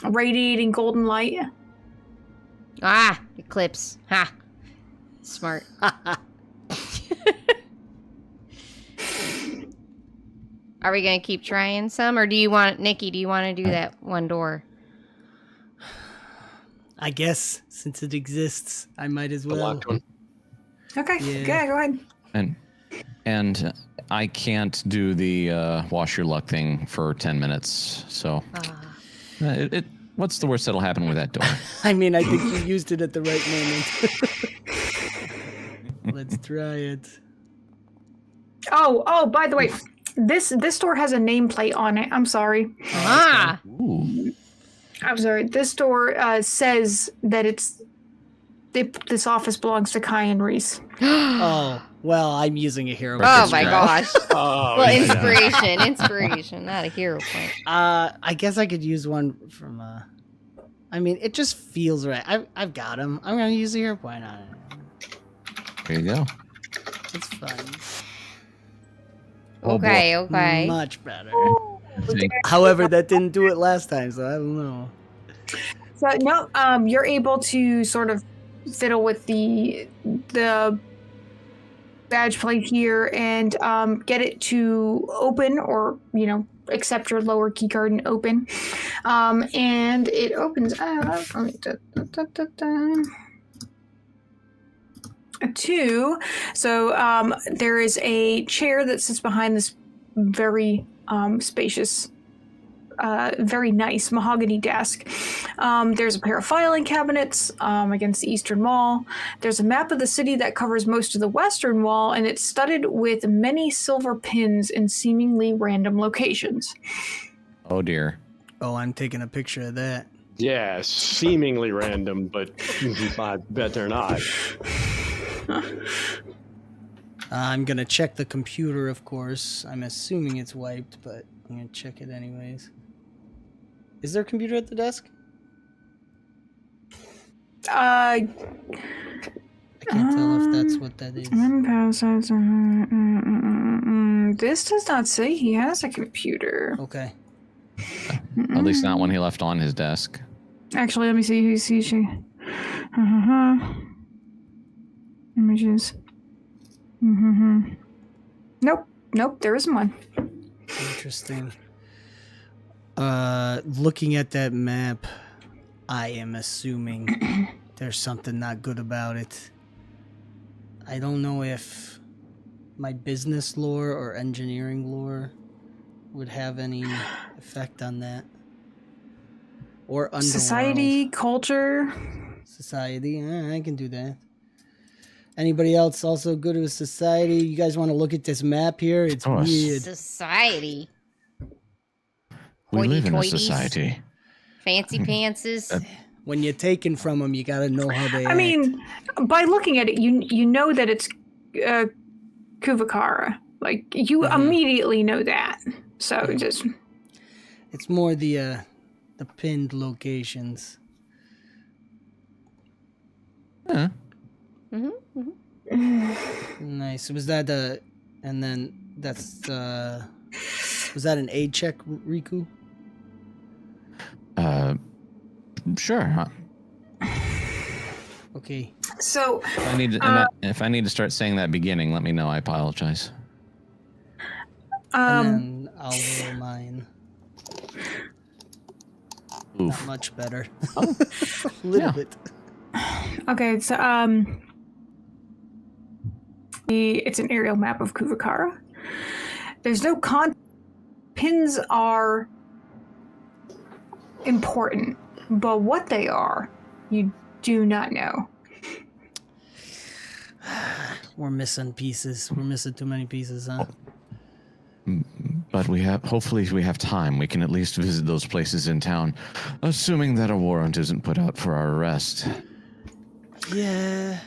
radiating golden light. Ah, eclipse. Ha. Smart. Are we gonna keep trying some, or do you want Nikki? Do you want to do that one door? I guess since it exists, I might as The well. locked one. Okay, Yeah. go ahead. And I can't do the wash your luck thing for 10 minutes. So what's the worst that'll happen with that door? I mean, I think you used it at the right moment. Let's try it. Oh, by the way, this door has a nameplate on it. I'm sorry. Ah. Ooh. I'm sorry. This door says that this office belongs to Kai and Reese. Oh, well, I'm using a hero. Oh point. my gosh. Oh, Well, yeah. inspiration, not a hero point. I guess I could use one from. I mean, it just feels right. I've got him. I'm gonna use a hero point on it. There you go. It's fun. Oh, boy. Okay. Much better. See? However, that didn't do it last time, so I don't know. So no, you're able to sort of fiddle with the badge plate here and get it to open, or accept your lower key card and open, and it opens up. Two. So there is a chair that sits behind this very spacious, very nice mahogany desk. There's a pair of filing cabinets against the eastern wall. There's a map of the city that covers most of the western wall, and it's studded with many silver pins in seemingly random locations. Oh dear. Oh, I'm taking a picture of that. Yeah, seemingly random, but I bet they're not. I'm gonna check the computer, of course. I'm assuming it's wiped, but I'm gonna check it anyways. Is there a computer at the desk? I can't tell if that's what that is. This does not say he has a computer. Okay. At least not when he left on his desk. Actually, let me see who sees she. Images. Nope, there isn't one. Interesting. Looking at that map, I am assuming there's something not good about it. I don't know if my business lore or engineering lore would have any effect on that. Or underworld. Society, culture. Society, I can do that. Anybody else also good with society? You guys want to look at this map here? It's weird. Society. We live in a Hoity-toities. society. Fancy pantses. When you're taken from them, you gotta know how they I act. mean, by looking at it, you know that it's Kuvakara. Like, you immediately know that. So just... It's more the pinned locations. Yeah. Nice. Was that and then that's was that an aid check, Riku? Sure. Okay. So... If I need to start saying that beginning, let me know. I apologize. And then I'll roll mine. Oof. Not much better. A little bit. Okay, so it's an aerial map of Kuvakara. There's no pins are important, but what they are, you do not know. We're missing pieces. We're missing too many pieces, huh? But hopefully we have time. We can at least visit those places in town, assuming that a warrant isn't put out for our arrest. Yeah.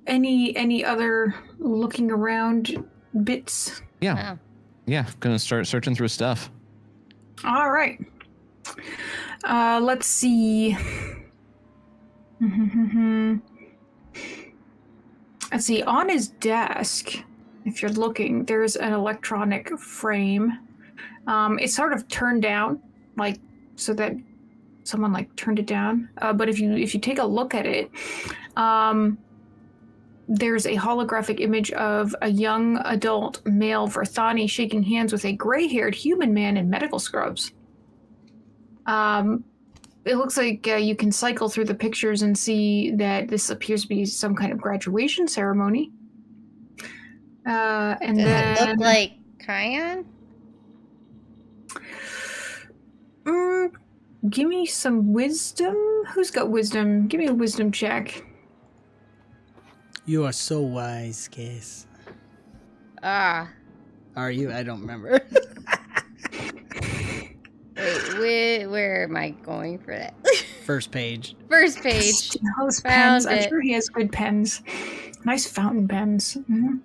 Any other looking around bits? Yeah. Oh. Yeah, gonna start searching through stuff. All right. Let's see. Let's see. On his desk, if you're looking, there's an electronic frame. It's sort of turned down, like so that someone like turned it down. But if you take a look at it, there's a holographic image of a young adult male Verthani shaking hands with a gray-haired human man in medical scrubs. It looks like you can cycle through the pictures and see that this appears to be some kind of graduation ceremony. And Does then it look like Kion? Give me some wisdom. Who's got wisdom? Give me a wisdom check. You are so wise, Case. Ah. Are you? I don't remember. Wait, where am I going for that? First page. First page. Those Found pens. I'm it. sure he has good pens. Nice fountain pens. I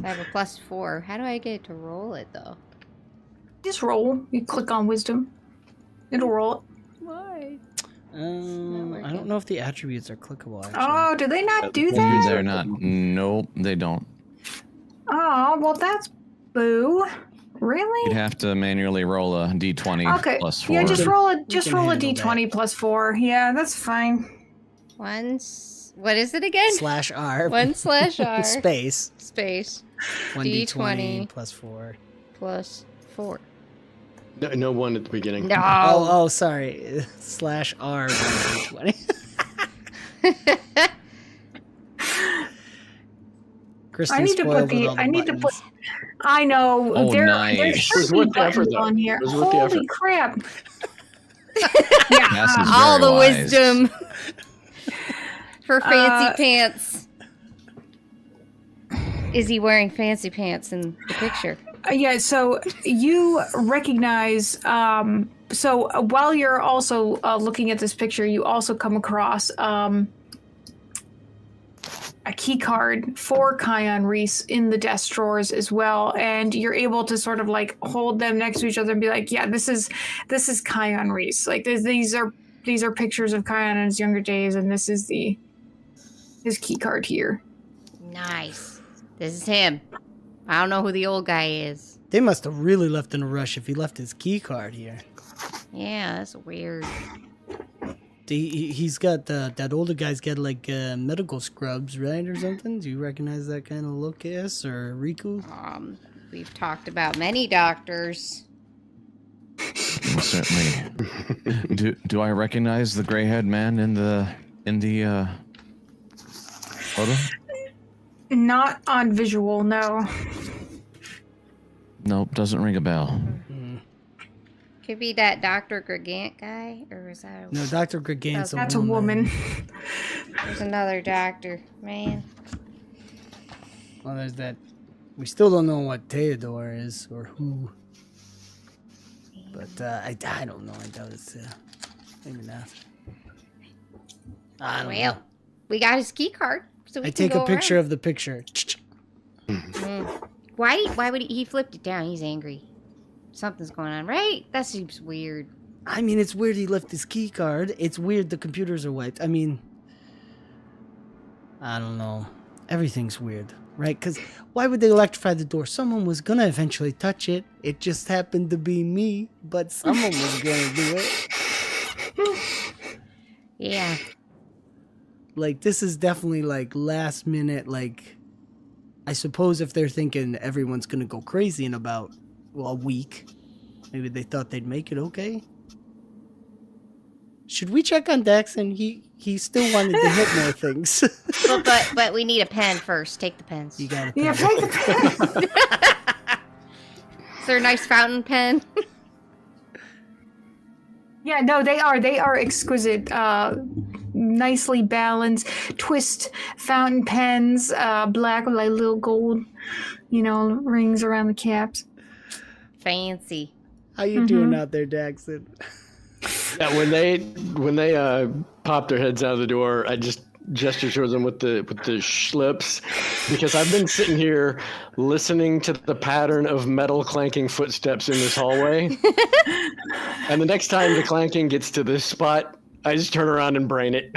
have a +4. How do I get to roll it though? Just roll. You click on wisdom. It'll roll it. Why? I don't know if the attributes are clickable, actually. Oh, do they not do that? They're not. Nope, they don't. Oh, well, that's boo. You'd Really? have to manually roll a d20 Okay. plus 4. Yeah, just roll a can roll a handle d20 plus 4. Yeah, that's fine. What is it again? /R. 1/R. Space. Space 1d20 plus 4. plus 4. No one at the beginning. No. Oh, sorry. /R 1d20. Kristen I need to put spoiled the. with all the I need to buttons. put. I know. Oh, there nice. should It was be worth the effort, buttons though. on here. It was worth the Holy effort. crap! Cass is All very the wise. wisdom for fancy pants. Is he wearing fancy pants in the picture? Yeah, so you recognize. So while you're also looking at this picture, you also come across a key card for Kion Reese in the desk drawers as well, and you're able to sort of like hold them next to each other and be like, yeah, this is Kion Reese. Like these are pictures of Kion in his younger days, and this is his key card here. Nice. This is him. I don't know who the old guy is. They must have really left in a rush if he left his key card here. Yeah, that's weird. He's got that older guy's got like medical scrubs, right, or something. Do you recognize that kind of look, Yes, or Riku? We've talked about many doctors. Most certainly. Do I recognize the gray-haired man in the photo? Not on visual, no. Nope, doesn't ring a bell. Could be that Dr. Gigant guy, or is that No, Dr. Gigant's That's a woman. There's another doctor, man. Well, there's that. We still don't know what Theodore is or who. But I don't know. I doubt it's maybe not. I don't know. We got his key card, so we I can take go a picture around. of the picture. Why would he flipped it down? He's angry. Something's going on, right? That seems weird. I mean, it's weird he left his key card. It's weird the computers are wiped. I mean, I don't know. Everything's weird, right? Because why would they electrify the door? Someone was going to eventually touch it. It just happened to be me, but someone was going to do it. Yeah. Like, this is definitely, like, last minute, like, I suppose if they're thinking everyone's going to go crazy in about, well, a week, maybe they thought they'd make it okay. Should we check on Daxxon? He still wanted to hit more things. Well, but we need a pen first. Take the pens. You got it. Yeah, take the pen. Is there a nice fountain pen? Yeah, no, they are exquisite, nicely balanced, twist fountain pens, black with like little gold, rings around the caps. Fancy. How you doing out there, Daxxon? Yeah, when they pop their heads out of the door, I just gesture towards them with the schlips, because I've been sitting here listening to the pattern of metal clanking footsteps in this hallway. And the next time the clanking gets to this spot, I just turn around and brain it.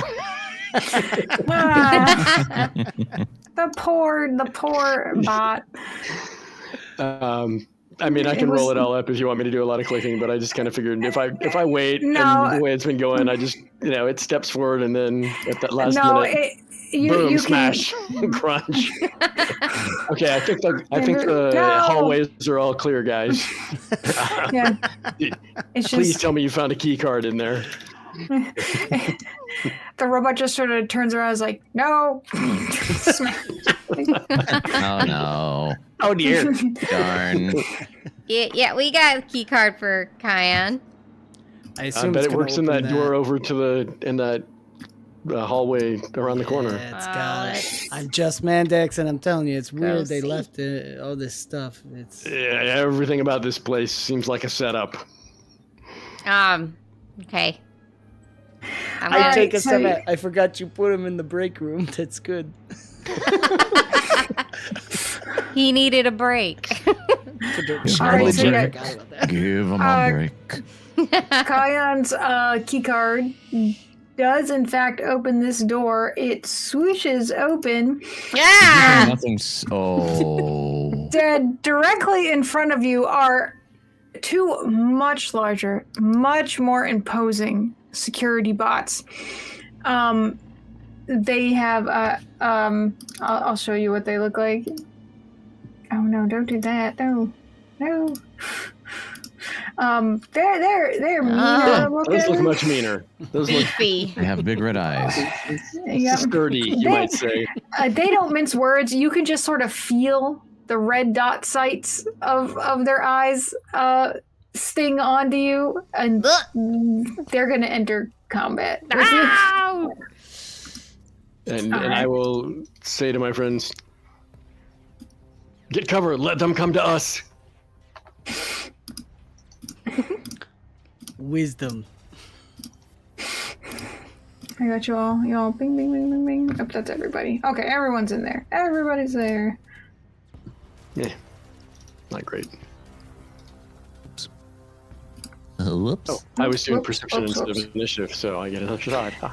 The poor bot. I mean, I can roll it all up if you want me to do a lot of clicking, but I just kind of figured if I wait, and the way it's been going, I just, it steps forward, and then at that last minute, boom, smash, crunch. Okay, I think the hallways are all clear, guys. Yeah. Please tell me you found a key card in there. The robot just sort of turns around and is like, no. Oh no. Oh dear. Darn. Yeah, we got a key card for Kion. I bet it works in that door over to that hallway around the corner. Yeah, it's got it. I'm just Mandex, and I'm telling you, it's weird they left all this stuff. Yeah, everything about this place seems like a setup. Okay. I take a step back. I forgot you put him in the break room. That's good. He needed a break. Give Alright, so him a break. Kion's key card does in fact open this door. It swooshes open. Yeah. Nothing's. Oh. Dead directly in front of you are two much larger, much more imposing security bots. They have I'll show you what they look like. Oh no, don't do that. No. They're meaner looking. Those look much meaner. Those look Beefy. They have big red eyes. sturdy, you might say. They don't mince words. You can just sort of feel the red dot sights of their eyes sting onto you, and they're going to enter combat with you. Ow! And I will say to my friends, get cover, let them come to us. Wisdom. I got you all. You all bing, bing, bing, bing, bing. Oh, that's everybody. Okay, everyone's in there. Everybody's there. Yeah. Not great. Whoops. Oh, I was doing Whoops, perception whoops, instead whoops. of initiative, so I get another shot. Yeah,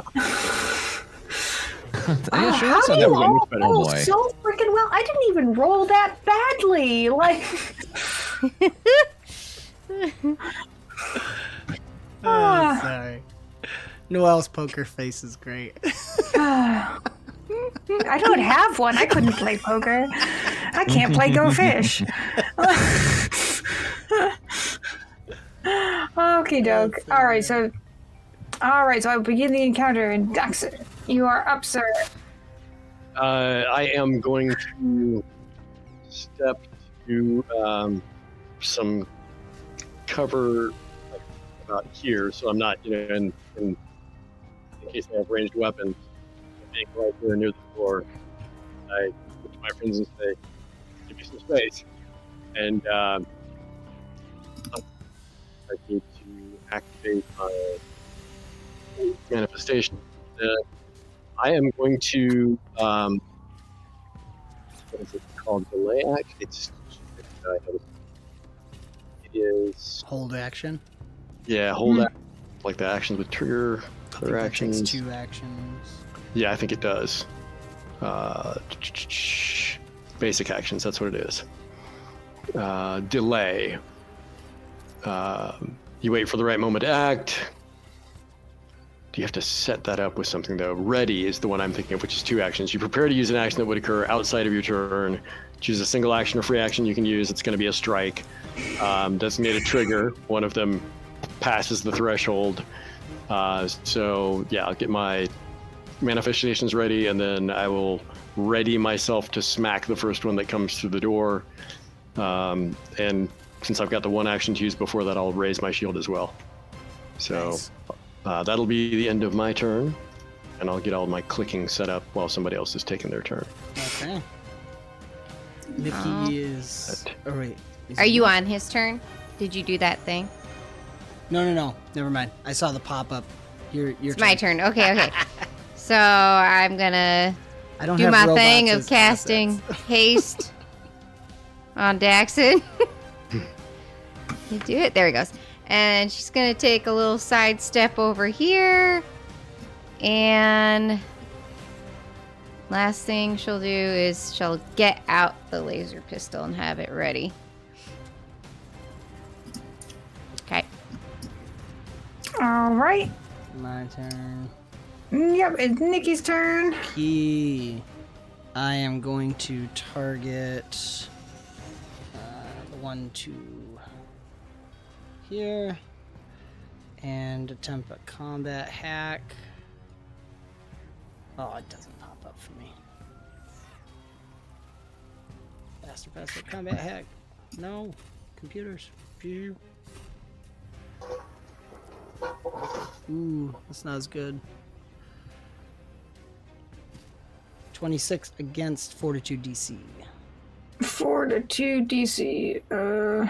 sure. How That's do not you that all much better. Oh roll boy. so freaking well? I didn't even roll that badly. Like, Oh, sorry. Noelle's poker face is great. I don't have one. I couldn't play poker. I can't play Go Fish. Okie doke. All right, so I begin the encounter, and Daxxon, you are up, sir. I am going to step to some cover like, about here, so I'm not, in case I have ranged weapons, being right there near the door. I look to my friends and say, "Give me some space," and I need to activate my manifestation. I am going to what is it called? Delay act. It is Hold action. hold act, like the actions with trigger I think other that actions. takes 2 actions. Yeah, I think it does. Basic actions. That's what it is. Delay. You wait for the right moment to act. You have to set that up with something though. Ready is the one I'm thinking of, which is 2 actions. You prepare to use an action that would occur outside of your turn. Choose a single action or free action you can use. It's going to be a strike. Designate a trigger. One of them passes the threshold. So yeah, I'll get my manifestations ready, and then I will ready myself to smack the first one that comes through the door. And since I've got the 1 action to use before that, I'll raise my shield as well. So. Nice. That'll be the end of my turn, and I'll get all my clicking set up while somebody else is taking their turn. Okay. Nicky is. Oh wait. Are you on his turn? Did you do that thing? No. Never mind. I saw the pop up. Your It's my turn. Okay. So I'm gonna I don't do have my robots thing as of casting assets. haste on Daxxon. You do it. There he goes. And she's gonna take a little side step over here. And last thing she'll do is she'll get out the laser pistol and have it ready. Okay. All right. My turn. Yep, it's Nikki's turn. Key. I am going to target the 1, 2 here, and attempt a combat hack. Oh, it doesn't pop up for me. Faster, combat hack. No, computers. Phew. Ooh, that's not as good. 26 against Fortitude DC. 4-2 DC. Oh,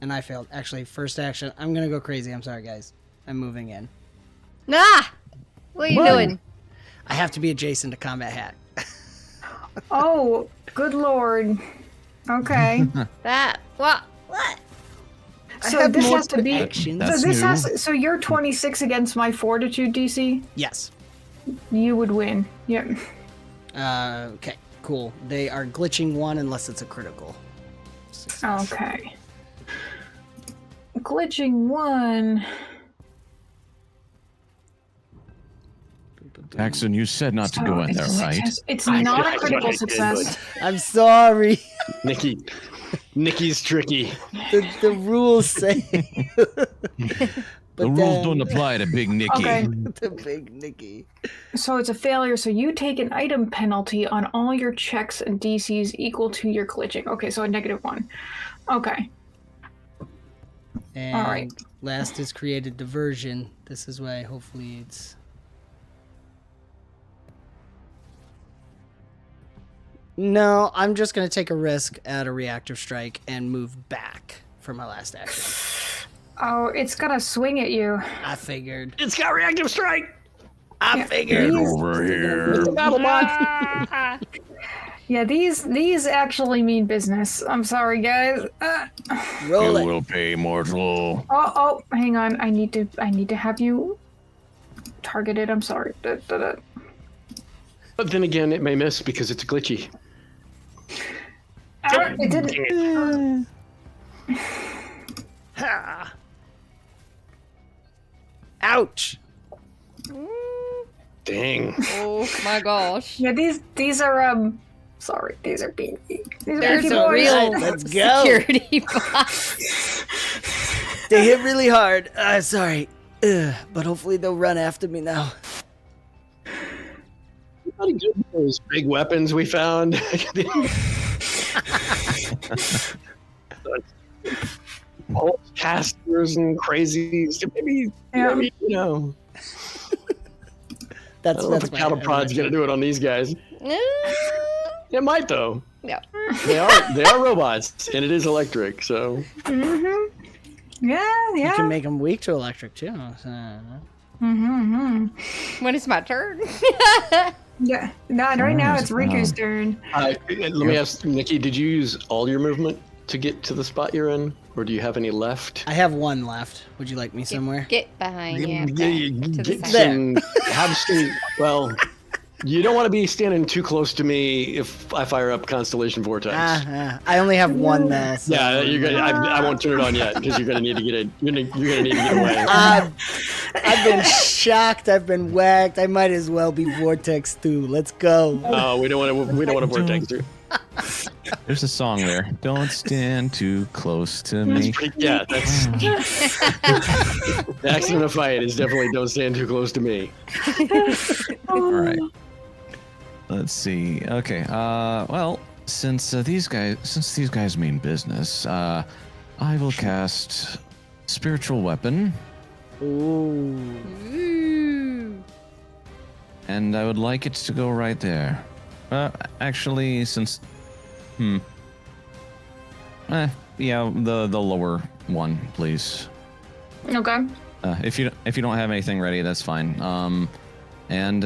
and I failed. Actually, first action. I'm gonna go crazy. I'm sorry, guys. I'm moving in. Ah! What are you doing? I have to be adjacent to combat hack. Oh, good lord. Okay. That what? So have this more has to be. actions. So That's this new. has. So you're 26 against my Fortitude DC. Yes. You would win. Yep. Okay. Cool. They are glitching 1 unless it's a critical. Okay. Glitching 1. Daxxon, you said not to go in there, right? It's I not did- a critical I did, success. I'm sorry. Nikki's tricky. The rules say. The rules don't apply to Big Nicky. Okay. The big Nicky. So it's a failure, so you take an item penalty on all your checks and DCs equal to your glitching. Okay, so a -1. Okay. And All right. last is created diversion. This is why hopefully it's. No, I'm just going to take a risk at a reactor strike and move back for my last action. Oh, it's gonna swing at you. I figured. It's got reactive strike. I figured. Over here. Yeah, these actually mean business. I'm sorry, guys. Roll You it. will pay, mortal. Oh, hang on. I need to have you targeted. I'm sorry. But then again, it may miss because it's glitchy. It didn't. Ha. Ouch. Dang. Oh my gosh. Yeah, these are sorry, these are pinky. These are There's pinky a boys. real Let's go. security box. They hit really hard. Sorry. But hopefully they'll run after me now. Pretty good with those big weapons we found. Whole casters and crazies. Maybe, Yeah. maybe, you know. I don't know if a cattle prod's gonna do it on these guys. It might though. No. They are robots, and it is electric. So Yeah. You can make them weak to electric too. So. When it's my turn. Yeah. Not right now. It's Riku's turn. let me ask Nikki: did you use all your movement to get to the spot you're in, or do you have any left? I have one left. Would you like me somewhere? Get behind you. Get To the side. have some. Well, you don't want to be standing too close to me if I fire up Constellation Vortex. I only have one though. So. Yeah, you're gonna. I won't turn it on yet because you're gonna need to get it. You're gonna need to get away. I've been shocked. I've been whacked. I might as well be Vortex too. Let's go. Oh, we don't want to. We don't want to vortex through. There's a song there. Don't stand too close to me. Yeah, that's the accident of fight is definitely don't stand too close to me. All right. Let's see. Okay. Well, since these guys mean business, I will cast Spiritual Weapon, Ooh. Ooh. and I would like it to go right there. Actually, since, yeah, the lower one, please. Okay. If you don't have anything ready, that's fine. And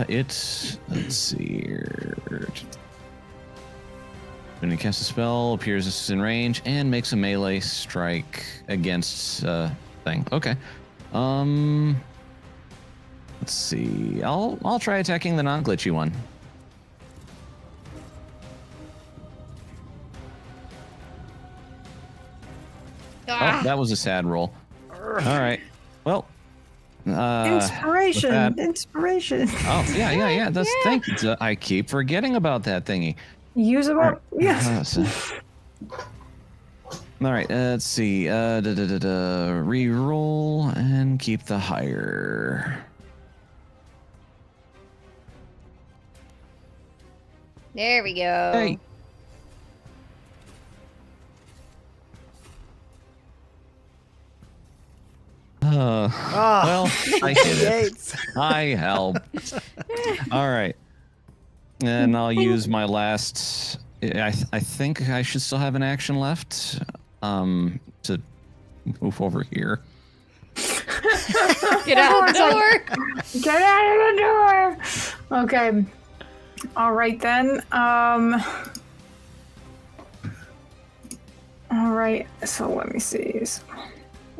it's, let's see here. When you cast a spell, appears as in range and makes a melee strike against thing. Okay. Let's see. I'll try attacking the non-glitchy one. Ah. Oh, that was a sad roll. All right. Well. Inspiration. with that- Inspiration. Oh yeah. That's thank you. I keep forgetting about that thingy. Use it up. Yes. All right. Let's see. Re-roll and keep the higher. There we go. Hey. Well, I hit it. Yates. I helped. All right. And I'll use my last. I think I should still have an action left. To move over here. Get out the door. Get out of the door. Okay. All right then. All right. So let me see.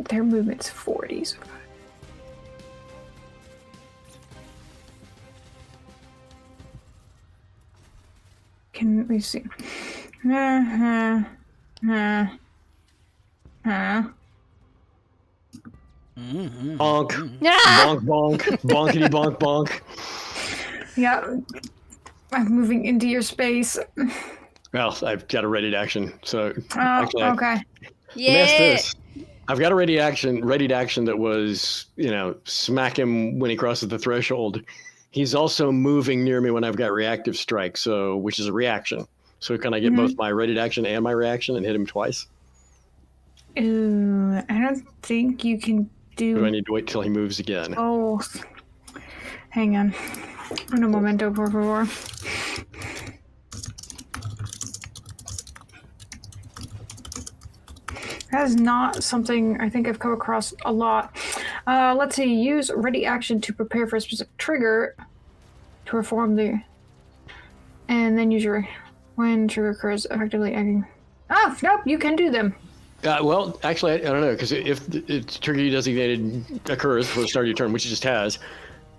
Their movement's 40. So can we see? Mm-hmm. Bonk, Ah! bonk, bonkity bonk, bonk. Yeah. I'm moving into your space. Well, I've got a ready action, so Oh, actually, okay. let me ask Yeah. this. I've got a ready to action that was, smack him when he crosses the threshold. He's also moving near me when I've got reactive strike, so which is a reaction. So can I get both my ready to action and my reaction and hit him twice? Ooh, I don't think you can Or do I do need to wait till he moves again? both. Hang on. Un momento, por favor. That is not something I think I've come across a lot. Let's see. Use ready action to prepare for a specific trigger to perform the... And then use your... When trigger occurs, effectively acting... Oh, nope, you can do them. Well, actually, I don't know, because if the trigger you designated occurs for the start of your turn, which it just has,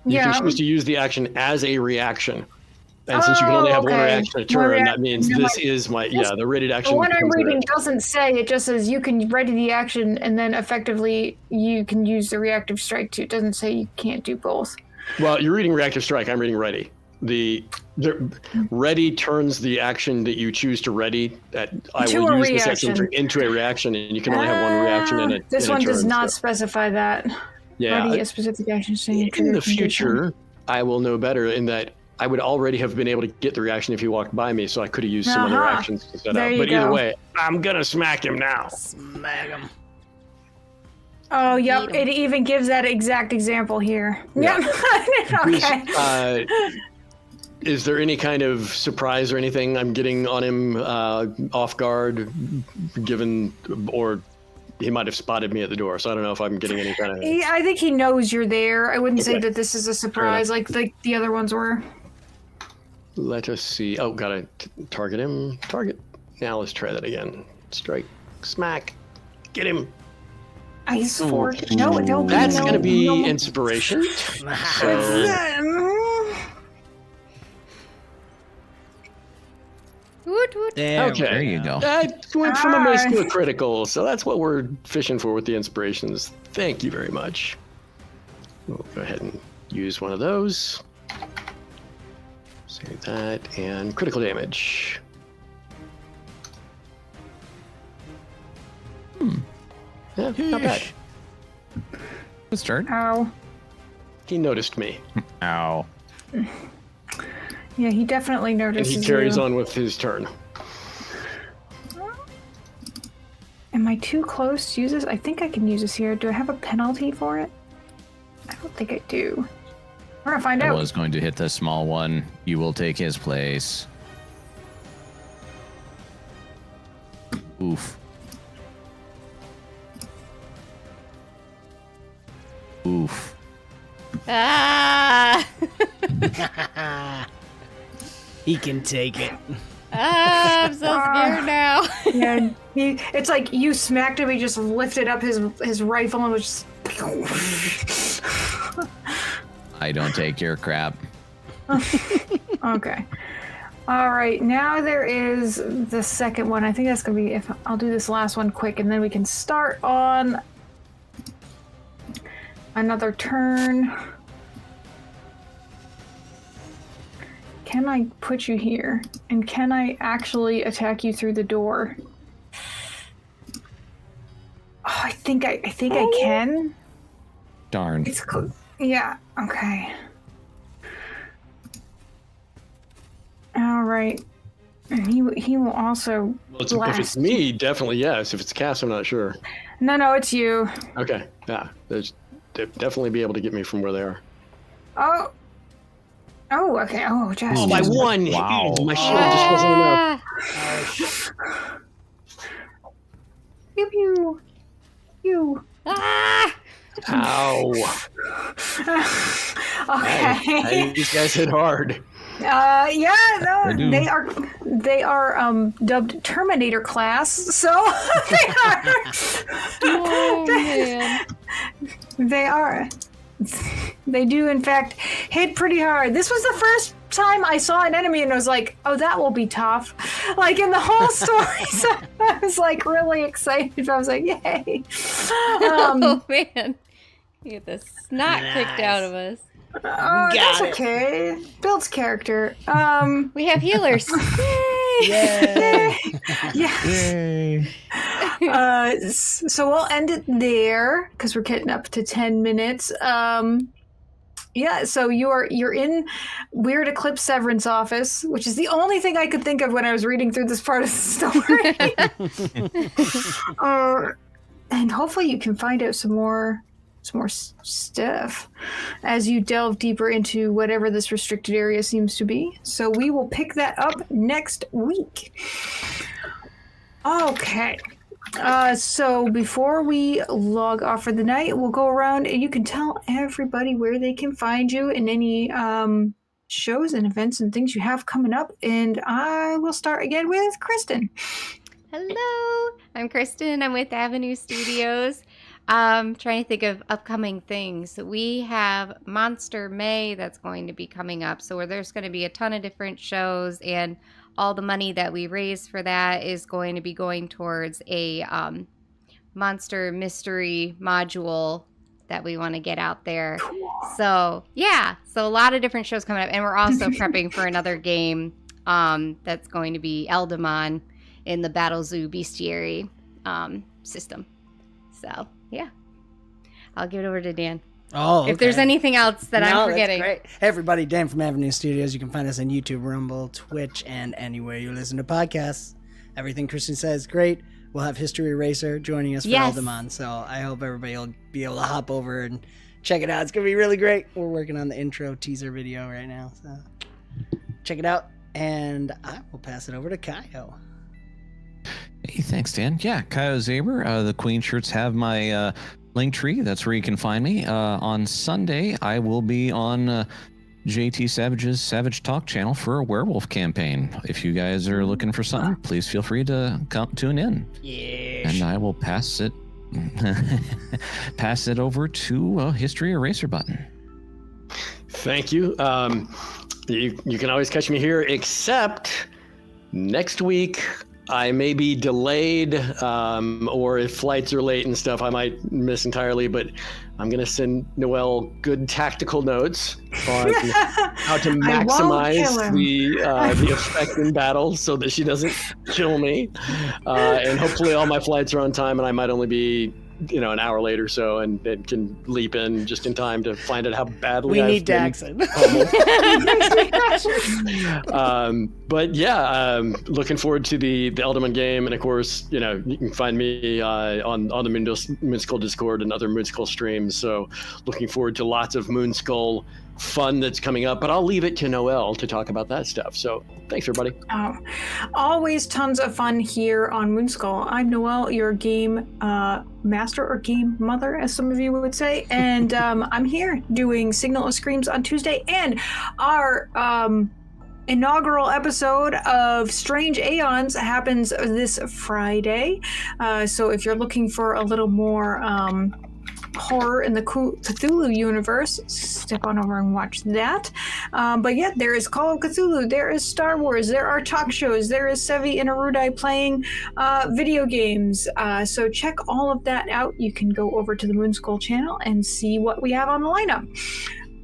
you can choose to use the action as a reaction. And since you can only have one reaction a turn, that means this is my, the rated action. The one I'm reading doesn't say, it just says you can ready the action and then effectively you can use the reactive strike too. It doesn't say you can't do both. Well, you're reading reactive strike, I'm reading ready. The ready turns the action that you choose to ready. I will use this action into a reaction, and you can only have one reaction in a This one does not so. specify that. Yeah. Ready a specific action. In the future, I will know better in that I would already have been able to get the reaction if he walked by me, so I could have used some other actions to set up. But either way, I'm going to smack him now. Smack him. Oh, yep. It even gives that exact example here. Yeah. Okay. Is there any kind of surprise or anything I'm getting on him off guard, given, or he might have spotted me at the door, so I don't know if I'm getting any kind of... Yeah, I think he knows you're there. I wouldn't say that this is a surprise like the other ones were. Let us see. Oh, gotta target him. Target. Now let's try that again. Strike. Smack. Get him. Ice fork. No, don't. That's gonna be inspiration. There, okay. There you go. I went from a miss to a critical, so that's what we're fishing for with the inspirations. Thank you very much. We'll go ahead and use one of those. Save that, and critical damage. Yeah, not bad. Good start. Ow. He noticed me. Ow. Yeah, he definitely notices. And he carries on with his turn. Am I too close to use this? I think I can use this here. Do I have a penalty for it? I don't think I do. We're gonna find out. I was going to hit the small one. You will take his place. Oof. Oof. Ah! He can take it. Ah, I'm so scared now. Yeah, it's like you smacked him. He just lifted up his rifle and was just. I don't take your crap. Okay. All right. Now there is the second one. I think that's gonna be. If I'll do this last one quick, and then we can start on another turn. Can I put you here? And can I actually attack you through the door? Oh, I think I can. Darn. It's close. Yeah. Okay. All right. And he will also blast. If it's me, definitely yes. If it's Cass, I'm not sure. No, it's you. Okay. Yeah. They'll definitely be able to get me from where they are. Oh, okay. Oh, just. Oh, by one. Wow. My shield just wasn't enough. Pew pew. Pew. Ah! Ow. Okay. Hey, these guys hit hard. Yeah, no, They do. they are dubbed Terminator class, so they are. Oh, man. They do in fact hit pretty hard. This was the first time I saw an enemy and I was like, oh, that will be tough. Like in the whole story, so I was like really excited. I was like, yay. Oh, man. You get the snot kicked out of us. Oh, that's okay. Builds character. We have healers. Yay! Yes. So we'll end it there because we're getting up to 10 minutes. Yeah, so you're in Weird Eclipse Severance office, which is the only thing I could think of when I was reading through this part of the story. And hopefully you can find out some more stuff as you delve deeper into whatever this restricted area seems to be. So we will pick that up next week. Okay. So before we log off for the night, we'll go around and you can tell everybody where they can find you and any shows and events and things you have coming up. And I will start again with Kristen. Hello, I'm Kristen. I'm with Avenue Studios. Trying to think of upcoming things. We have Monster May that's going to be coming up. So there's going to be a ton of different shows, and all the money that we raise for that is going to be going towards a monster mystery module that we want to get out there. So yeah, so a lot of different shows coming up, and we're also prepping for another game that's going to be Eldamon in the Battle Zoo Bestiary system. So yeah, I'll give it over to Dan. Oh, okay. If there's anything else that I'm forgetting. That's great. Hey, everybody, Dan from Avenue Studios. You can find us on YouTube, Rumble, Twitch, and anywhere you listen to podcasts. Everything Kristen says, great. We'll have History Eraser joining us for Eldamon, so I hope everybody will be able to hop over and check it out. It's going to be really great. We're working on the intro teaser video right now, so check it out. And I will pass it over to Kaio. Hey, thanks, Dan. Yeah, Kaio Zaber. The Queen shirts have my link tree. That's where you can find me. On Sunday, I will be on JT Savage's Savage Talk channel for a werewolf campaign. If you guys are looking for something, please feel free to come tune in. Yeah. And I will pass it over to History Eraser button. Thank you. You can always catch me here, except next week I may be delayed, or if flights are late and stuff, I might miss entirely, but I'm going to send Noelle good tactical notes on how to maximize the effect in battle so that she doesn't kill me. And hopefully all my flights are on time, and I might only be an hour late or so, and can leap in just in time to find out how badly we need Daxxon. But yeah, looking forward to the Eldamon game, and of course, you can find me on the Moonskull Discord and other Moonskull streams. So looking forward to lots of Moonskull fun that's coming up, but I'll leave it to Noelle to talk about that stuff. So thanks, everybody. Always tons of fun here on Moonskull. I'm Noelle, your game master or game mother, as some of you would say, and I'm here doing Signal of Screams on Tuesday, and our inaugural episode of Strange Aeons happens this Friday. So if you're looking for a little more horror in the Cthulhu universe, step on over and watch that. But yeah, there is Call of Cthulhu, there is Star Wars, there are talk shows, there is Sevi and Arudai playing video games. So check all of that out. You can go over to the Moonskull channel and see what we have on the lineup.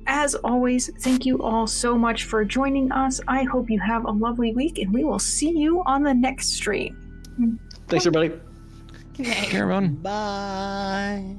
As always, thank you all so much for joining us. I hope you have a lovely week, and we will see you on the next stream. Thanks, everybody. Take care, everyone. Bye.